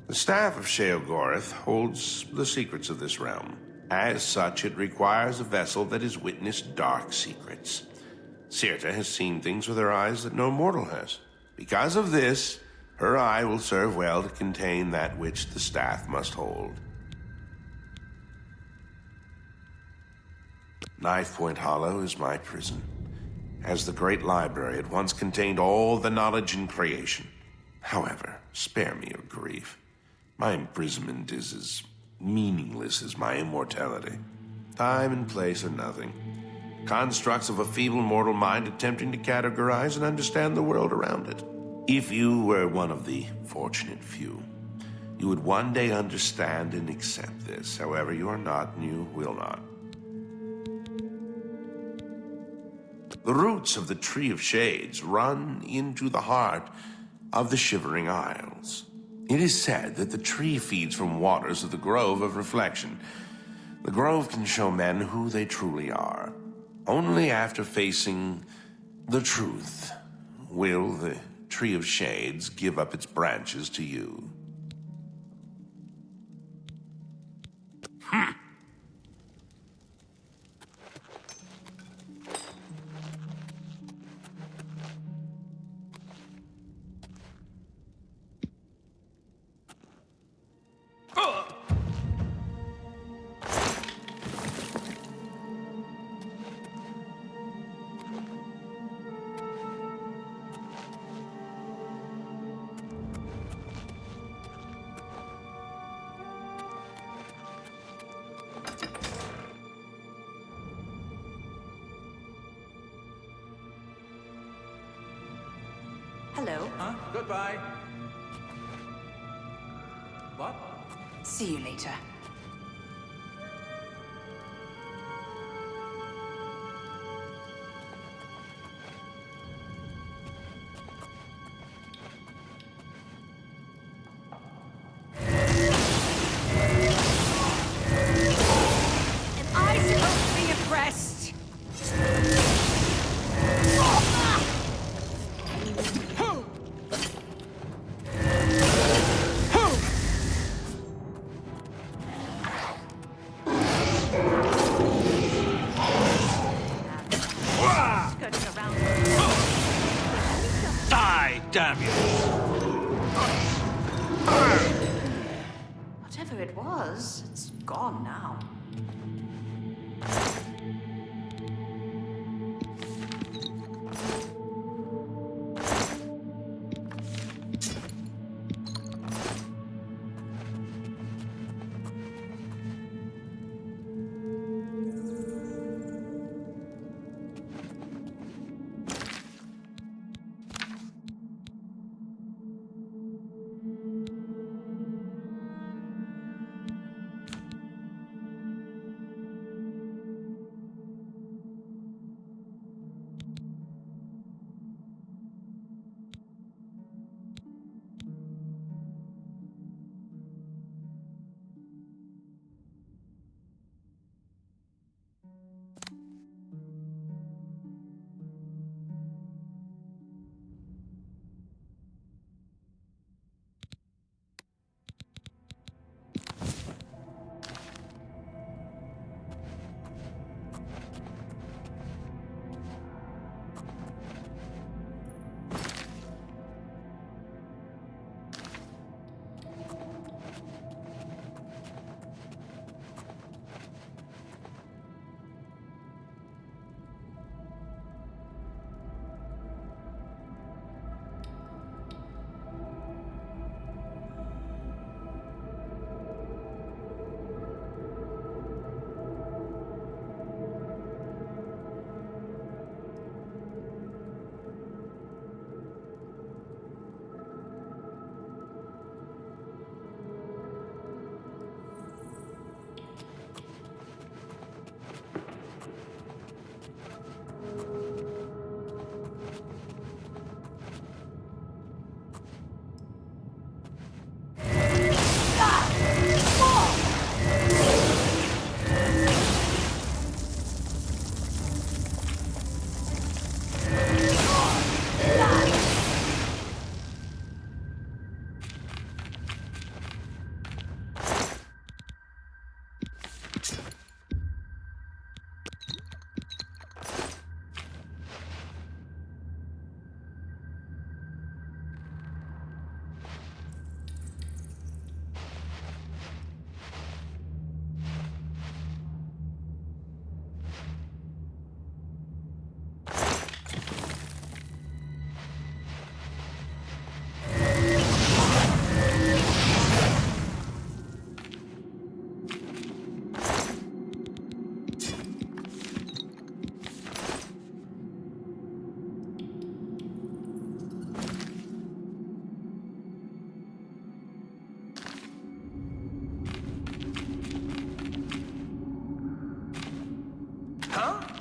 The staff of Sheogorath holds the secrets of this realm. As such, it requires a vessel that has witnessed dark secrets. Sirta has seen things with her eyes that no mortal has. Because of this, her eye will serve well to contain that which the staff must hold. Knife Point Hollow is my prison. As the great library, it once contained all the knowledge in creation. However, spare me your grief. My imprisonment is as meaningless as my immortality. Time and place are nothing. Constructs of a feeble mortal mind attempting to categorize and understand the world around it. If you were one of the fortunate few, you would one day understand and accept this. However, you are not, and you will not. The roots of the Tree of Shades run into the heart of the Shivering Isles. It is said that the tree feeds from waters of the Grove of Reflection. The Grove can show men who they truly are. Only after facing the truth will the Tree of Shades give up its branches to you. Hello. Huh? Goodbye. What? See you later. Am I supposed to be impressed? Die, damn you! Whatever it was, it's gone now. Huh?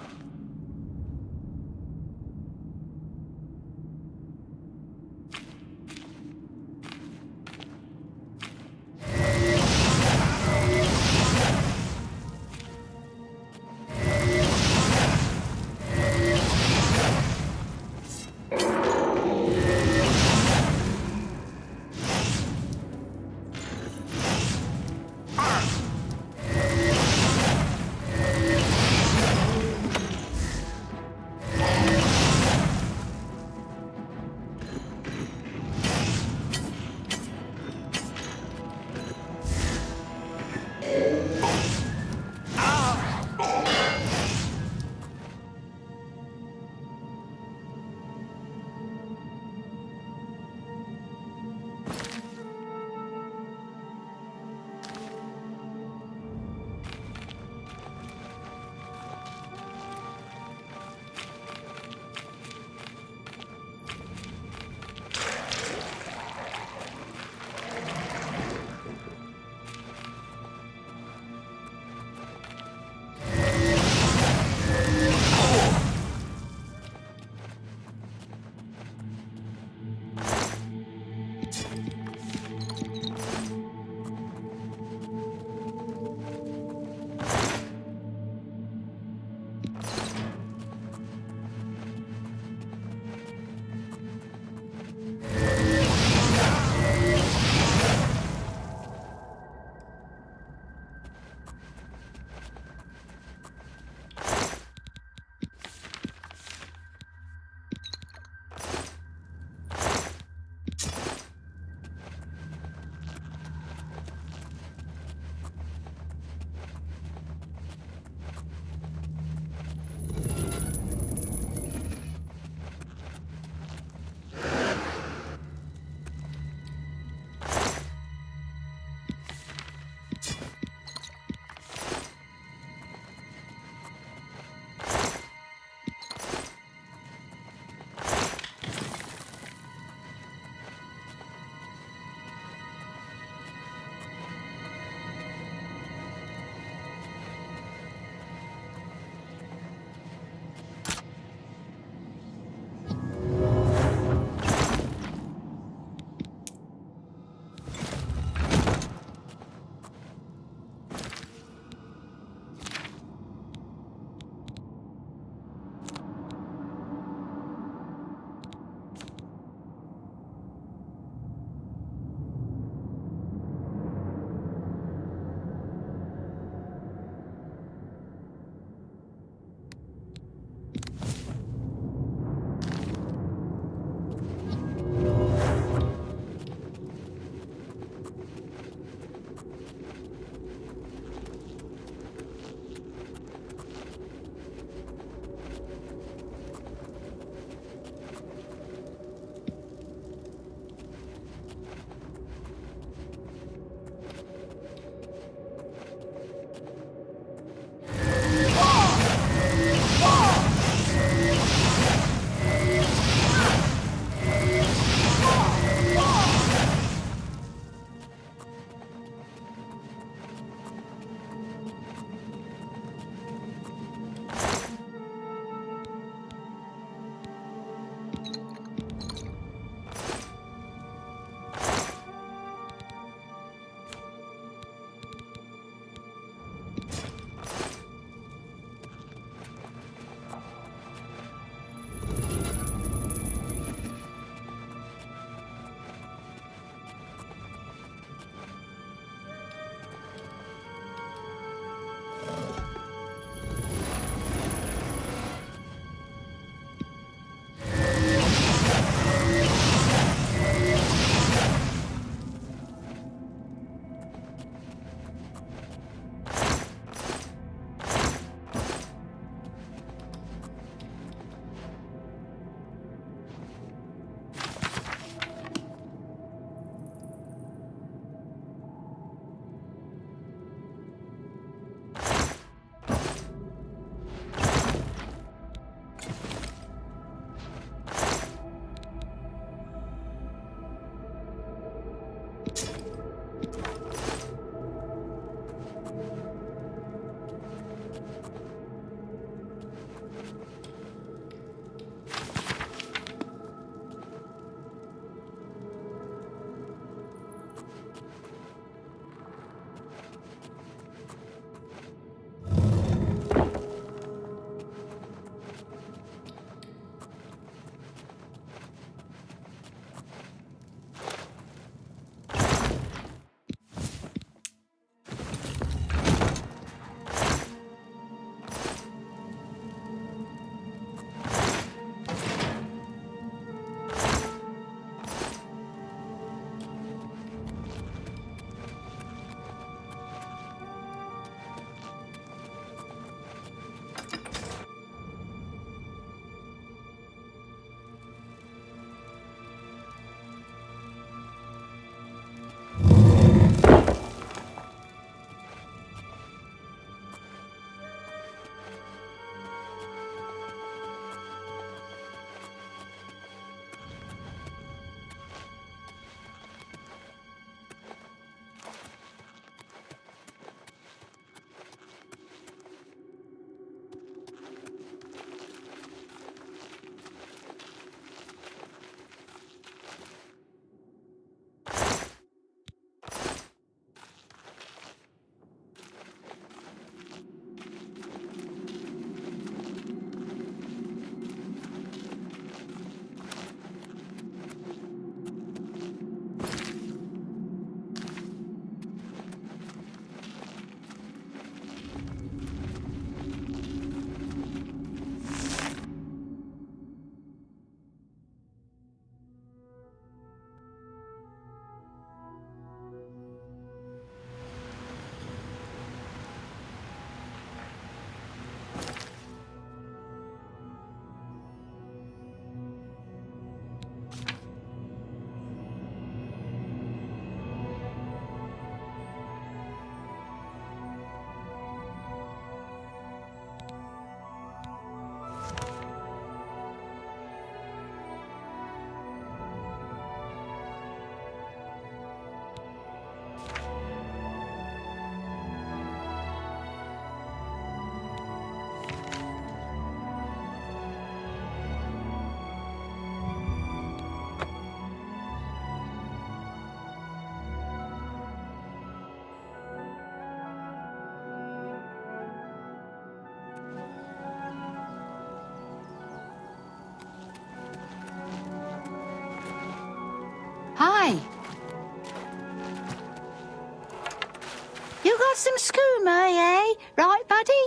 got some skooma, eh? Right, buddy?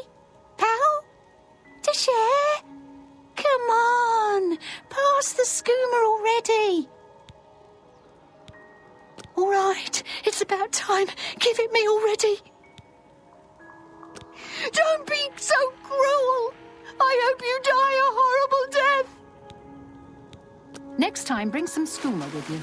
Pal? To share? Come on, pass the skooma already. All right, it's about time. Give it me already. Don't be so cruel. I hope you die a horrible death. Next time, bring some skooma with you.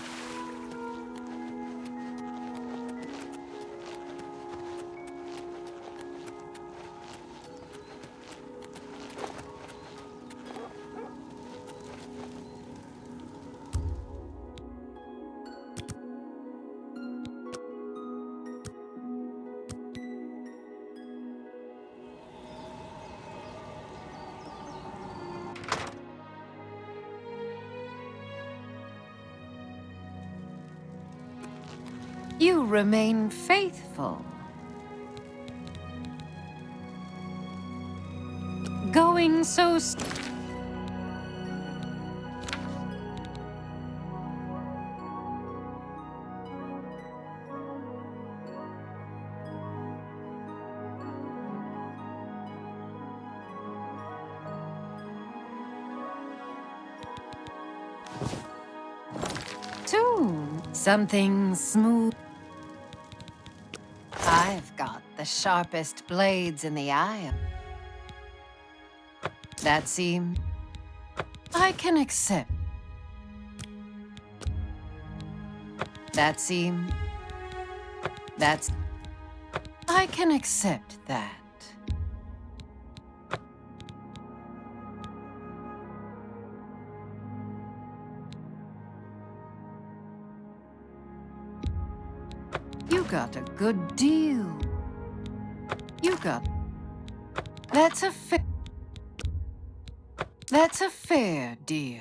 You remain faithful. Going so tune. Something smooth. I've got the sharpest blades in the Isle. That seems... I can accept. That seems... That's... I can accept that. You got a good deal. You got... That's a fair deal.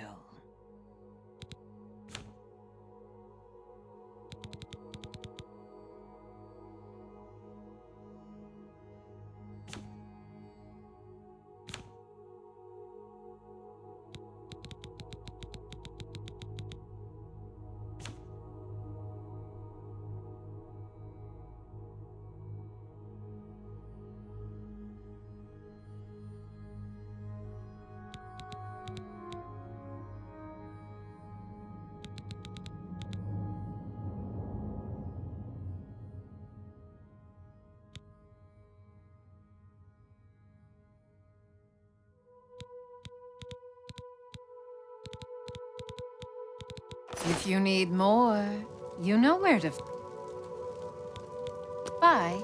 If you need more, you know where to... Bye.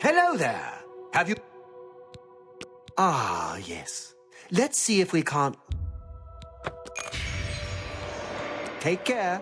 Hello there. Have you... Ah, yes. Let's see if we can't... Take care.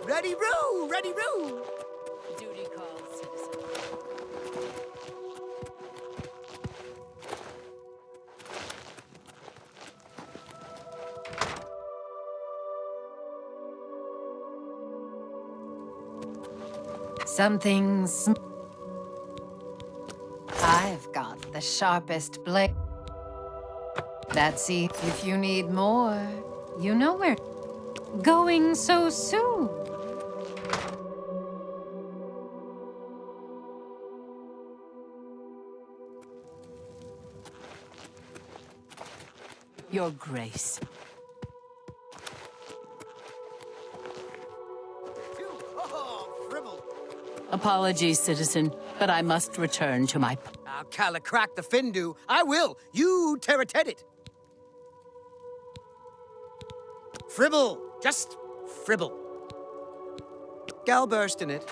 Ready, Roo! Ready, Roo! Duty calls, citizen. Something's... I've got the sharpest blade. That's it. If you need more, you know where. Going so soon. Your Grace. Apologies, citizen, but I must return to my... I'll crack the Findu. I will. You terrated it. Fribble. Just fribble. Gal burst in it.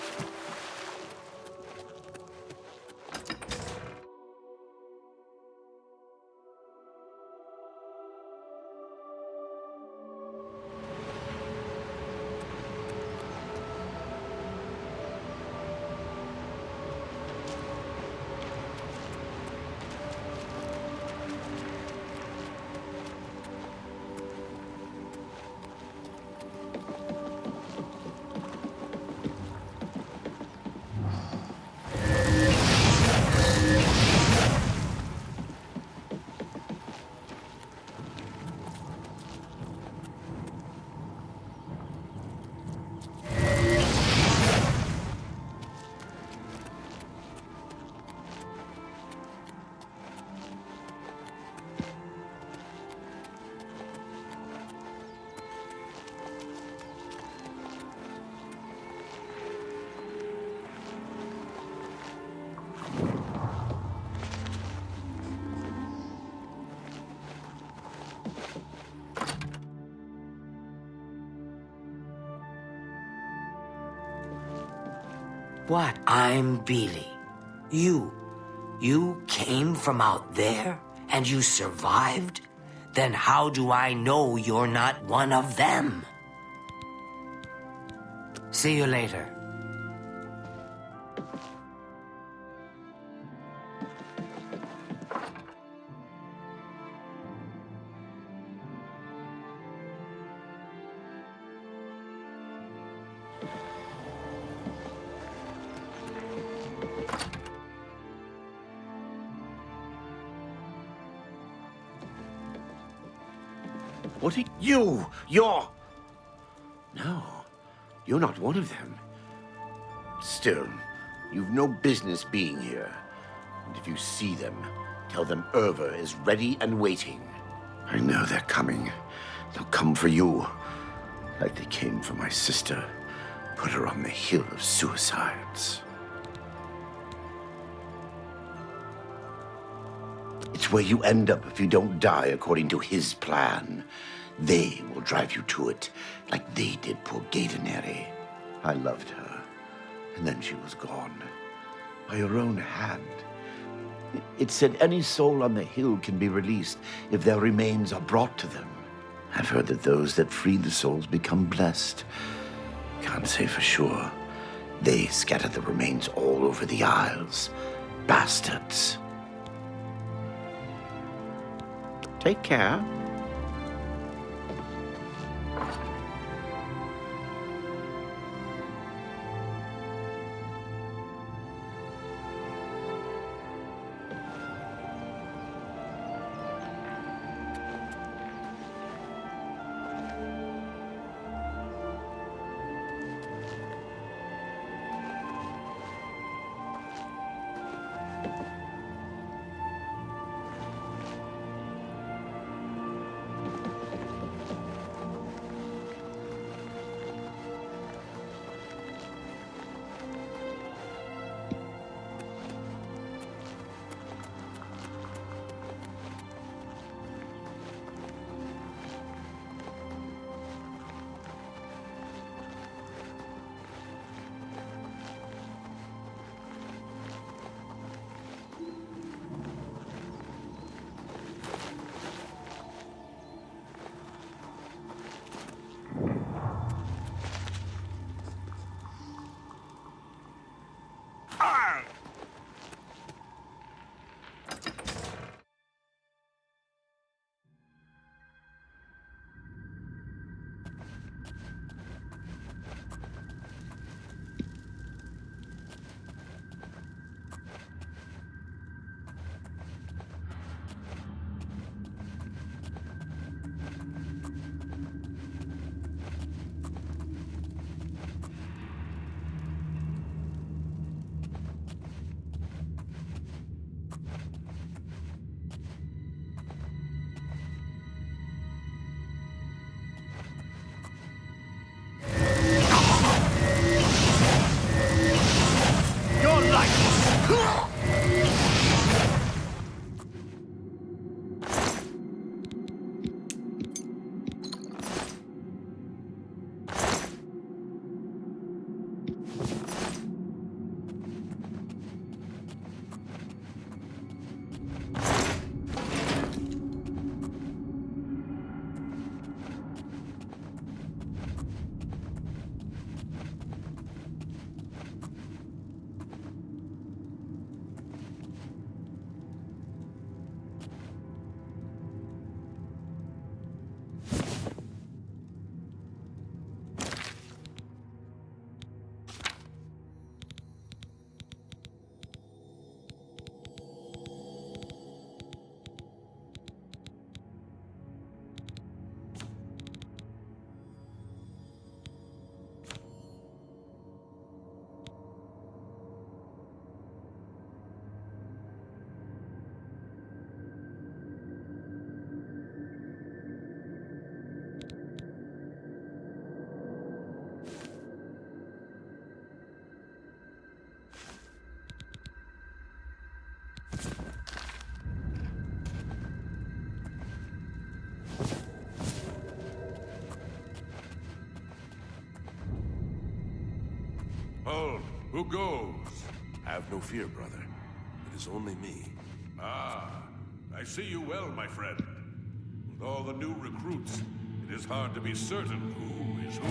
What? I'm Beely. You came from out there? And you survived? Then how do I know you're not one of them? See you later. What are you? You're... No, you're not one of them. Still, you've no business being here. And if you see them, tell them Erva is ready and waiting. I know they're coming. They'll come for you. Like they came for my sister. Put her on the hill of suicides. It's where you end up if you don't die according to his plan. They will drive you to it, like they did poor Gaidenary. I loved her, and then she was gone. By your own hand. It said any soul on the hill can be released if their remains are brought to them. I've heard that those that free the souls become blessed. Can't say for sure. They scatter the remains all over the Isles. Bastards. Take care. Oh, who goes? Have no fear, brother. It is only me. Ah, I see you well, my friend. With all the new recruits, it is hard to be certain who is who.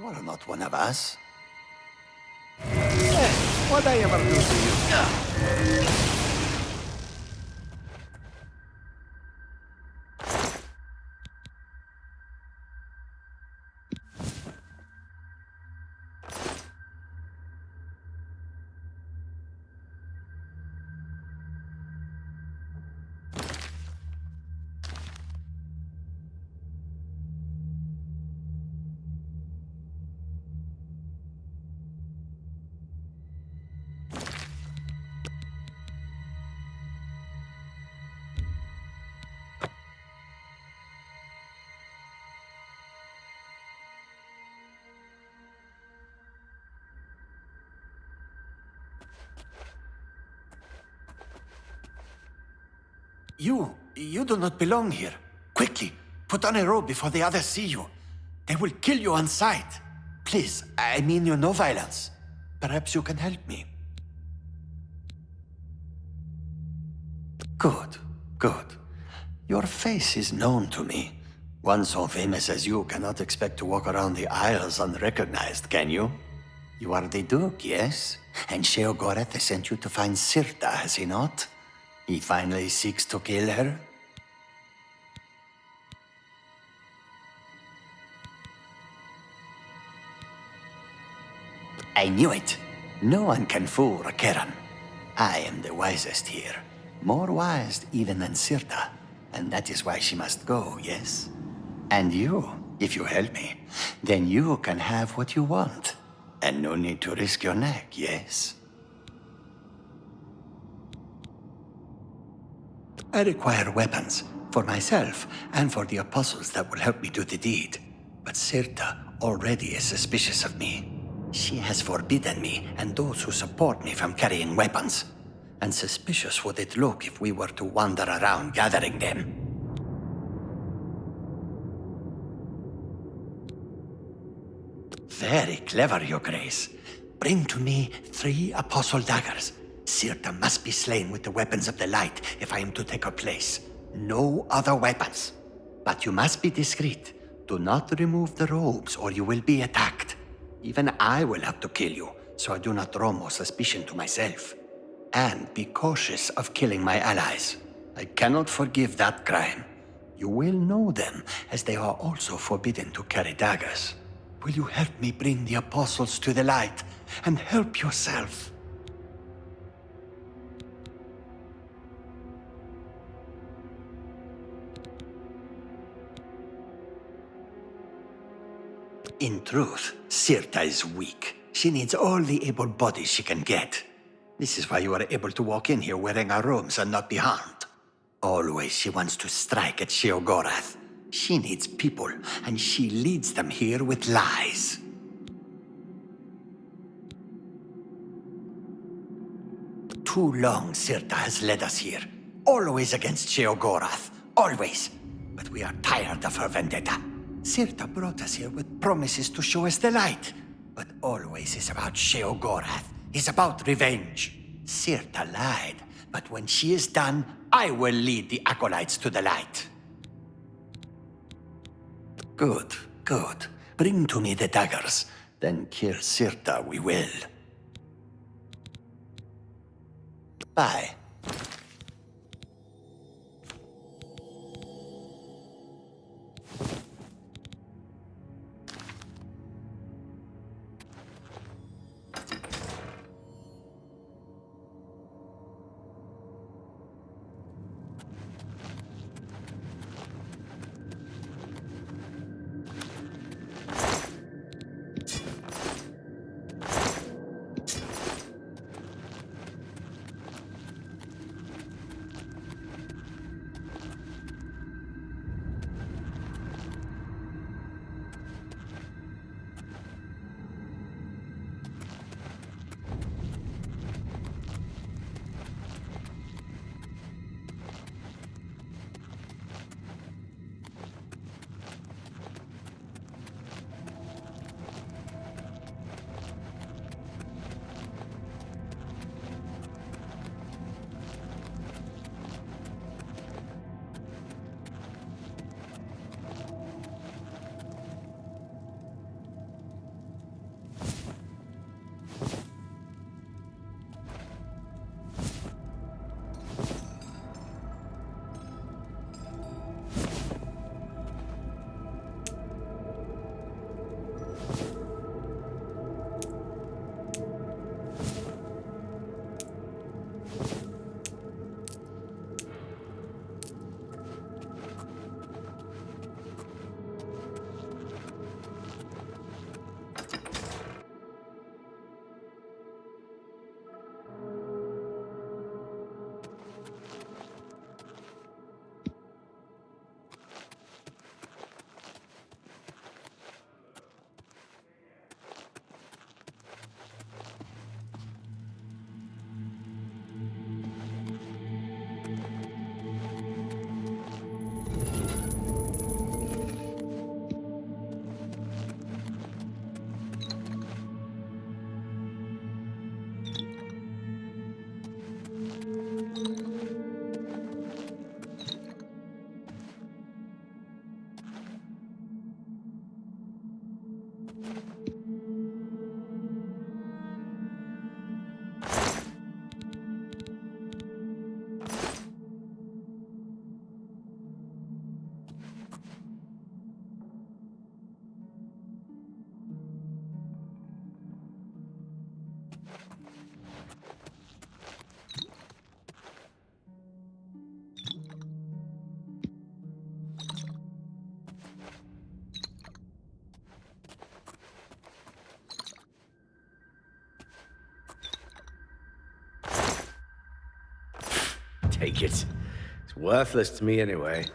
You are not one of us. What'd I ever do to you? You do not belong here. Quickly, put on a robe before the others see you. They will kill you on sight. Please, I mean you no violence. Perhaps you can help me. Good, good. Your face is known to me. One so famous as you cannot expect to walk around the Isles unrecognized, can you? You are the Duke, yes? And Sheogorath has sent you to find Sirta, has he not? He finally seeks to kill her? I knew it. No one can fool Rakeran. I am the wisest here. More wise even than Sirta. And that is why she must go, yes? And you, if you help me, then you can have what you want. And no need to risk your neck, yes? I require weapons, for myself and for the apostles that will help me do the deed. But Sirta already is suspicious of me. She has forbidden me and those who support me from carrying weapons. And suspicious would it look if we were to wander around gathering them. Very clever, Your Grace. Bring to me 3 apostle daggers. Sirta must be slain with the weapons of the light if I am to take her place. No other weapons. But you must be discreet. Do not remove the robes or you will be attacked. Even I will have to kill you, so I do not draw more suspicion to myself. And be cautious of killing my allies. I cannot forgive that crime. You will know them, as they are also forbidden to carry daggers. Will you help me bring the apostles to the light, and help yourself? In truth, Sirta is weak. She needs all the able bodies she can get. This is why you are able to walk in here wearing our robes and not be harmed. Always she wants to strike at Sheogorath. She needs people, and she leads them here with lies. Too long Sirta has led us here. Always against Sheogorath. Always. But we are tired of her vendetta. Sirta brought us here with promises to show us the light. But always is about Sheogorath. It's about revenge. Sirta lied. But when she is done, I will lead the acolytes to the light. Good, good. Bring to me the daggers. Then kill Sirta we will. Bye. Take it. It's worthless to me anyway.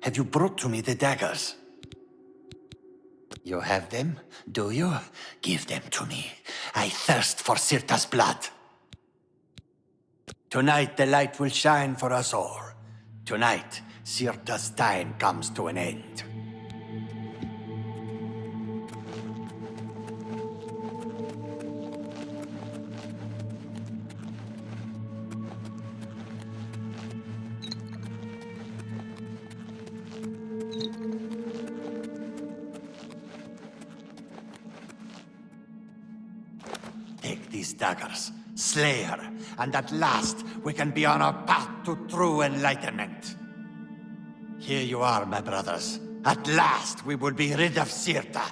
Have you brought to me the daggers? You have them, do you? Give them to me. I thirst for Sirta's blood. Tonight the light will shine for us all. Tonight, Sirta's time comes to an end. Take these daggers, slay her, and at last we can be on our path to true enlightenment. Here you are, my brothers. At last we will be rid of Sirta.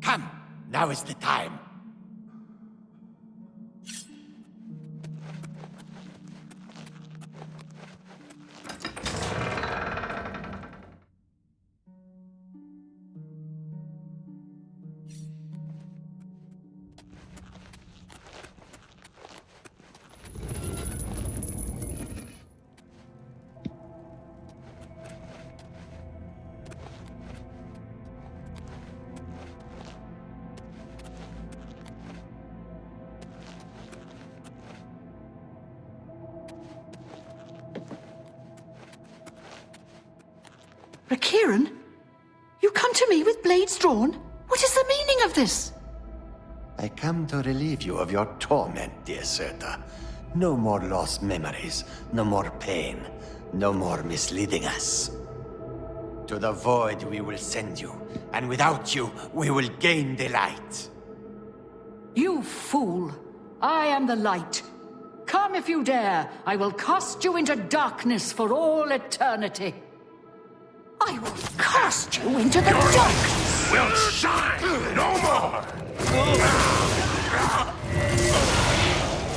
Come, now is the time. Rakiran? You come to me with blades drawn? What is the meaning of this? I come to relieve you of your torment, dear Sirta. No more lost memories, no more pain, no more misleading us. To the void we will send you, and without you, we will gain the light. You fool! I am the light. Come if you dare. I will cast you into darkness for all eternity. I will cast you into the darkness. Will shine no more!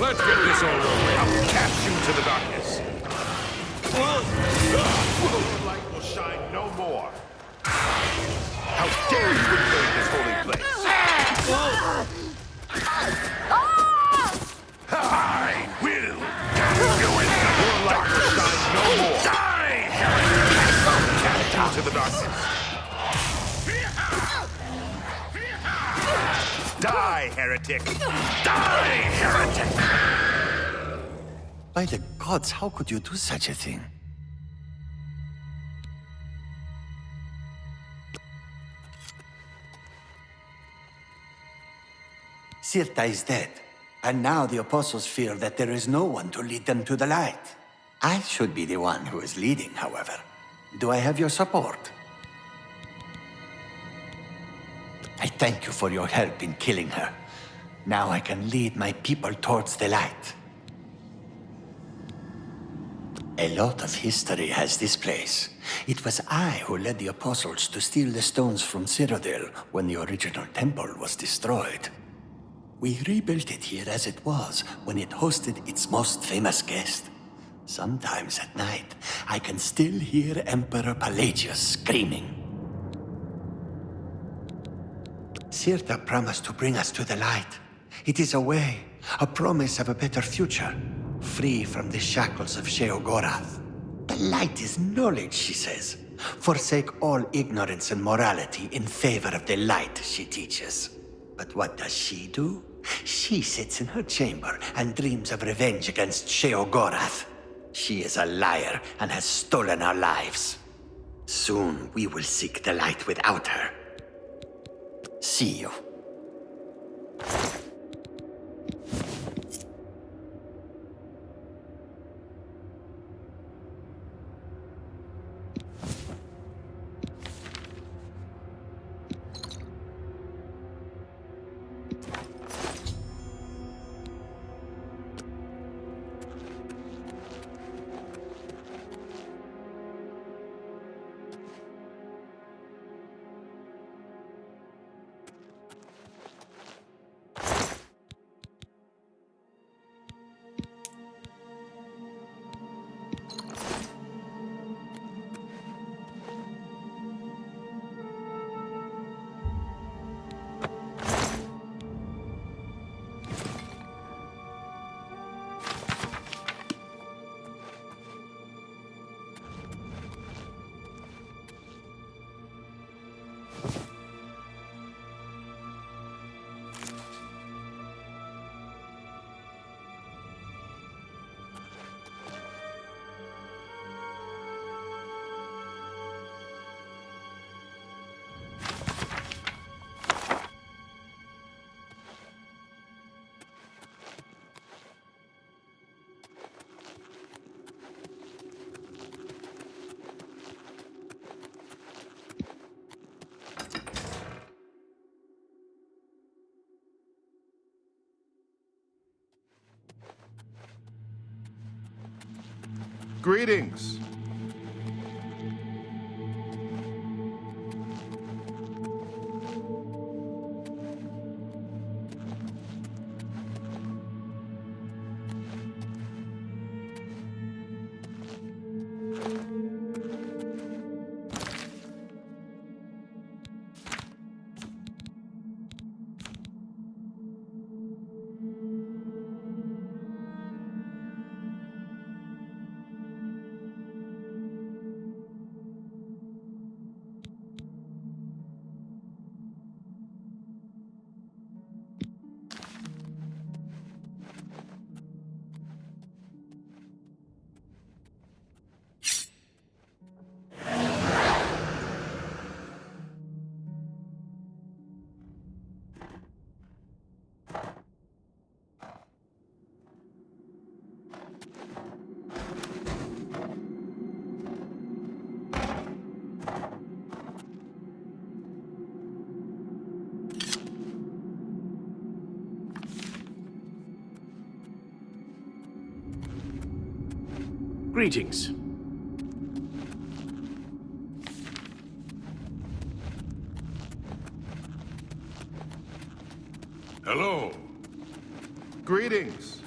Let's get this over with. I'll cast you to the darkness. Your light will shine no more. How dare you invade this holy place? I will cast you into Your light will shine no more. Die, heretic! I'll cast you to the darkness. Die, heretic! Die, heretic! By the gods, how could you do such a thing? Sirta is dead, and now the apostles fear that there is no one to lead them to the light. I should be the one who is leading, however. Do I have your support? I thank you for your help in killing her. Now I can lead my people towards the light. A lot of history has this place. It was I who led the apostles to steal the stones from Cyrodiil when the original temple was destroyed. We rebuilt it here as it was when it hosted its most famous guest. Sometimes at night, I can still hear Emperor Pelagius screaming. Sirta promised to bring us to the light. It is a way, a promise of a better future, free from the shackles of Sheogorath. The light is knowledge, she says. Forsake all ignorance and morality in favor of the light, she teaches. But what does she do? She sits in her chamber and dreams of revenge against Sheogorath. She is a liar and has stolen our lives. Soon we will seek the light without her. See you. Greetings. Greetings. Hello. Greetings.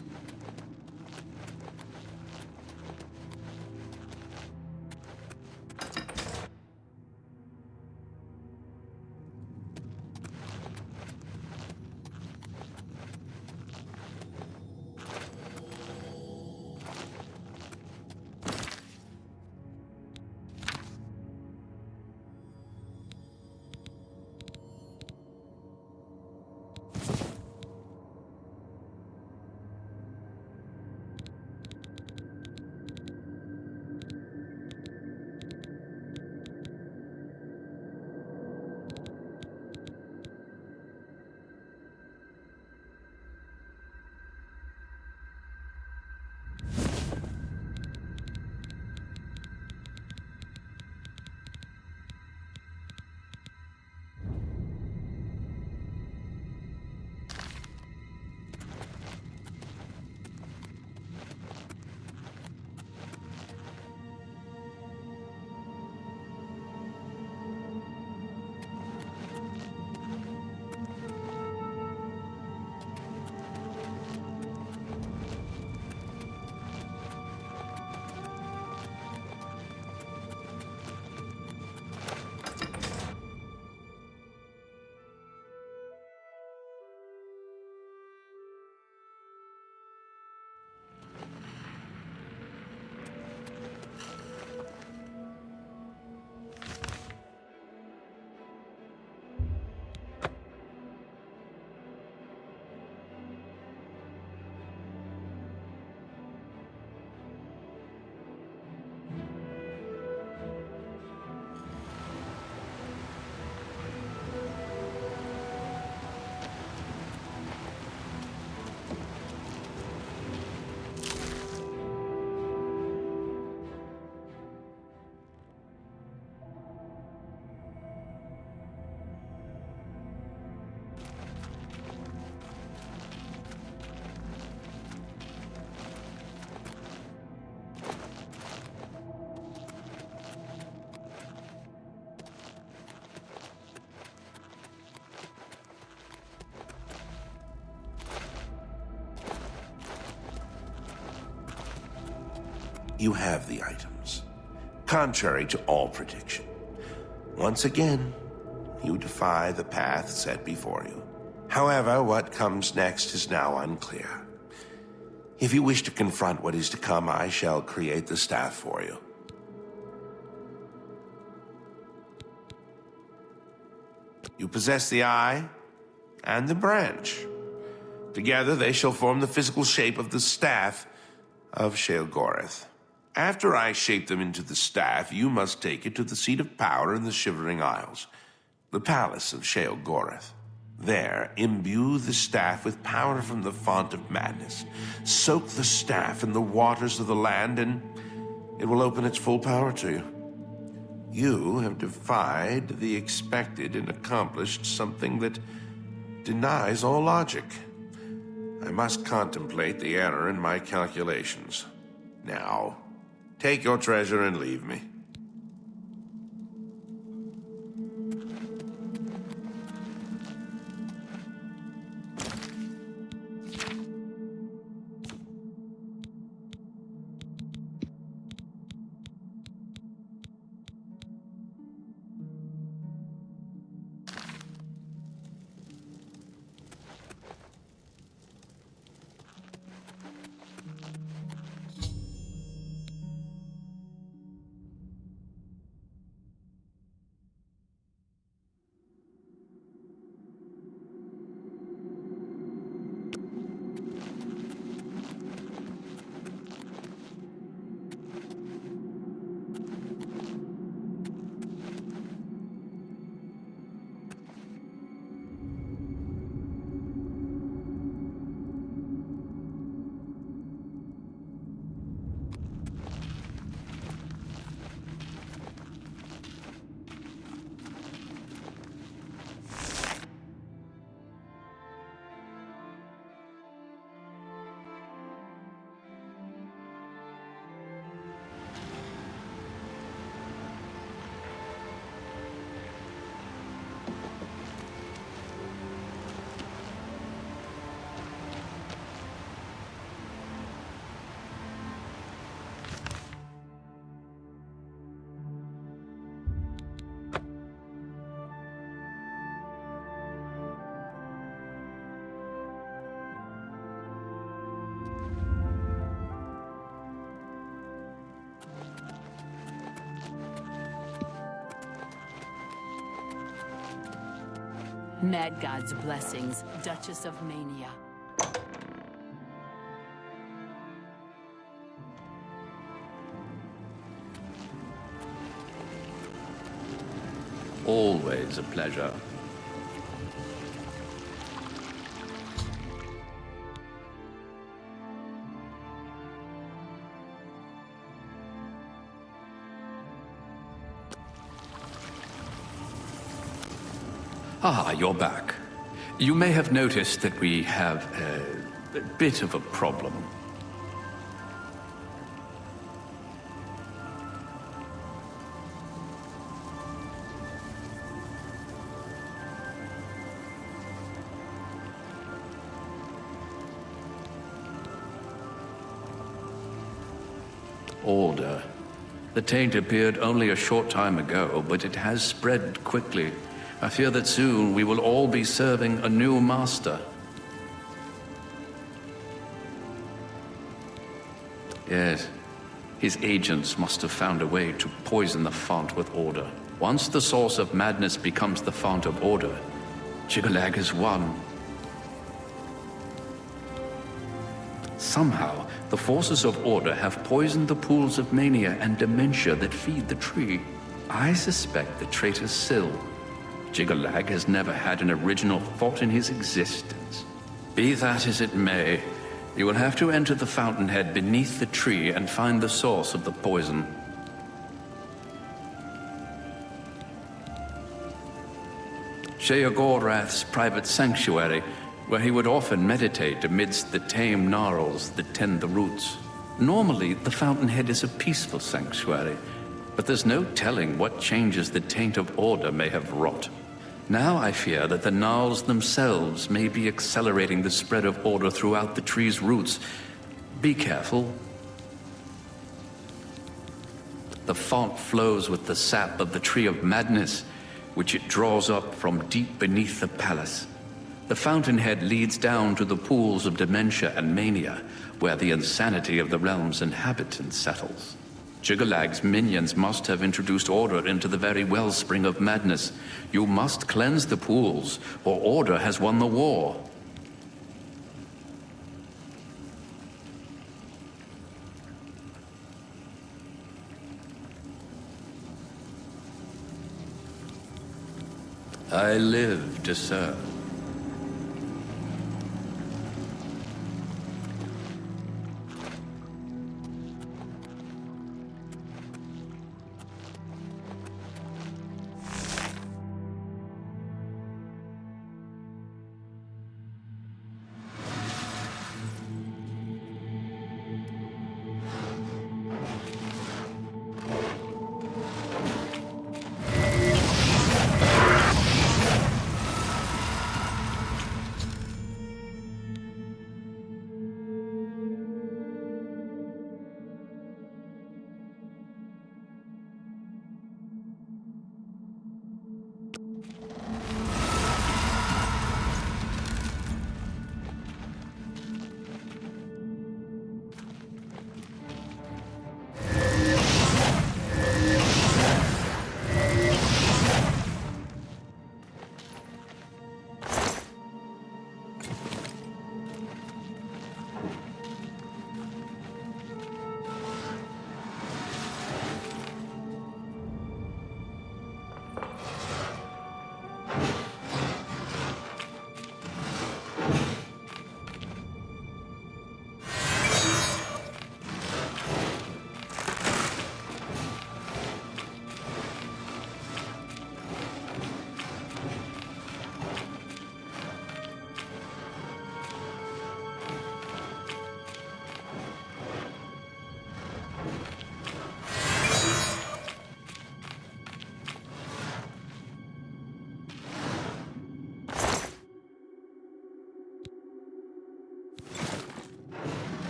You have the items, contrary to all prediction. Once again, you defy the path set before you. However, what comes next is now unclear. If you wish to confront what is to come, I shall create the staff for you. You possess the eye and the branch. Together, they shall form the physical shape of the staff of Sheol-Goreth. After I shape them into the staff, you must take it to the seat of power in the Shivering Isles, the palace of Sheol-Goreth. There, imbue the staff with power from the font of madness. Soak the staff in the waters of the land, and it will open its full power to you. You have defied the expected and accomplished something that denies all logic. I must contemplate the error in my calculations. Now, take your treasure and leave me. Mad God's blessings, Duchess of Mania. Always a pleasure. Ah, you're back. You may have noticed that we have a bit of a problem. Order. The taint appeared only a short time ago, but it has spread quickly. I fear that soon we will all be serving a new master. Yes, his agents must have found a way to poison the font with order. Once the source of madness becomes the font of order, Jiggalag has won. Somehow, the forces of order have poisoned the pools of mania and dementia that feed the tree. I suspect the traitor Syl. Jiggalag has never had an original thought in his existence. Be that as it may, you will have to enter the fountainhead beneath the tree and find the source of the poison. Sheogorath's private sanctuary, where he would often meditate amidst the tame gnarls that tend the roots. Normally, the fountainhead is a peaceful sanctuary, but there's no telling what changes the taint of order may have wrought. Now I fear that the gnarls themselves may be accelerating the spread of order throughout the tree's roots. Be careful. The font flows with the sap of the Tree of Madness, which it draws up from deep beneath the palace. The fountainhead leads down to the pools of dementia and mania, where the insanity of the realm's inhabitants settles. Jiggalag's minions must have introduced order into the very wellspring of madness. You must cleanse the pools, or order has won the war. I live to serve.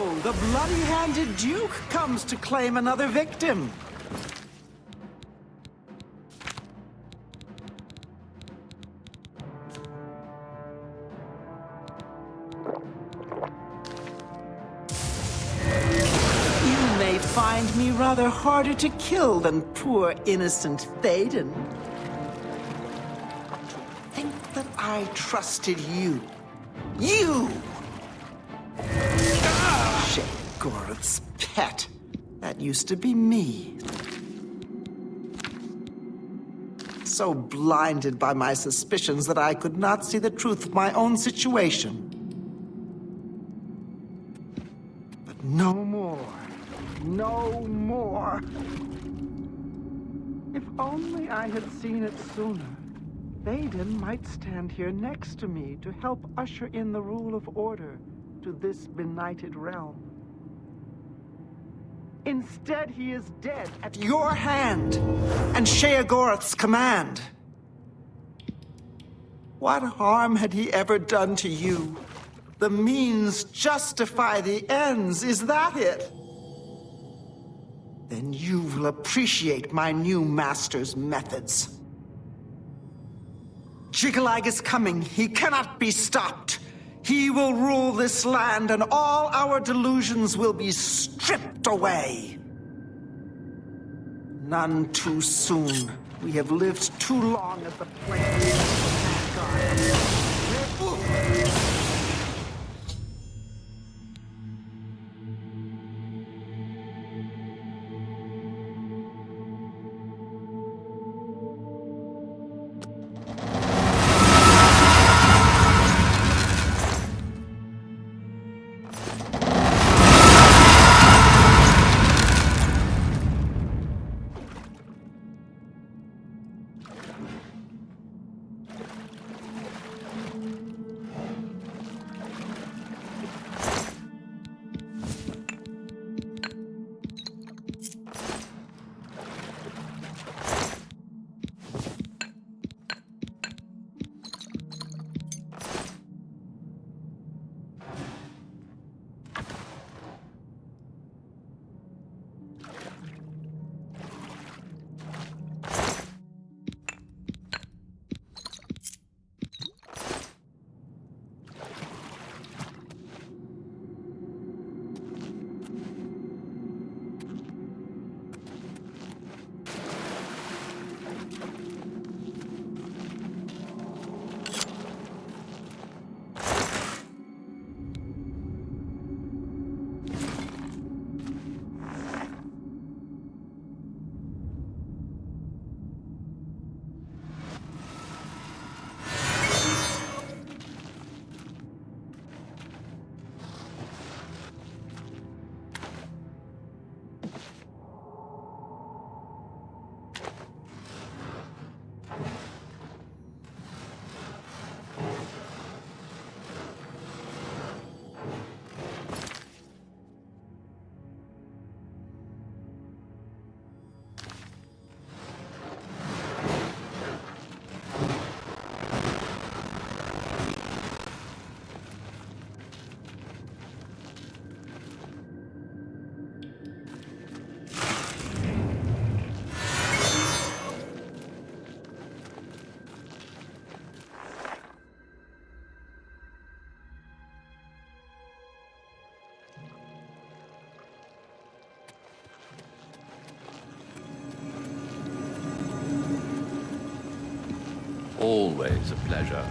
Behold, the bloody-handed Duke comes to claim another victim. You may find me rather harder to kill than poor innocent Thaden. Think that I trusted you. You! Shagoroth's pet. That used to be me. So blinded by my suspicions that I could not see the truth of my own situation. But no more. No more. If only I had seen it sooner. Thaden might stand here next to me to help usher in the rule of order to this benighted realm. Instead, he is dead at your hand and Sheogorath's command. What harm had he ever done to you? The means justify the ends, is that it? Then you will appreciate my new master's methods. Jiggalag is coming. He cannot be stopped. He will rule this land, and all our delusions will be stripped away. None too soon. We have lived too long at the place of Asgard. Always a pleasure.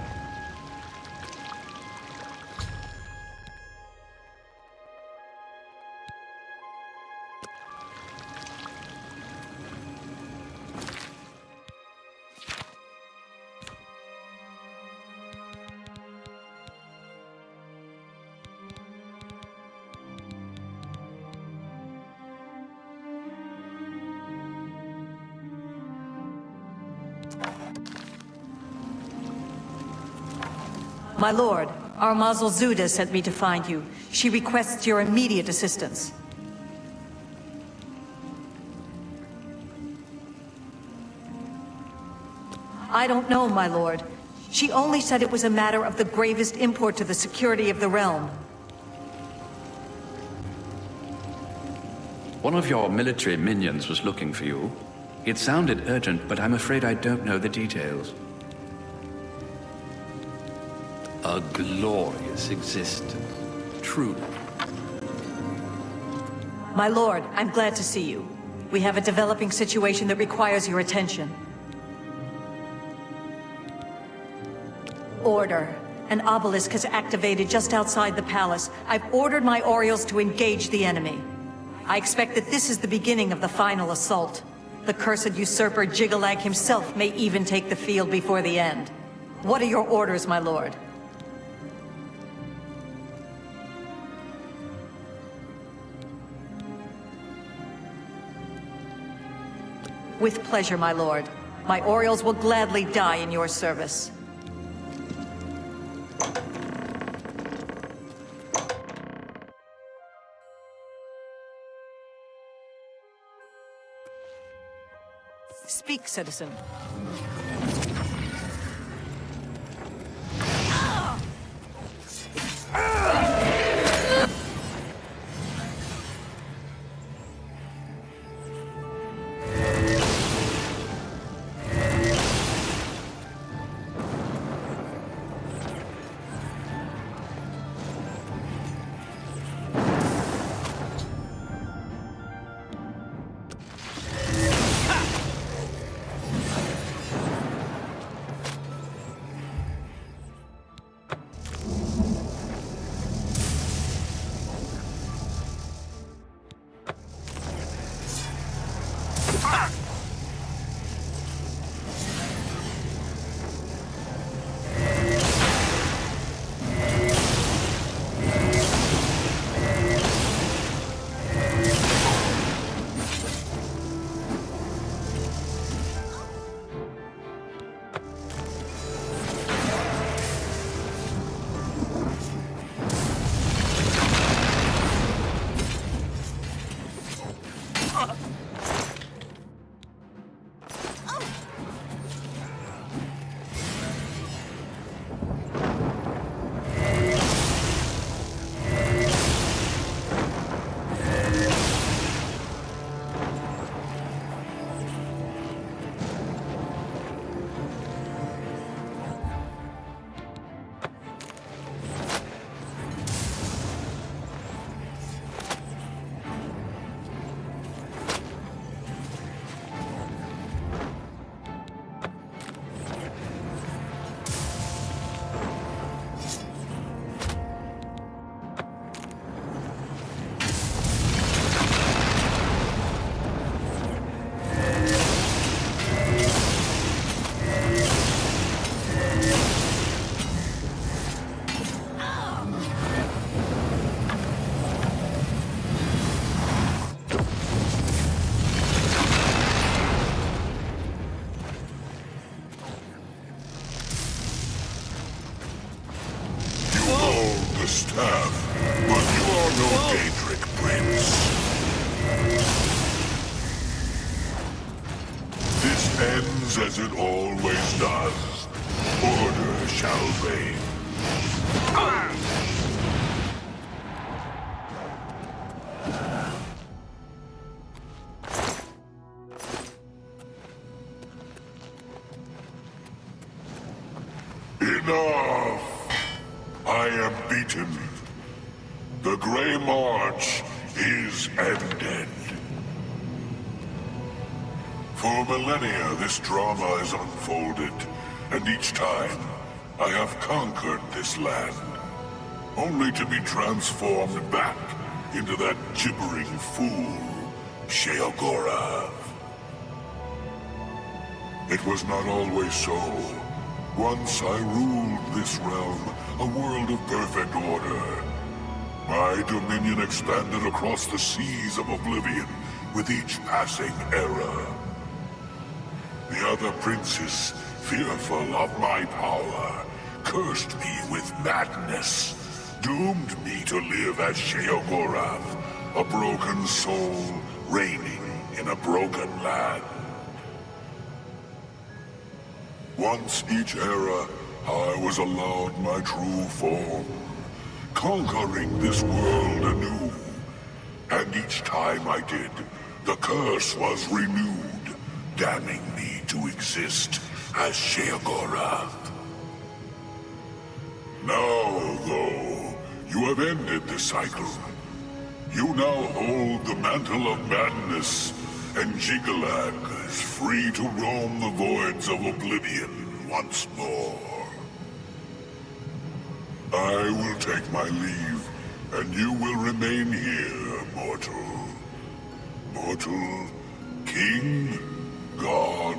My lord, our Mazel Zuda sent me to find you. She requests your immediate assistance. I don't know, my lord. She only said it was a matter of the gravest import to the security of the realm. One of your military minions was looking for you. It sounded urgent, but I'm afraid I don't know the details. A glorious existence, truly. My lord, I'm glad to see you. We have a developing situation that requires your attention. Order. An obelisk has activated just outside the palace. I've ordered my Orioles to engage the enemy. I expect that this is the beginning of the final assault. The cursed usurper Jigalag himself may even take the field before the end. What are your orders, my lord? With pleasure, my lord. My Orioles will gladly die in your service. Speak, citizen. As it always does. Order shall reign. Enough! I am beaten. The Grey March is ended. For millennia, this drama has unfolded, and each time, I have conquered this land, only to be transformed back into that gibbering fool, Sheogorath. It was not always so. Once I ruled this realm, a world of perfect order. My dominion expanded across the seas of Oblivion with each passing era. The other princes, fearful of my power, cursed me with madness, doomed me to live as Sheogorath, a broken soul reigning in a broken land. Once each era, I was allowed my true form, conquering this world anew. And and each time I did, the curse was renewed, damning me to exist as Sheogorath. Now, though, you have ended the cycle. You now hold the Mantle of Madness, and Jigalag is free to roam the voids of Oblivion once more. I will take my leave, and you will remain here, mortal. Mortal, king, god,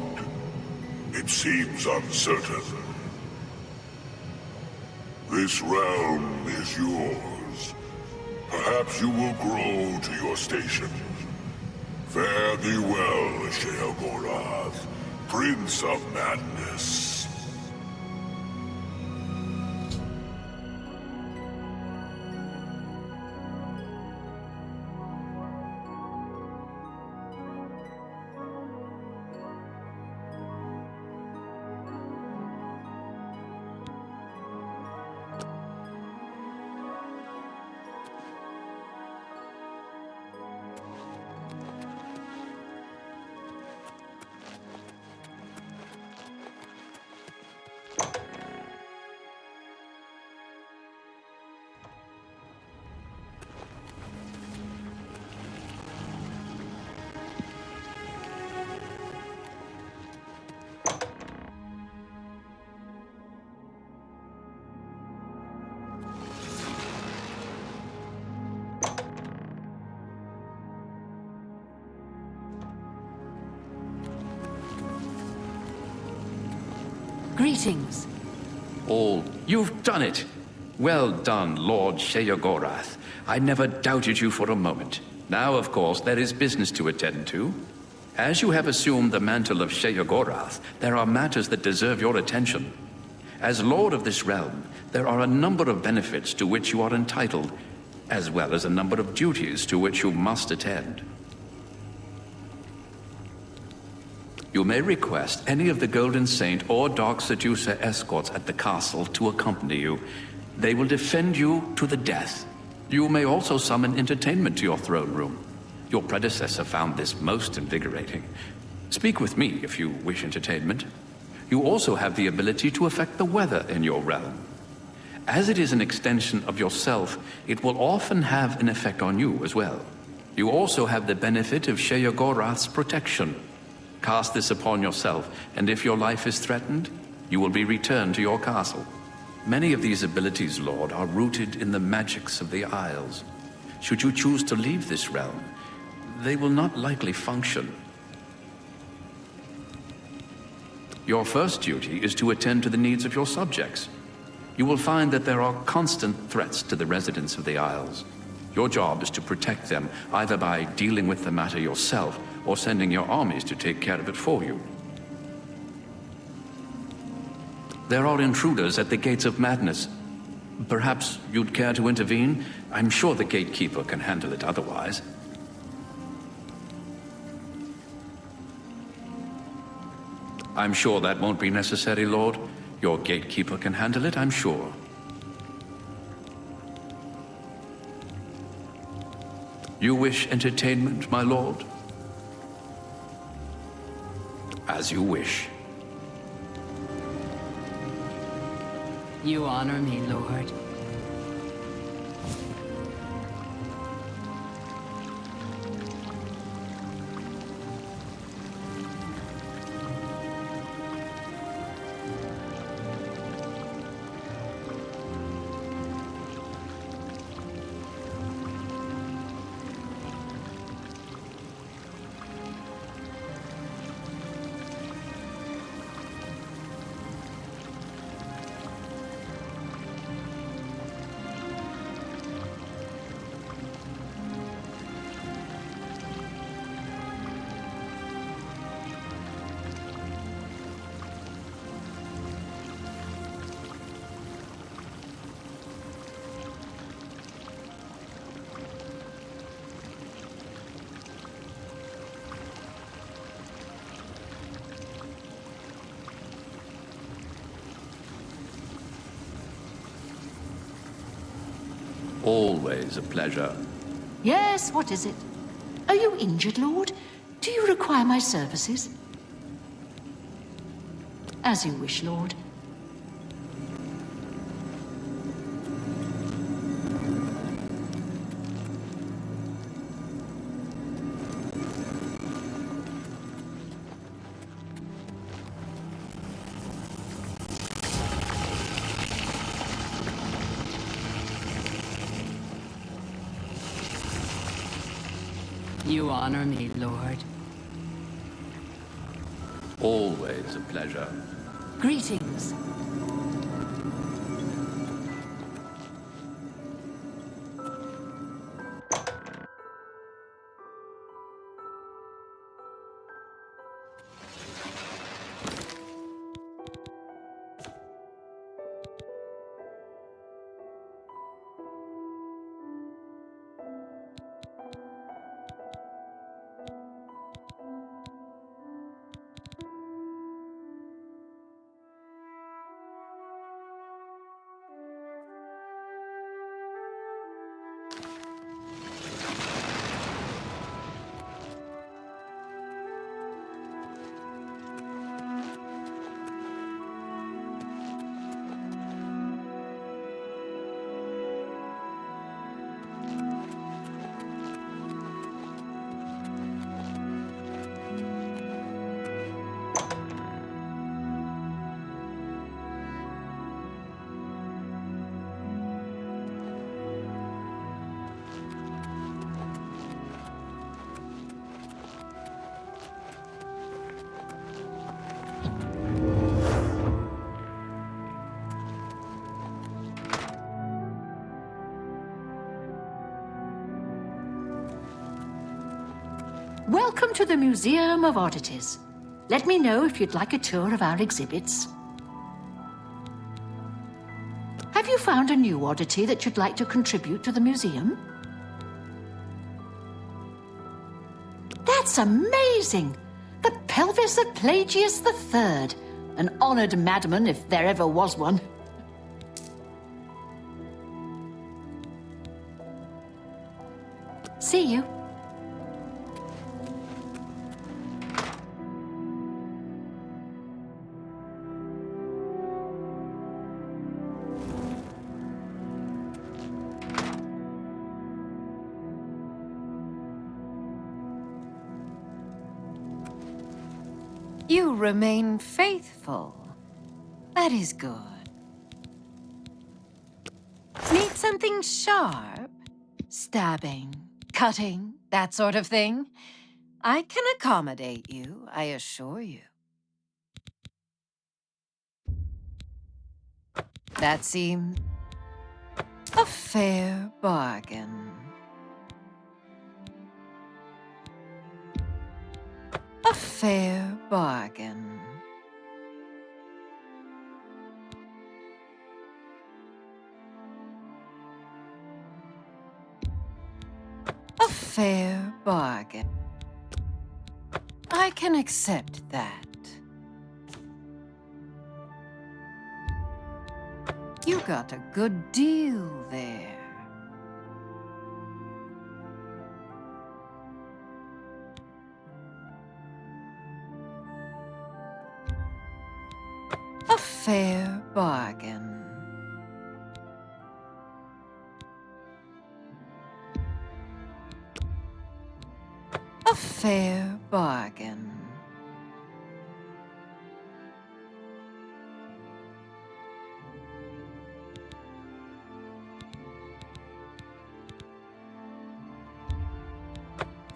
it seems uncertain. This realm is yours. Perhaps you will grow to your station. Fare thee well, Sheogorath, Prince of Madness. Greetings. All, you've done it! Well done, Lord Sheogorath. I never doubted you for a moment. Now, of course, there is business to attend to. As you have assumed the mantle of Sheogorath, there are matters that deserve your attention. As Lord of this realm, there are a number of benefits to which you are entitled, as well as a number of duties to which you must attend. You may request any of the Golden Saint or Dark Seducer escorts at the castle to accompany you. They will defend you to the death. You may also summon entertainment to your throne room. Your predecessor found this most invigorating. Speak with me if you wish entertainment. You also have the ability to affect the weather in your realm. As it is an extension of yourself, it will often have an effect on you as well. You also have the benefit of Sheogorath's protection. Cast this upon yourself, and if your life is threatened, you will be returned to your castle. Many of these abilities, Lord, are rooted in the magics of the Isles. Should you choose to leave this realm, they will not likely function. Your first duty is to attend to the needs of your subjects. You will find that there are constant threats to the residents of the Isles. Your job is to protect them, either by dealing with the matter yourself or sending your armies to take care of it for you. There are intruders at the Gates of Madness. Perhaps you'd care to intervene? I'm sure the Gatekeeper can handle it otherwise. I'm sure that won't be necessary, Lord. Your Gatekeeper can handle it, I'm sure. You wish entertainment, my lord? As you wish. You honor me, Lord. Always a pleasure. Yes, what is it? Are you injured, Lord? Do you require my services? As you wish, Lord. You honor me, Lord. Always a pleasure. Greetings. Welcome to the Museum of Oddities. Let me know if you'd like a tour of our exhibits. Have you found a new oddity that you'd like to contribute to the museum? That's amazing! The pelvis of Pelagius III, an honored madman if there ever was one. See you. You remain faithful. That is good. Need something sharp? Stabbing, cutting, that sort of thing? I can accommodate you, I assure you. That seems a fair bargain. A fair bargain. A fair bargain. I can accept that. You got a good deal there. A fair bargain. A fair bargain.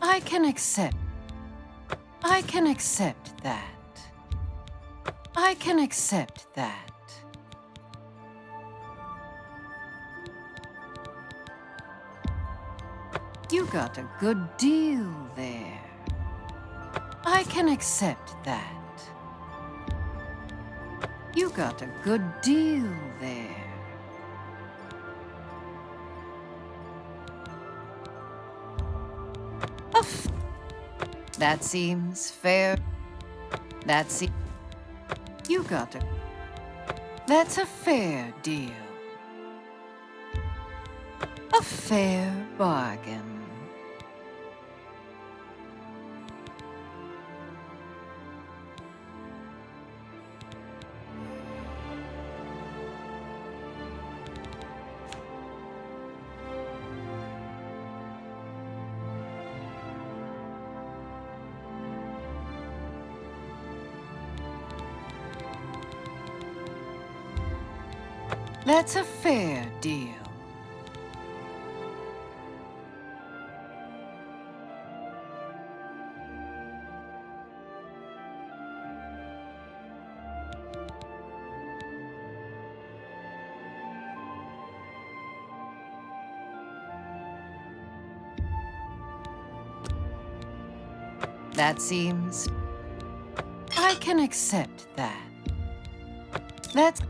I can accept that. I can accept that. You got a good deal there. I can accept that. You got a good deal there. That seems fair. You got a... That's a fair deal. A fair bargain. That's a fair deal. That seems... I can accept that. That's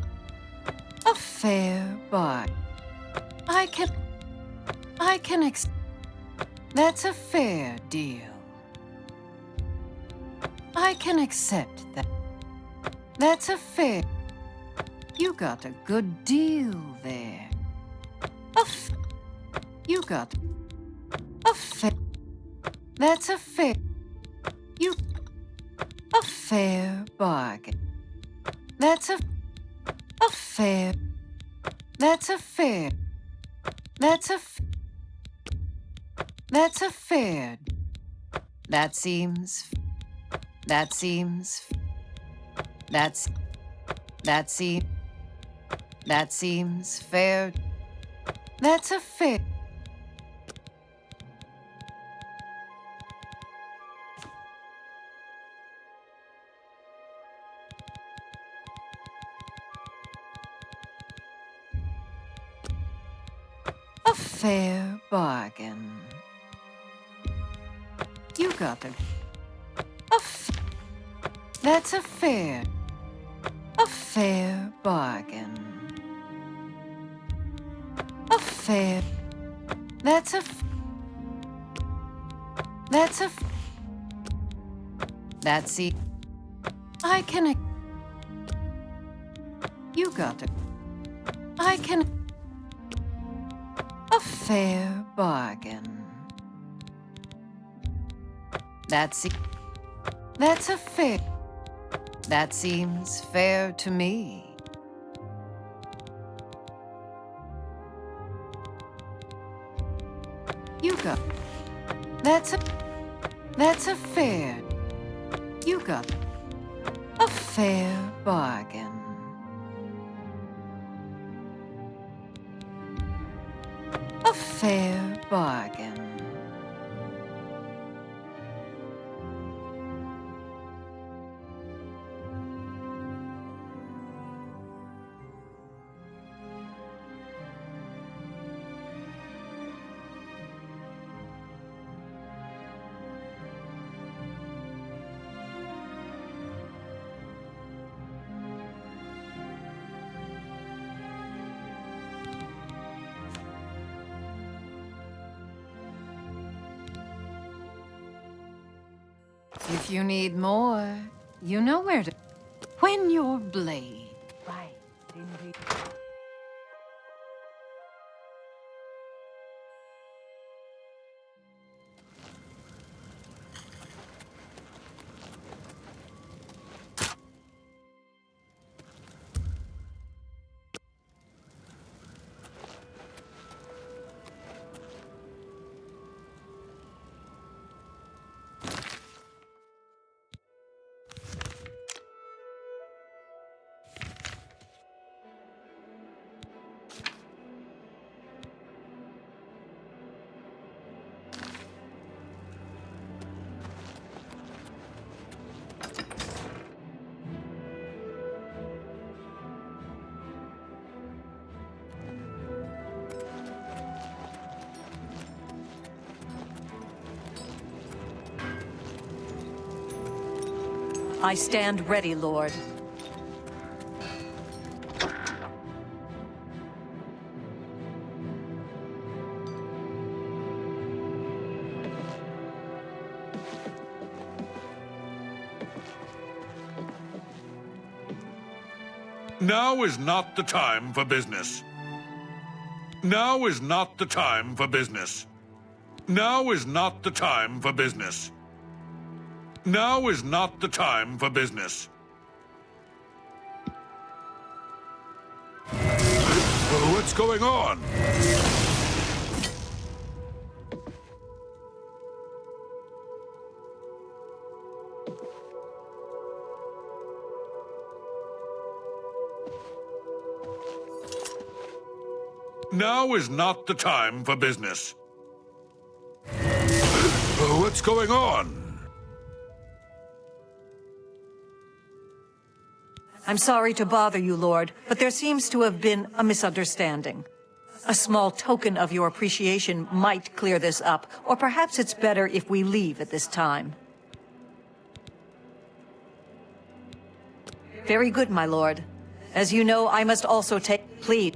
a fair bar. I can That's a fair deal. I can accept that. That's a fair... You got a good deal there. You got a fair... That's a fair... You... A fair bargain. That's a fair... That's a fair... That's a fair... That seems... That seems... That seems fair. That's a fair... A fair bargain. You got That's a fair bargain. A fair... That's a... That's it. I can... You got I can... A fair bargain. That's it. That's a fair... That seems fair to me. You got... That's a fair... You got... A fair bargain. A fair bargain. If you need more, you know where to... When your blade... Right, indeed. I stand ready, Lord. Now is not the time for business. Now is not the time for business. Now is not the time for business. Now is not the time for business. What's going on? Now is not the time for business. What's going on? I'm sorry to bother you, Lord, but there seems to have been a misunderstanding. A small token of your appreciation might clear this up, or perhaps it's better if we leave at this time. Very good, my lord. As you know, I must also take... Please.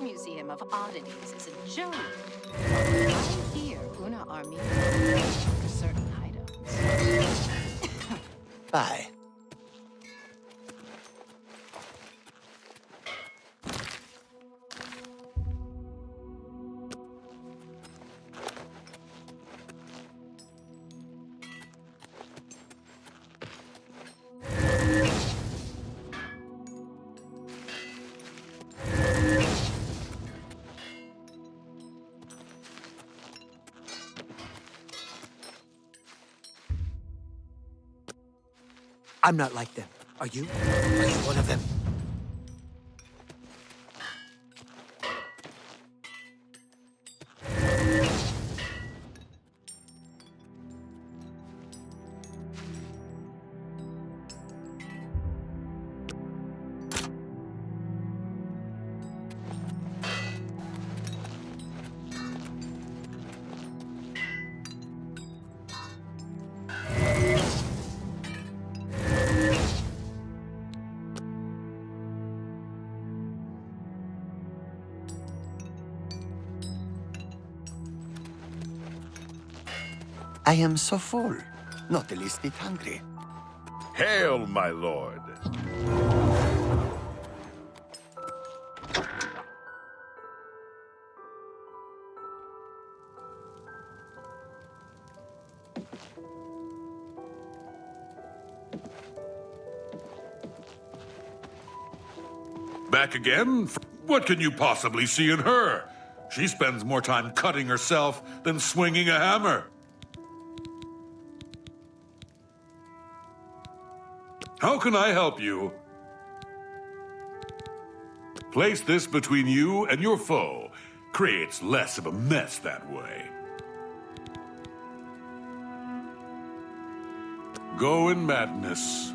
Museum of Oddities is a joke. I hear Una Armina for certain items. Bye. I'm not like them. Are you? Are you one of them? I am so full, not the least bit hungry. Hail, my lord. Back again? What can you possibly see in her? She spends more time cutting herself than swinging a hammer. How can I help you? Place this between you and your foe. Creates less of a mess that way. Go in madness.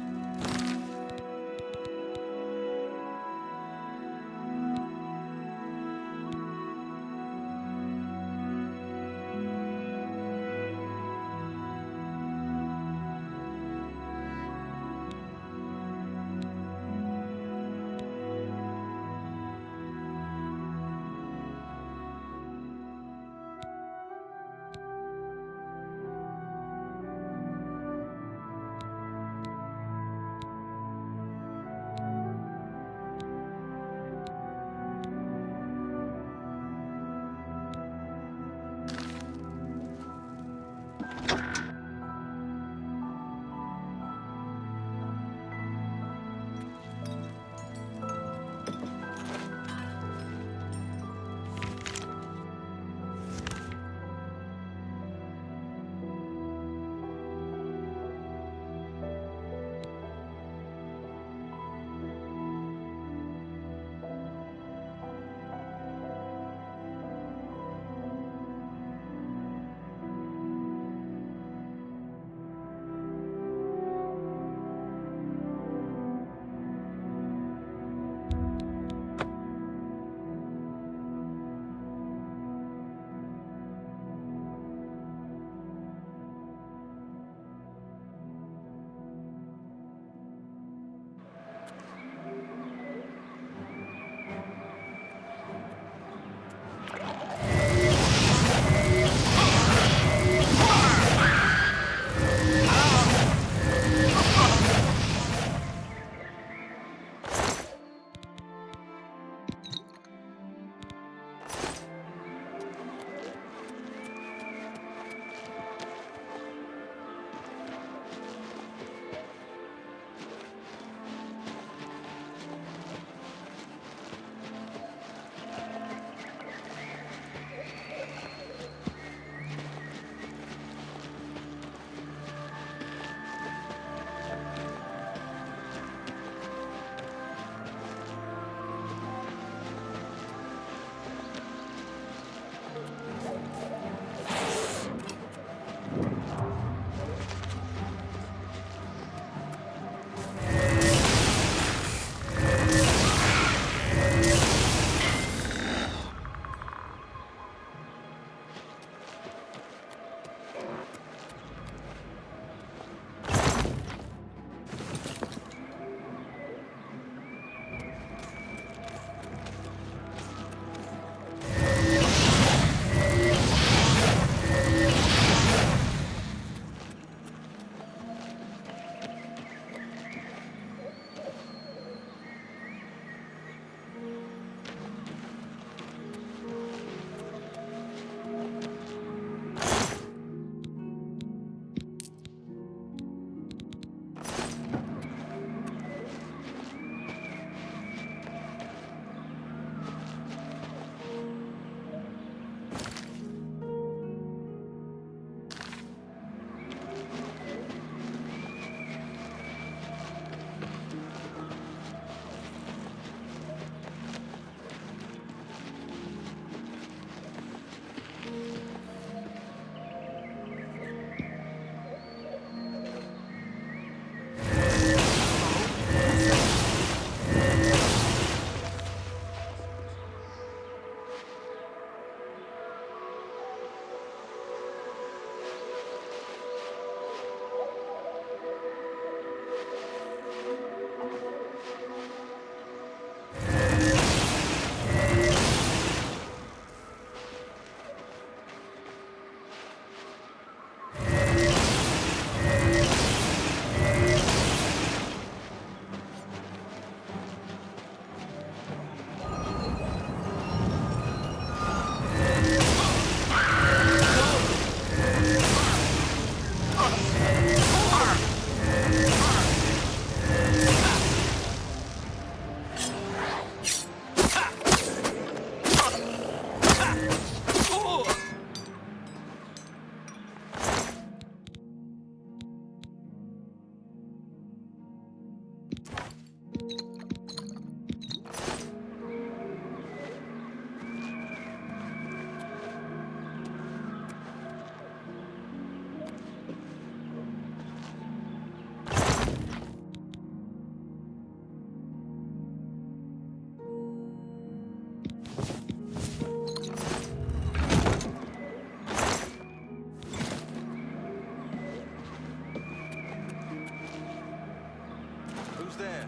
Who's there?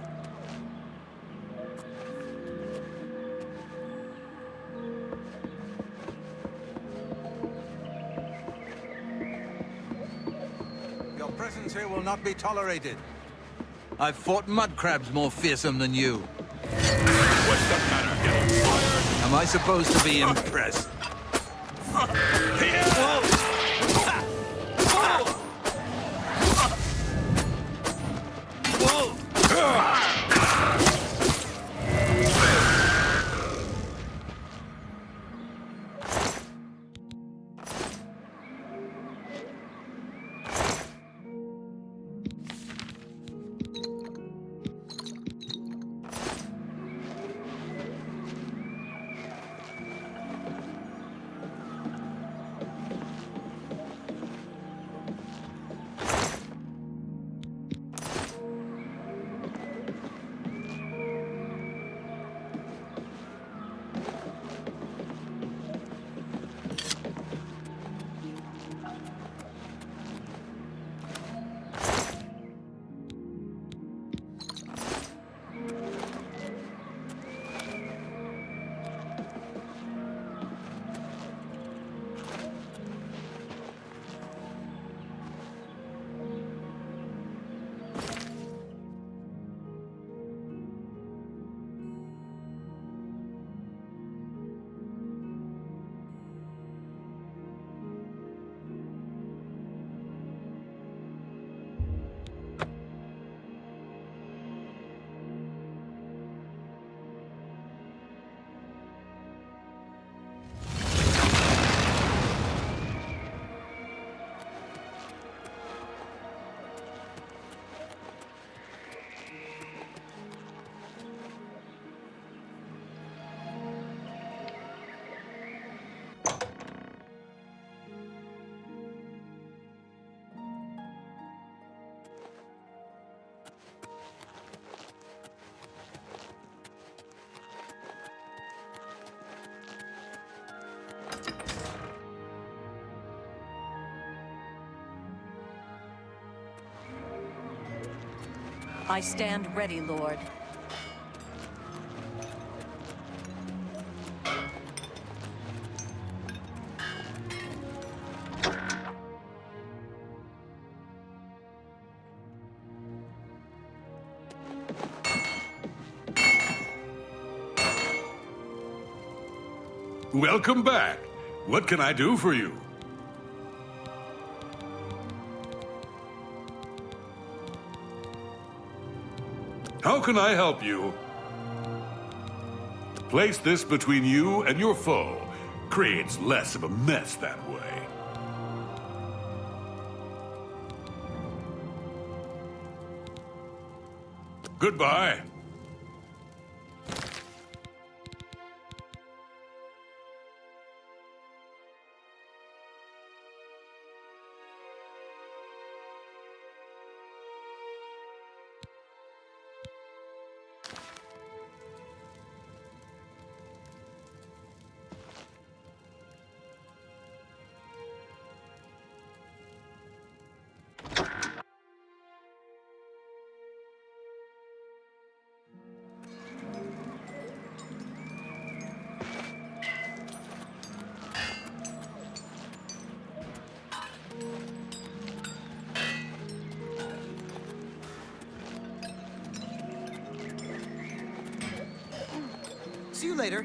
Your presence here will not be tolerated. I've fought mud crabs more fearsome than you. What's the matter? Getting fired? Am I supposed to be impressed? I stand ready, Lord. Welcome back. What can I do for you? How can I help you? Place this between you and your foe. Creates less of a mess that way. Goodbye. See you later.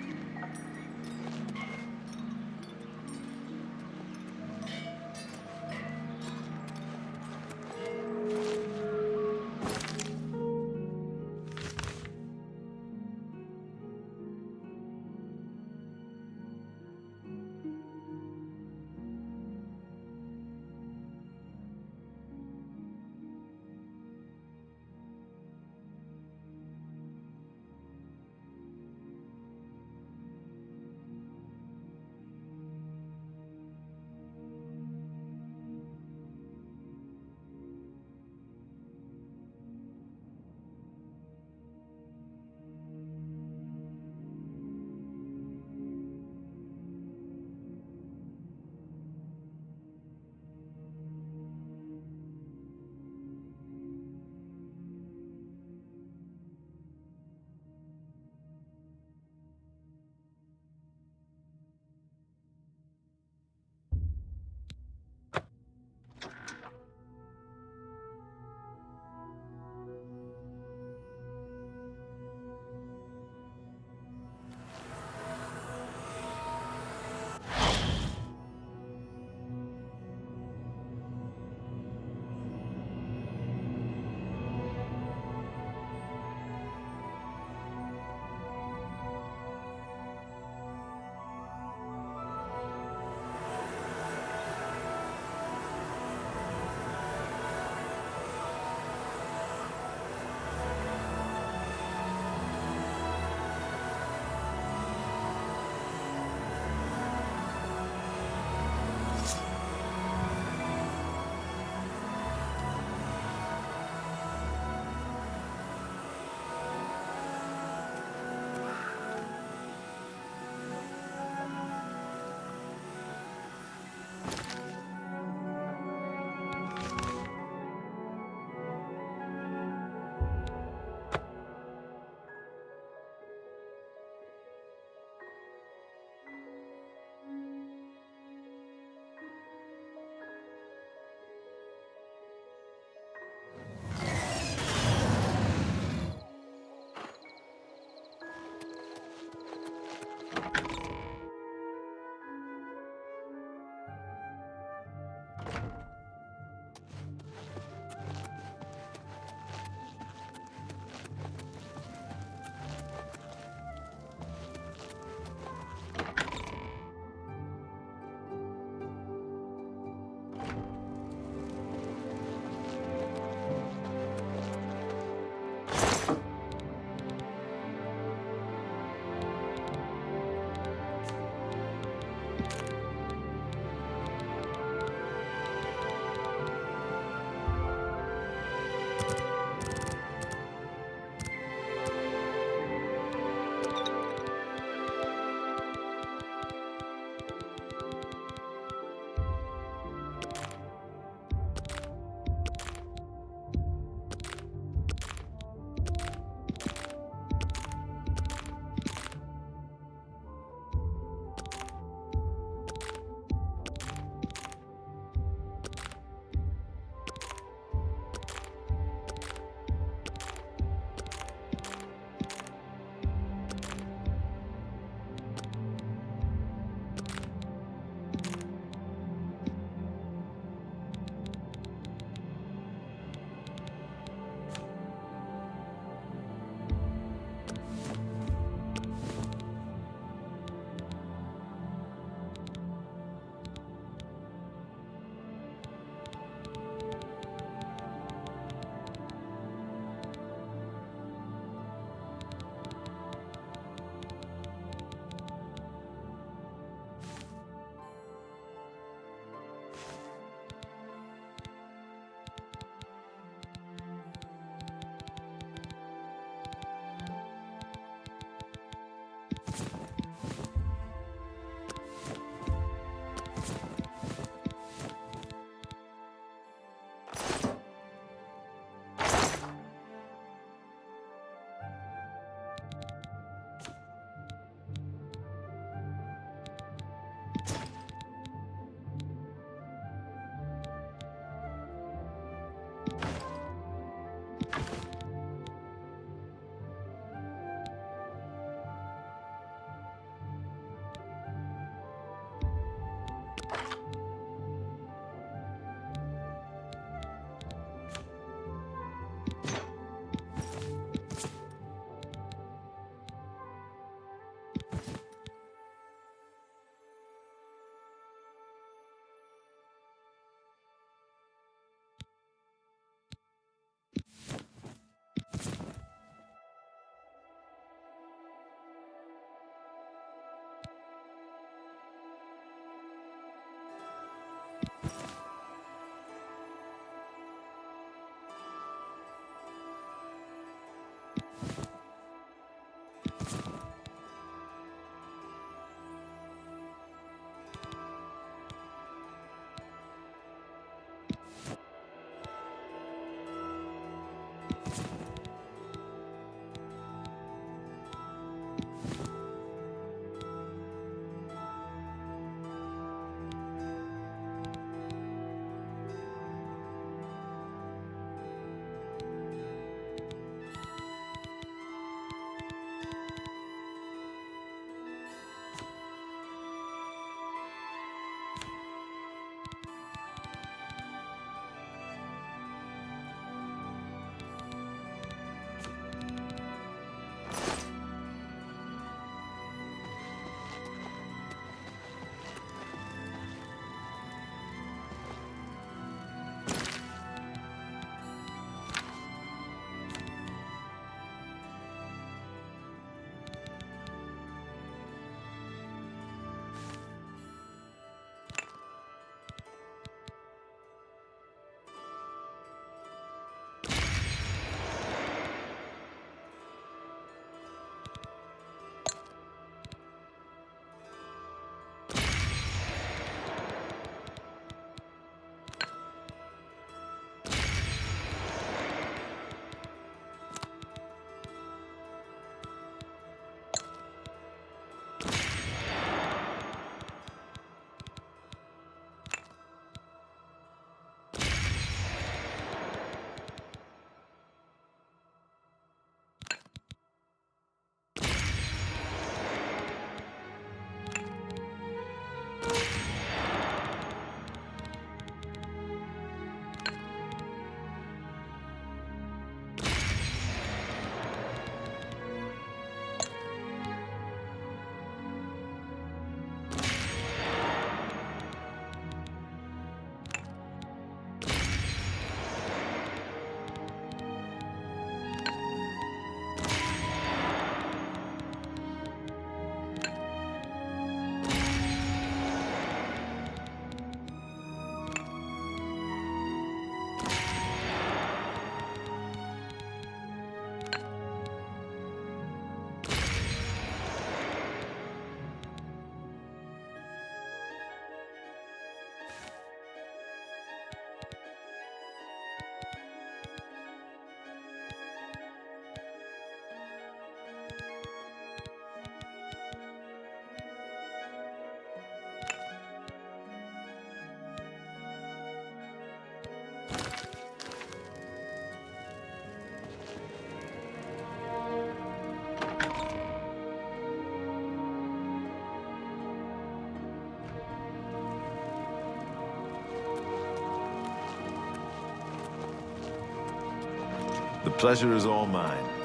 The pleasure is all mine.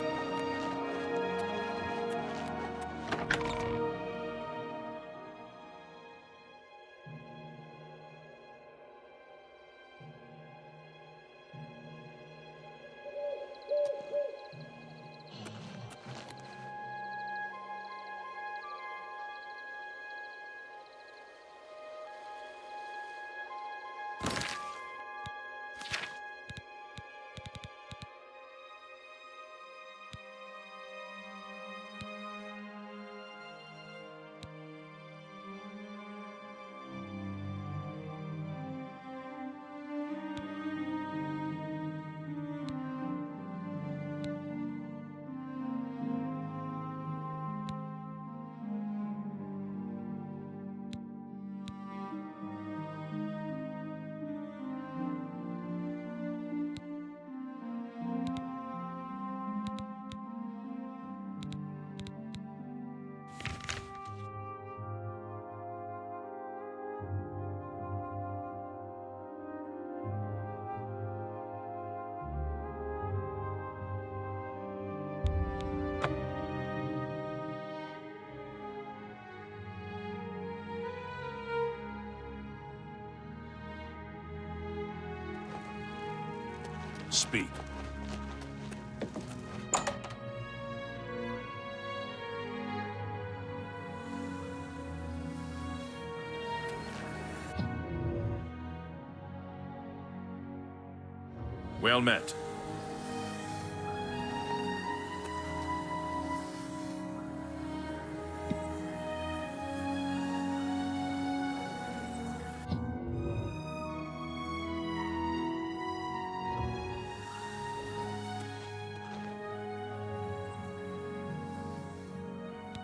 Speak. Well met.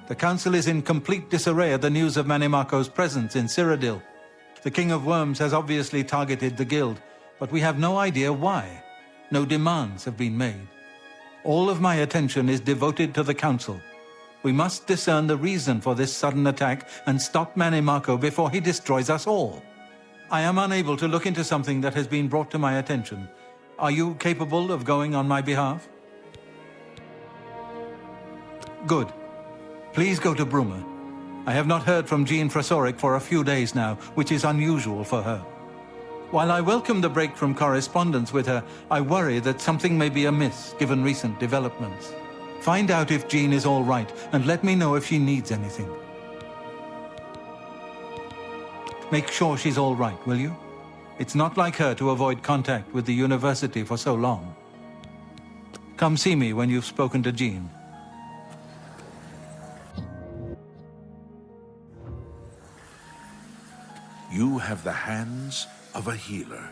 The Council is in complete disarray at the news of Manimako's presence in Cyrodiil. The King of Worms has obviously targeted the Guild, but we have no idea why. No demands have been made. All of my attention is devoted to the Council. We must discern the reason for this sudden attack and stop Manimako before he destroys us all. I am unable to look into something that has been brought to my attention. Are you capable of going on my behalf? Good. Please go to Bruma. I have not heard from Jean Frasoric for a few days now, which is unusual for her. While I welcome the break from correspondence with her, I worry that something may be amiss given recent developments. Find out if Jean is all right and let me know if she needs anything. Make sure she's all right, will you? It's not like her to avoid contact with the university for so long. Come see me when you've spoken to Jean. You have the hands of a healer.